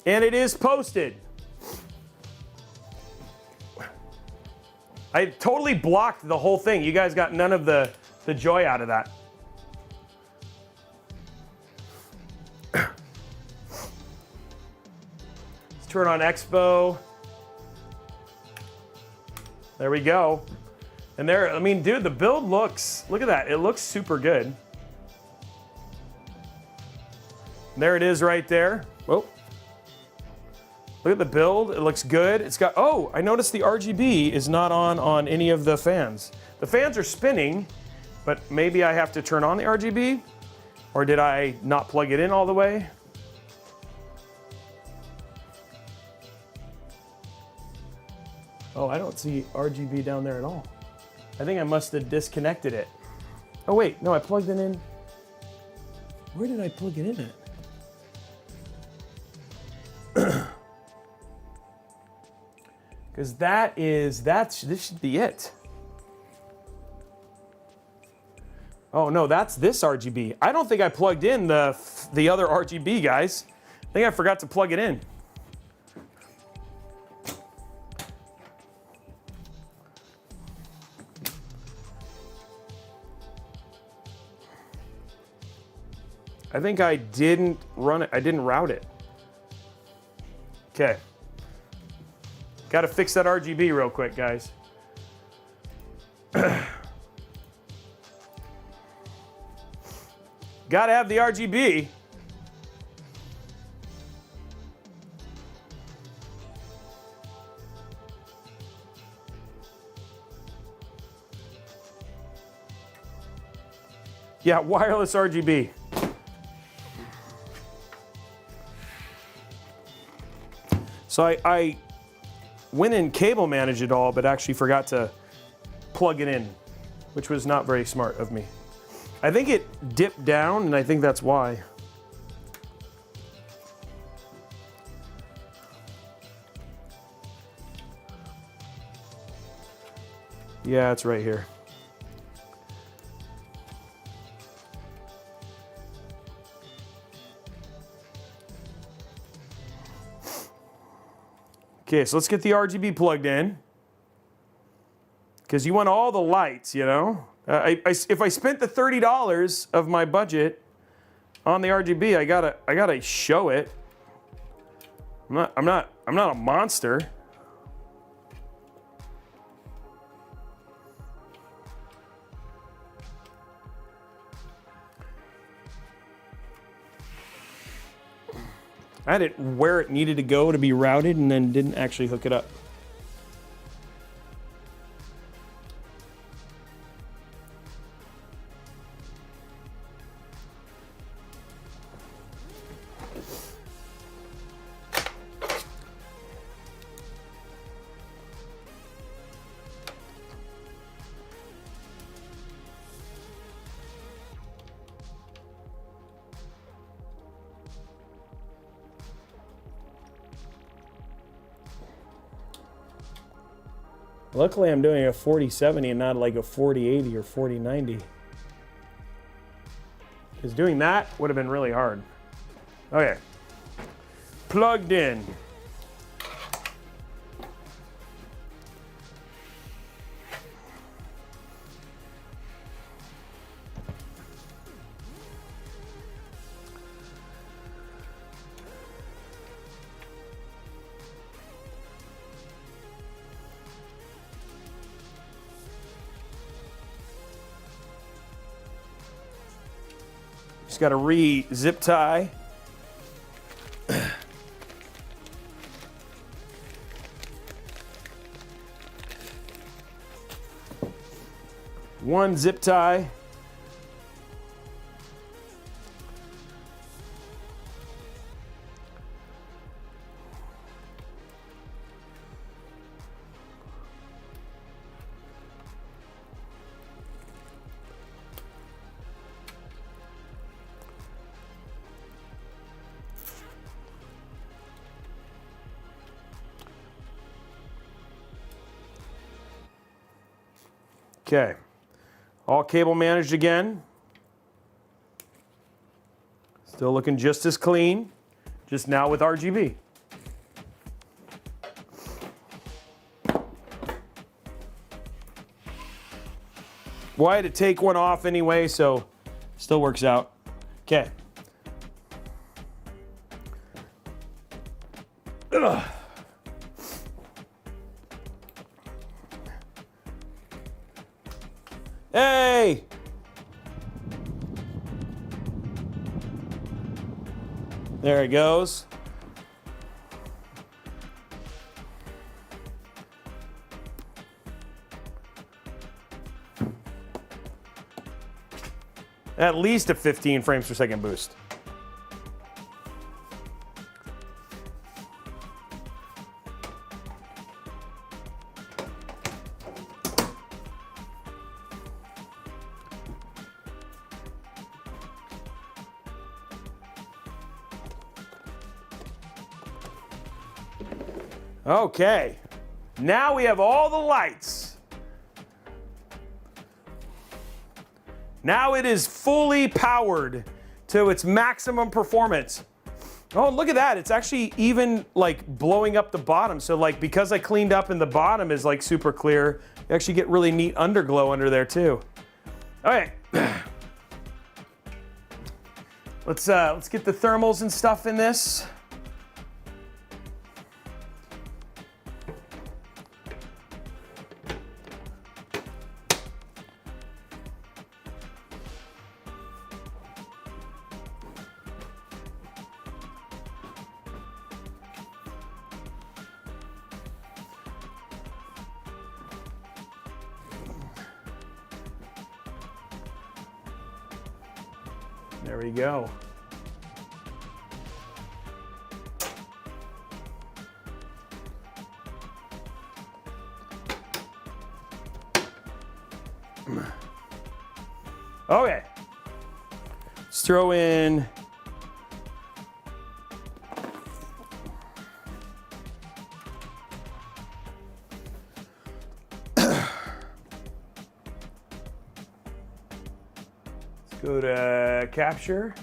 And it is posted. I totally blocked the whole thing. You guys got none of the joy out of that. Let's turn on Expo. There we go. And there, I mean, dude, the build looks, look at that. It looks super good. There it is right there. Whoa. Look at the build, it looks good. It's got, oh, I noticed the RGB is not on any of the fans. The fans are spinning, but maybe I have to turn on the RGB? Or did I not plug it in all the way? Oh, I don't see RGB down there at all. I think I must have disconnected it. Oh wait, no, I plugged it in. Where did I plug it in at? Because this should be it. Oh no, that's this RGB. I don't think I plugged in the other RGB, guys. I think I forgot to plug it in. I think I didn't run it. I didn't route it. Okay. Got to fix that RGB real quick, guys. Got to have the RGB. Yeah, wireless RGB. So I went and cable managed it all, but actually forgot to plug it in, which was not very smart of me. I think it dipped down, and I think that's why. Yeah, it's right here. Okay, so let's get the RGB plugged in, because you want all the lights, you know? If I spent the $30 of my budget on the RGB, I gotta show it. I'm not a monster. I had it where it needed to go to be routed and then didn't actually hook it up. Luckily, I'm doing a 4070 and not like a 4080 or 4090. Because doing that would have been really hard. Okay. Plugged in. Just got to re-zip tie. One zip tie. Okay, all cable managed again. Still looking just as clean, just now with RGB. Well, I had to take one off anyway, so still works out. Okay. Ugh. Hey! There it goes. At least a 15 frames per second boost. Okay, now we have all the lights. Now it is fully powered to its maximum performance. Oh, look at that. It's actually even like blowing up the bottom. So like, because I cleaned up and the bottom is like super clear, you actually get really neat underglow under there too. Okay. Let's get the thermals and stuff in this. There we go. Okay. Let's throw in go to capture.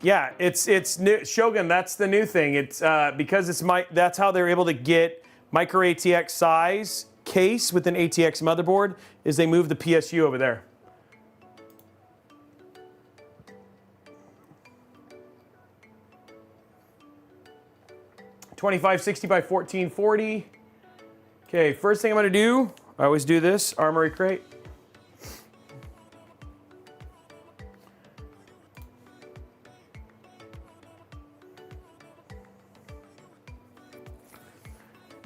Yeah, it's new. Shogun, that's the new thing. It's because that's how they're able to get micro ATX size case with an ATX motherboard is they move the PSU over there. $2560 by 1440. Okay, first thing I'm gonna do, I always do this, armory crate.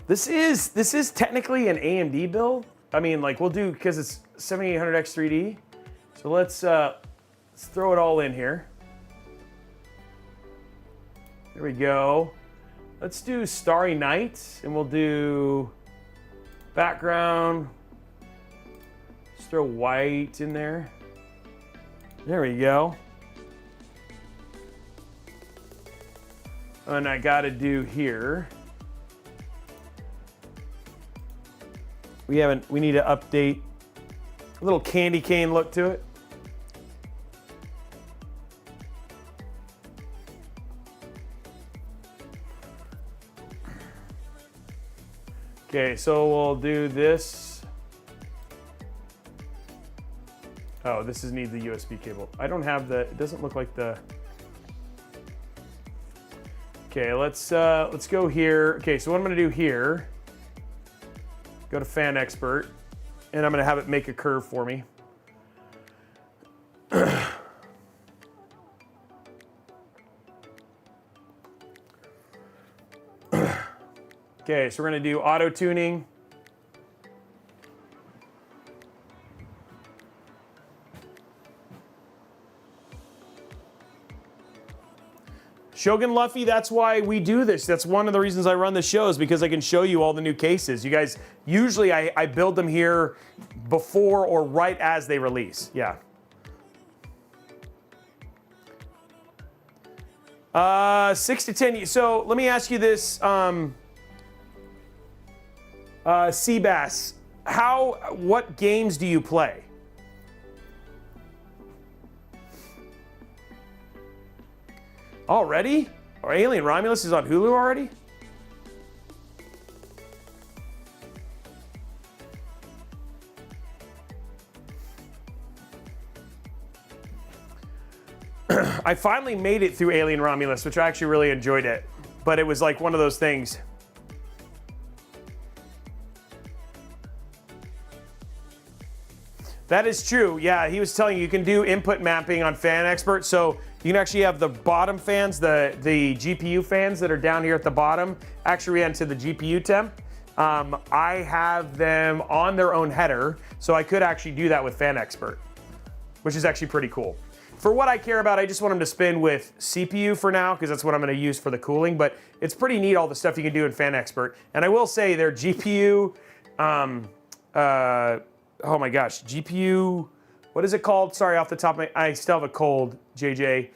This is technically an AMD build. I mean, like we'll do, because it's 7800X 3D. So let's throw it all in here. There we go. Let's do Starry Night, and we'll do background. Let's throw white in there. There we go. And I gotta do here. We need to update a little candy cane look to it. Okay, so we'll do this. Oh, this needs the USB cable. I don't have it doesn't look like the. Okay, let's go here. Okay, so what I'm gonna do here, go to Fan Expert, and I'm gonna have it make a curve for me. Okay, so we're gonna do auto tuning. Shogun Luffy, that's why we do this. That's one of the reasons I run the shows, because I can show you all the new cases. You guys, usually I build them here before or right as they release. Yeah. 6 to 10. So let me ask you this, Seabass, what games do you play? Already? Or Alien Romulus is on Hulu already? I finally made it through Alien Romulus, which I actually really enjoyed it. But it was like one of those things. That is true. Yeah, he was telling you can do input mapping on Fan Expert. So you can actually have the bottom fans, the GPU fans that are down here at the bottom, actually ran to the GPU temp. I have them on their own header, so I could actually do that with Fan Expert, which is actually pretty cool. For what I care about, I just want them to spin with CPU for now, because that's what I'm going to use for the cooling. But it's pretty neat, all the stuff you can do in Fan Expert. And I will say their GPU, oh my gosh, GPU, what is it called? Sorry, off the top of my, I still have a cold, JJ.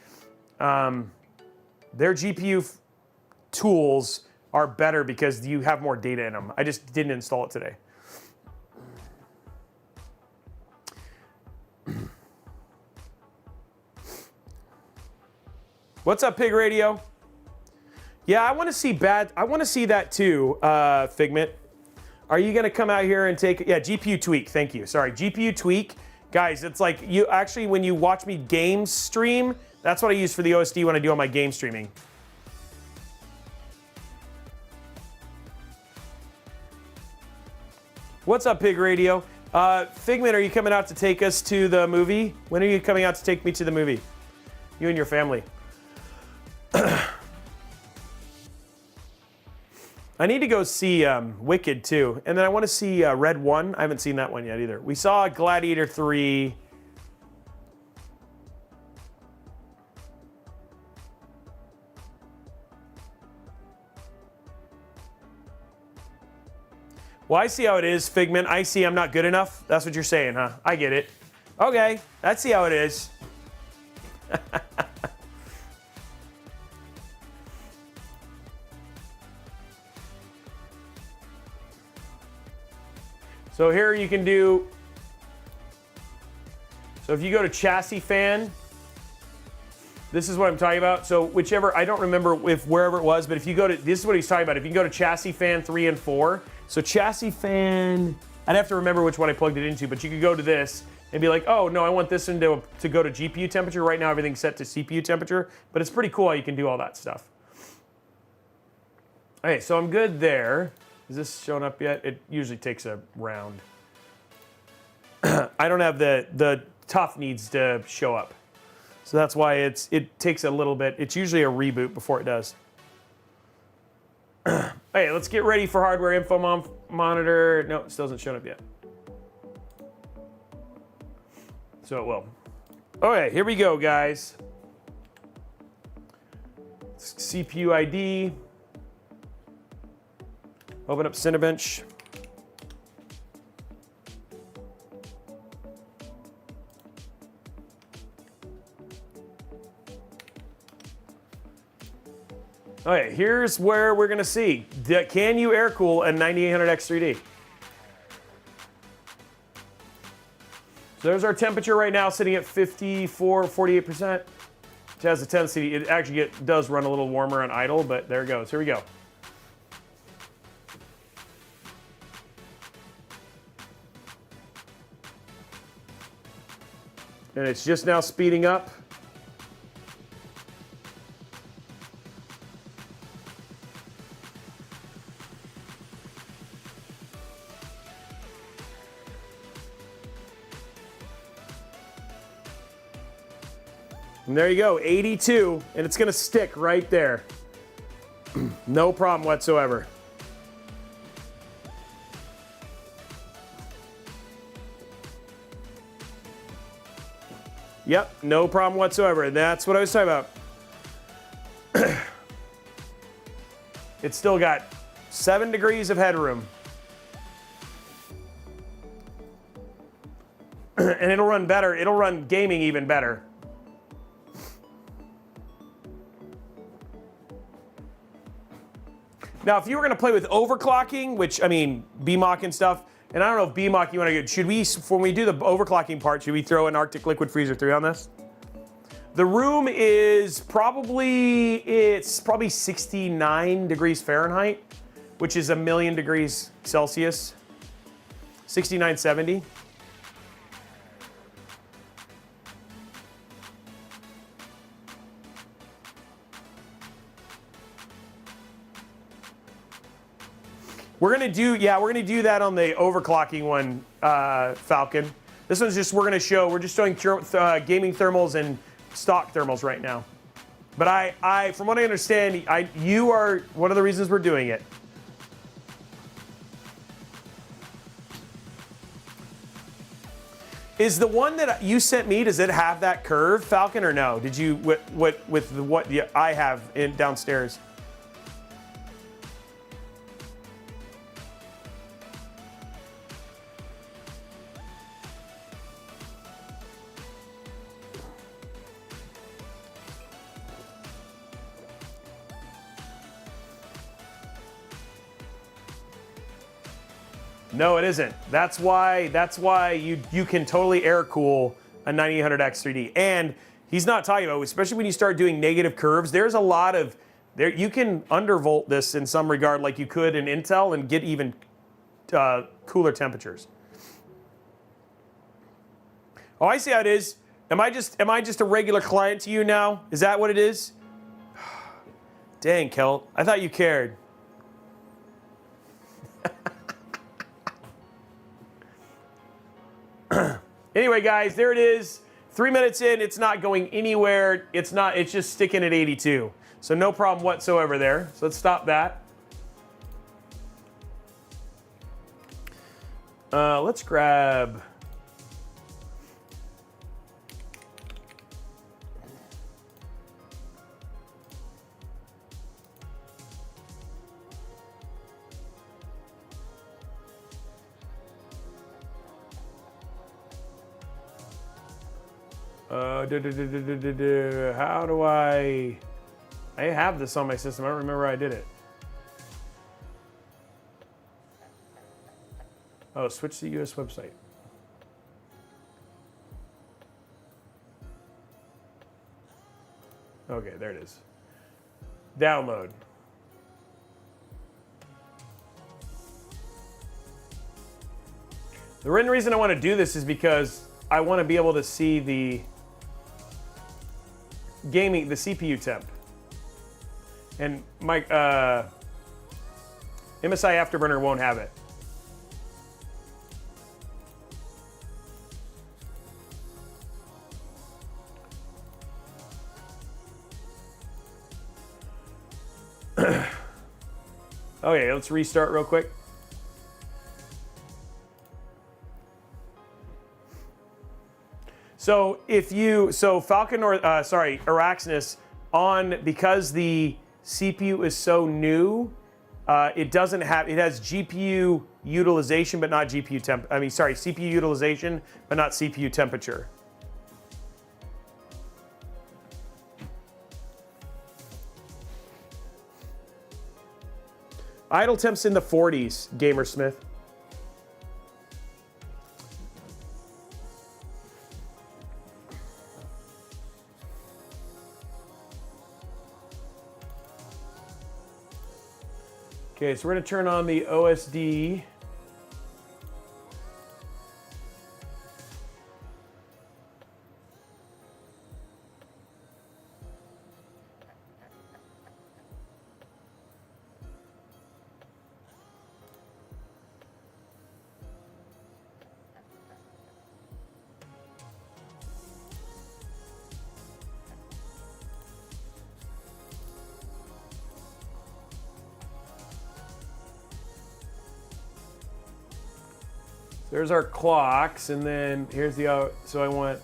Their GPU tools are better because you have more data in them. I just didn't install it today. What's up, Pig Radio? Yeah, I want to see that too, Figment. Are you gonna come out here and take, yeah, GPU tweak, thank you, sorry, GPU tweak. Guys, it's like, you actually, when you watch me game stream, that's what I use for the OSD when I do all my game streaming. What's up, Pig Radio? Figment, are you coming out to take us to the movie? When are you coming out to take me to the movie? You and your family. I need to go see Wicked too, and then I want to see Red 1. I haven't seen that one yet either. We saw Gladiator 3. Well, I see how it is, Figment. I see I'm not good enough. That's what you're saying, huh? I get it. Okay, I see how it is. So here you can do, so if you go to Chassis Fan, this is what I'm talking about. So whichever, I don't remember if wherever it was, but if you go to, this is what he's talking about. If you can go to Chassis Fan 3 and 4. So Chassis Fan, I'd have to remember which one I plugged it into, but you could go to this and be like, oh no, I want this one to go to GPU temperature. Right now everything's set to CPU temperature, but it's pretty cool how you can do all that stuff. Okay, so I'm good there. Is this showing up yet? It usually takes a round. I don't have the tough needs to show up. So that's why it takes a little bit. It's usually a reboot before it does. Okay, let's get ready for hardware info monitor. No, it still hasn't shown up yet. So it will. Okay, here we go, guys. CPU ID. Open up Cinebench. Okay, here's where we're gonna see. Can you air cool a 9800X3D? So there's our temperature right now, sitting at 48%. It has a tendency, it actually does run a little warmer on idle, but there it goes. Here we go. And it's just now speeding up. And there you go, 82, and it's gonna stick right there. No problem whatsoever. Yep, no problem whatsoever. And that's what I was talking about. It's still got 7 degrees of headroom. And it'll run better. It'll run gaming even better. Now, if you were going to play with overclocking, which, I mean, BMOC and stuff, and I don't know if BMOC you want to get, should we, when we do the overclocking part, should we throw an Arctic Liquid Freezer 3 on this? The room is probably, it's probably 69 degrees Fahrenheit, which is 1,000,000 degrees Celsius. 69, 70. We're gonna do that on the overclocking one, Falcon. This one's just, we're just showing gaming thermals and stock thermals right now. But from what I understand, you are one of the reasons we're doing it. Is the one that you sent me, does it have that curve, Falcon, or no? Did you, what I have downstairs? No, it isn't. That's why you can totally air cool a 9800X3D. And he's not talking about, especially when you start doing negative curves, there's a lot of, you can undervolt this in some regard like you could in Intel and get even cooler temperatures. Oh, I see how it is. Am I just a regular client to you now? Is that what it is? Dang, Kel. I thought you cared. Anyway, guys, there it is. 3 minutes in, it's not going anywhere. It's just sticking at 82. So no problem whatsoever there. So let's stop that. Let's grab... How do I have this on my system. I don't remember how I did it. Oh, switch to US website. Okay, there it is. Download. The reason I want to do this is because I want to be able to see the CPU temp. And my MSI Afterburner won't have it. Okay, let's restart real quick. So Falcon or Araxis because the CPU is so new, it has GPU utilization but not CPU utilization but not CPU temperature. Idle temps in the 40s, Gamersmith. Okay, so we're going to turn on the OSD. There's our clocks, and then here's the so I want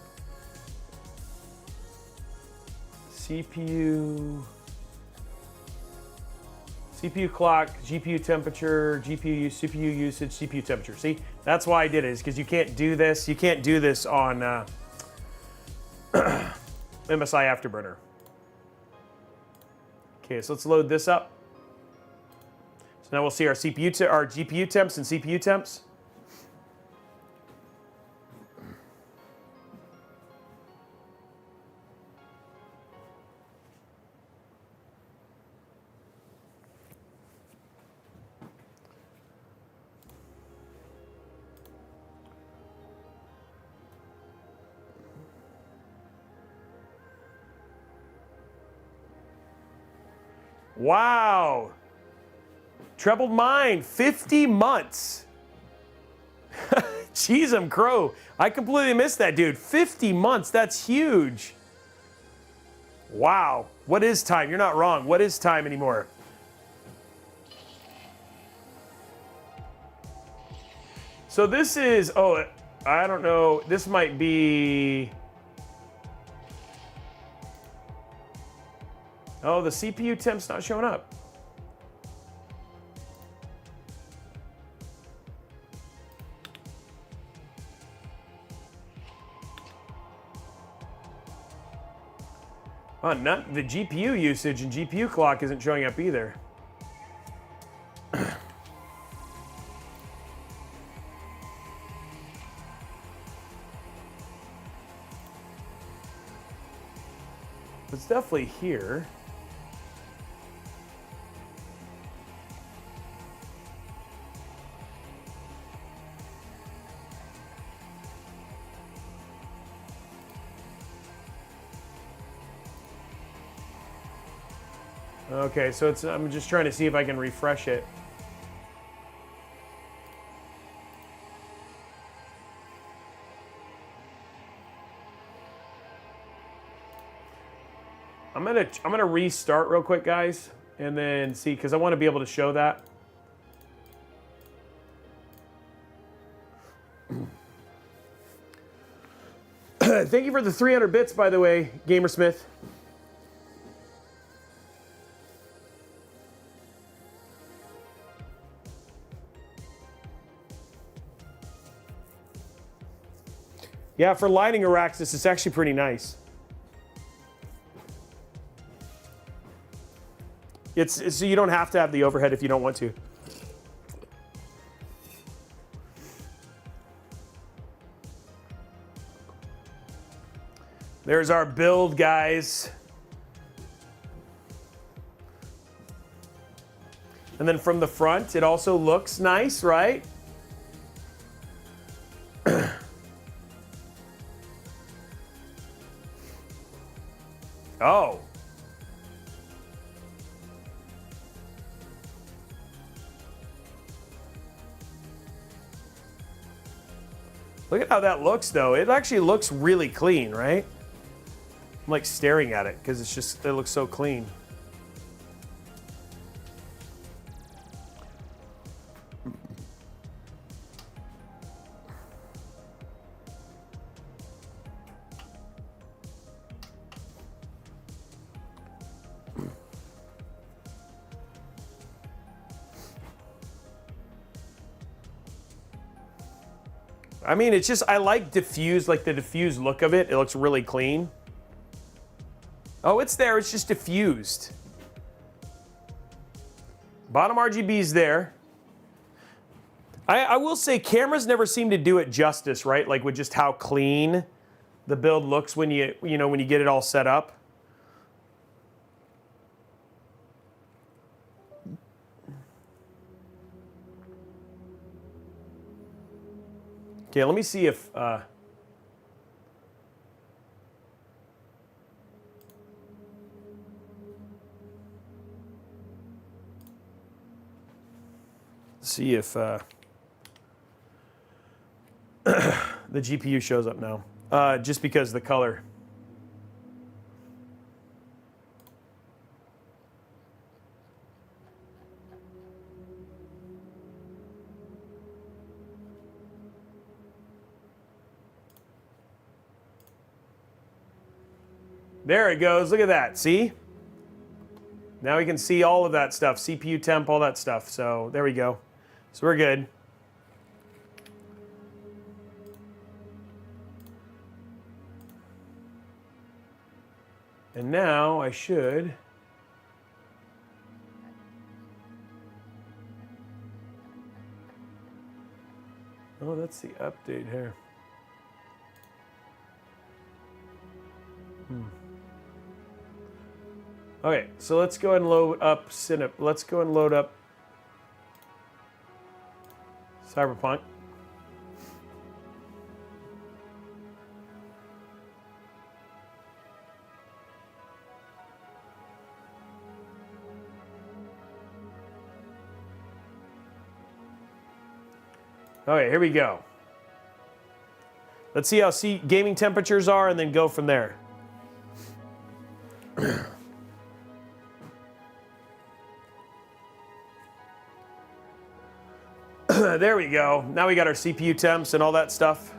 CPU clock, GPU temperature, CPU usage, CPU temperature. See, that's why I did it, is because you can't do this. You can't do this on MSI Afterburner. Okay, so let's load this up. So now we'll see our GPU temps and CPU temps. Wow. Trebled mine, 50 months. Jeez, I'm crow. I completely missed that, dude. 50 months, that's huge. Wow. What is time? You're not wrong. What is time anymore? So this is, oh, I don't know. This might be... Oh, the CPU temp's not showing up. Oh, not the GPU usage and GPU clock isn't showing up either. It's definitely here. Okay, so it's, I'm just trying to see if I can refresh it. I'm gonna restart real quick, guys, and then see, because I want to be able to show that. Thank you for the 300 bits, by the way, Gamersmith. Yeah, for lighting Araxis, it's actually pretty nice. It's so you don't have to have the overhead if you don't want to. There's our build, guys. And then from the front, it also looks nice, right? Oh. Look at how that looks, though. It actually looks really clean, right? I'm like staring at it because it's just, it looks so clean. I mean, it's just, I like diffuse, like the diffused look of it. It looks really clean. Oh, it's there, it's just diffused. Bottom RGB's there. I will say cameras never seem to do it justice, right? Like with just how clean the build looks when you know, when you get it all set up. Okay, let me see if the GPU shows up now, just because the color. There it goes. Look at that. See? Now we can see all of that stuff. CPU temp, all that stuff. So there we go. So we're good. And now I should... Oh, that's the update here. Okay, so let's go and load up Let's go and load up Cyberpunk. Okay, here we go. Let's see how gaming temperatures are and then go from there. There we go. Now we got our CPU temps and all that stuff.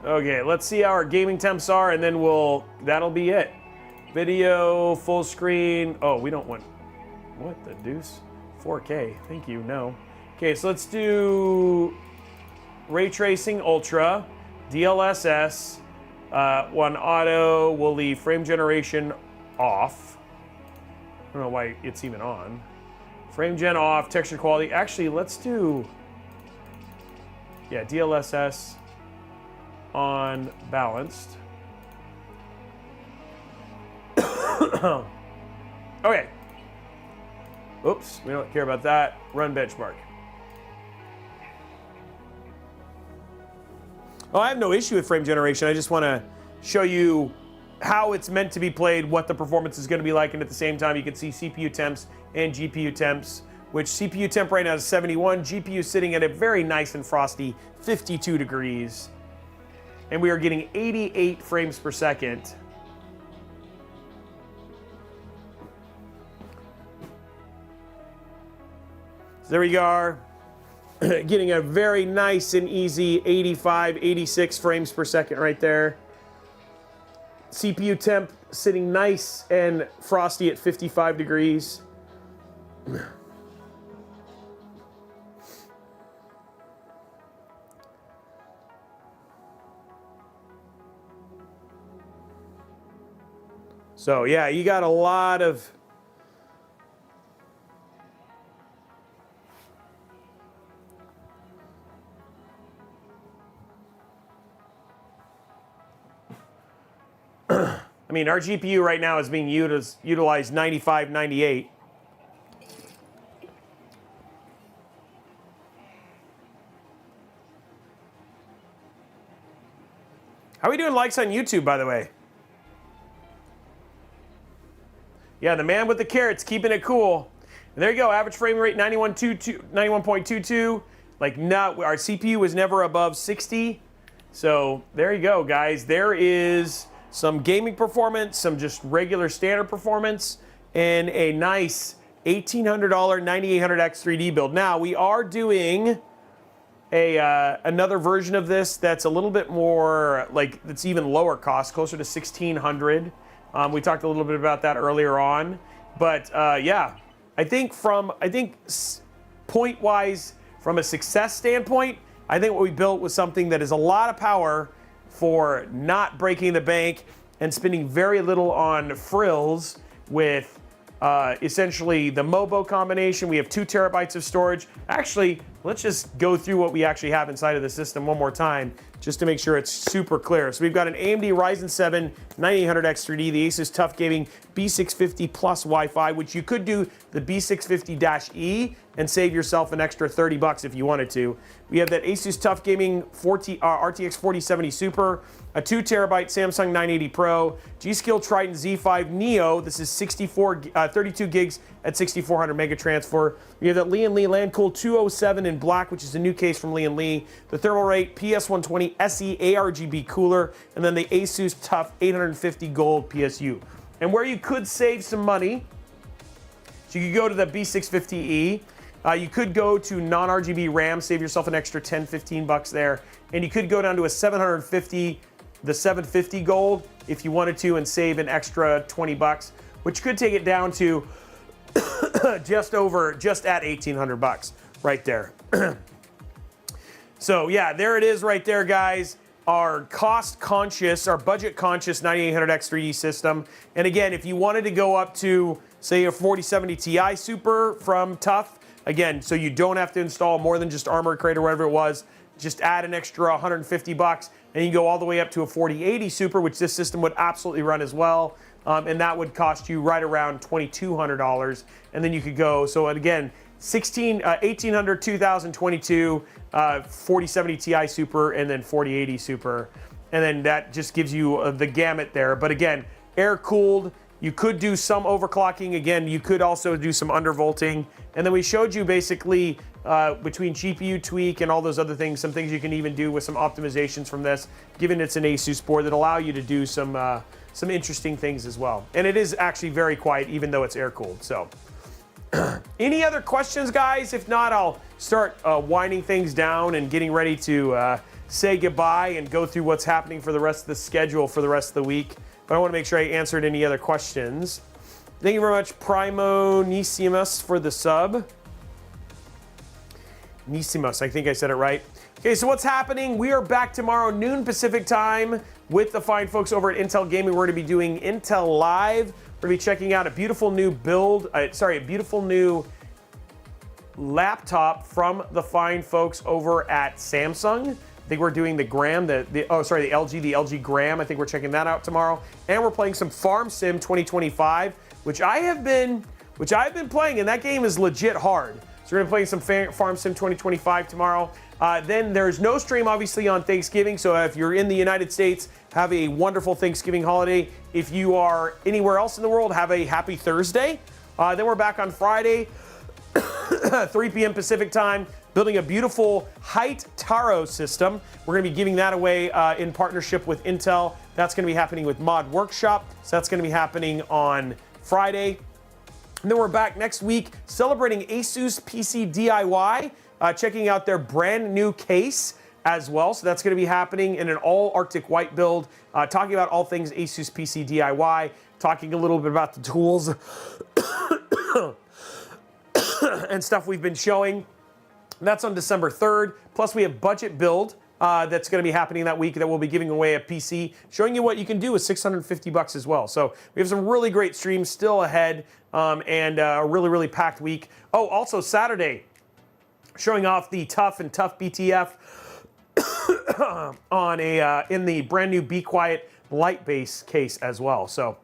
Okay, let's see how our gaming temps are, and then that'll be it. Video, full screen. Oh, we don't want, what the deuce? 4K, thank you, no. Okay, so let's do ray tracing ultra, DLSS, one auto, we'll leave frame generation off. I don't know why it's even on. Frame gen off, texture quality. Actually, let's do, yeah, DLSS on balanced. Okay. Oops, we don't care about that. Run benchmark. Oh, I have no issue with frame generation. I just want to show you how it's meant to be played, what the performance is going to be like, and at the same time you can see CPU temps and GPU temps, which CPU temp right now is 71, GPU sitting at a very nice and frosty 52 degrees. And we are getting 88 frames per second. So there we are, getting a very nice and easy 85, 86 frames per second right there. CPU temp sitting nice and frosty at 55 degrees. So yeah, you got a lot of I mean, our GPU right now is being utilized 95, 98. How are we doing likes on YouTube, by the way? Yeah, the man with the carrots, keeping it cool. And there you go, average frame rate 91.22. Like, our CPU was never above 60. So there you go, guys. There is some gaming performance, some just regular standard performance, and a nice $1,800 9800X 3D build. Now, we are doing another version of this that's a little bit more, like, it's even lower cost, closer to $1,600. We talked a little bit about that earlier on. But yeah, I think point-wise, from a success standpoint, I think what we built was something that is a lot of power for not breaking the bank and spending very little on frills with essentially the MOBO combination. We have 2 terabytes of storage. Actually, let's just go through what we actually have inside of the system one more time, just to make sure it's super clear. So we've got an AMD Ryzen 7 9800X 3D, the ASUS TUF Gaming B650 plus Wi-Fi, which you could do the B650-E and save yourself an extra $30 if you wanted to. We have that ASUS TUF Gaming RTX 4070 Super, a 2 terabyte Samsung 980 Pro, G.Skill Trident Z5 Neo. This is 32 gigs at 6400 mega transfer. We have that Lian Lancool 207 in black, which is a new case from Lian. The thermal rate PS120 SE ARGB cooler, and then the ASUS TUF 850 Gold PSU. And where you could save some money, so you could go to the B650E. You could go to non-RGB RAM, save yourself an extra $10, $15 there. And you could go down to a 750, the 750 Gold, if you wanted to, and save an extra $20, which could take it down to just at $1,800 right there. So yeah, there it is right there, guys. Our cost-conscious, our budget-conscious 9800X 3D system. And again, if you wanted to go up to, say, a 4070 Ti Super from TUF, again, so you don't have to install more than just Armored Crate or whatever it was, just add an extra $150, and you go all the way up to a 4080 Super, which this system would absolutely run as well. And that would cost you right around $2,200. And then you could go, so again, 1800, 2022, 4070 Ti Super, and then 4080 Super. And then that just gives you the gamut there. But again, air-cooled. You could do some overclocking. Again, you could also do some undervolting. And then we showed you basically between GPU tweak and all those other things, some things you can even do with some optimizations from this, given it's an ASUS board that allow you to do some interesting things as well. And it is actually very quiet, even though it's air-cooled. So any other questions, guys? If not, I'll start winding things down and getting ready to say goodbye and go through what's happening for the rest of the schedule for the rest of the week. But I want to make sure I answered any other questions. Thank you very much, Primo Nisimus, for the sub. Nisimus, I think I said it right. Okay, so what's happening? We are back tomorrow, noon Pacific time, with the fine folks over at Intel Gaming. We're going to be doing Intel Live. We're going to be checking out a beautiful new a beautiful new laptop from the fine folks over at Samsung. I think we're doing the Gram, the LG Gram. I think we're checking that out tomorrow. And we're playing some Farm Sim 2025, which I have been playing, and that game is legit hard. So we're gonna be playing some Farm Sim 2025 tomorrow. Then there's no stream, obviously, on Thanksgiving. So if you're in the United States, have a wonderful Thanksgiving holiday. If you are anywhere else in the world, have a happy Thursday. Then we're back on Friday, 3 p.m. Pacific time, building a beautiful Height Taro system. We're going to be giving that away in partnership with Intel. That's going to be happening with Mod Workshop. So that's going to be happening on Friday. And then we're back next week celebrating ASUS PC DIY, checking out their brand new case as well. So that's going to be happening in an all Arctic White build, talking about all things ASUS PC DIY, talking a little bit about the tools and stuff we've been showing. That's on December 3rd. Plus, we have Budget Build that's going to be happening that week that we'll be giving away a PC, showing you what you can do with $650 as well. So we have some really great streams still ahead and a really, really packed week. Oh, also Saturday, showing off the Tough BTF on in the brand new Be Quiet light base case as well. So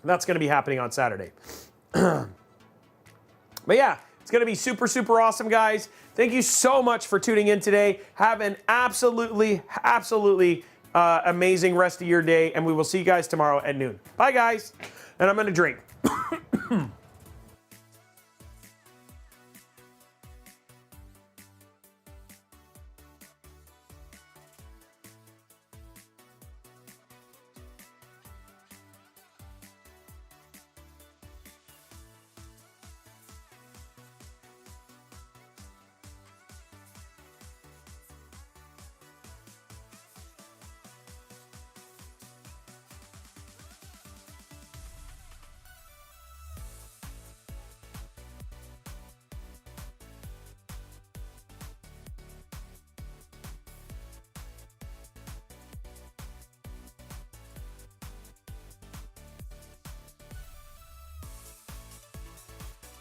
that's going to be happening on Saturday. But yeah, it's going to be super, super awesome, guys. Thank you so much for tuning in today. Have an absolutely amazing rest of your day, and we will see you guys tomorrow at noon. Bye, guys. And I'm going to drink.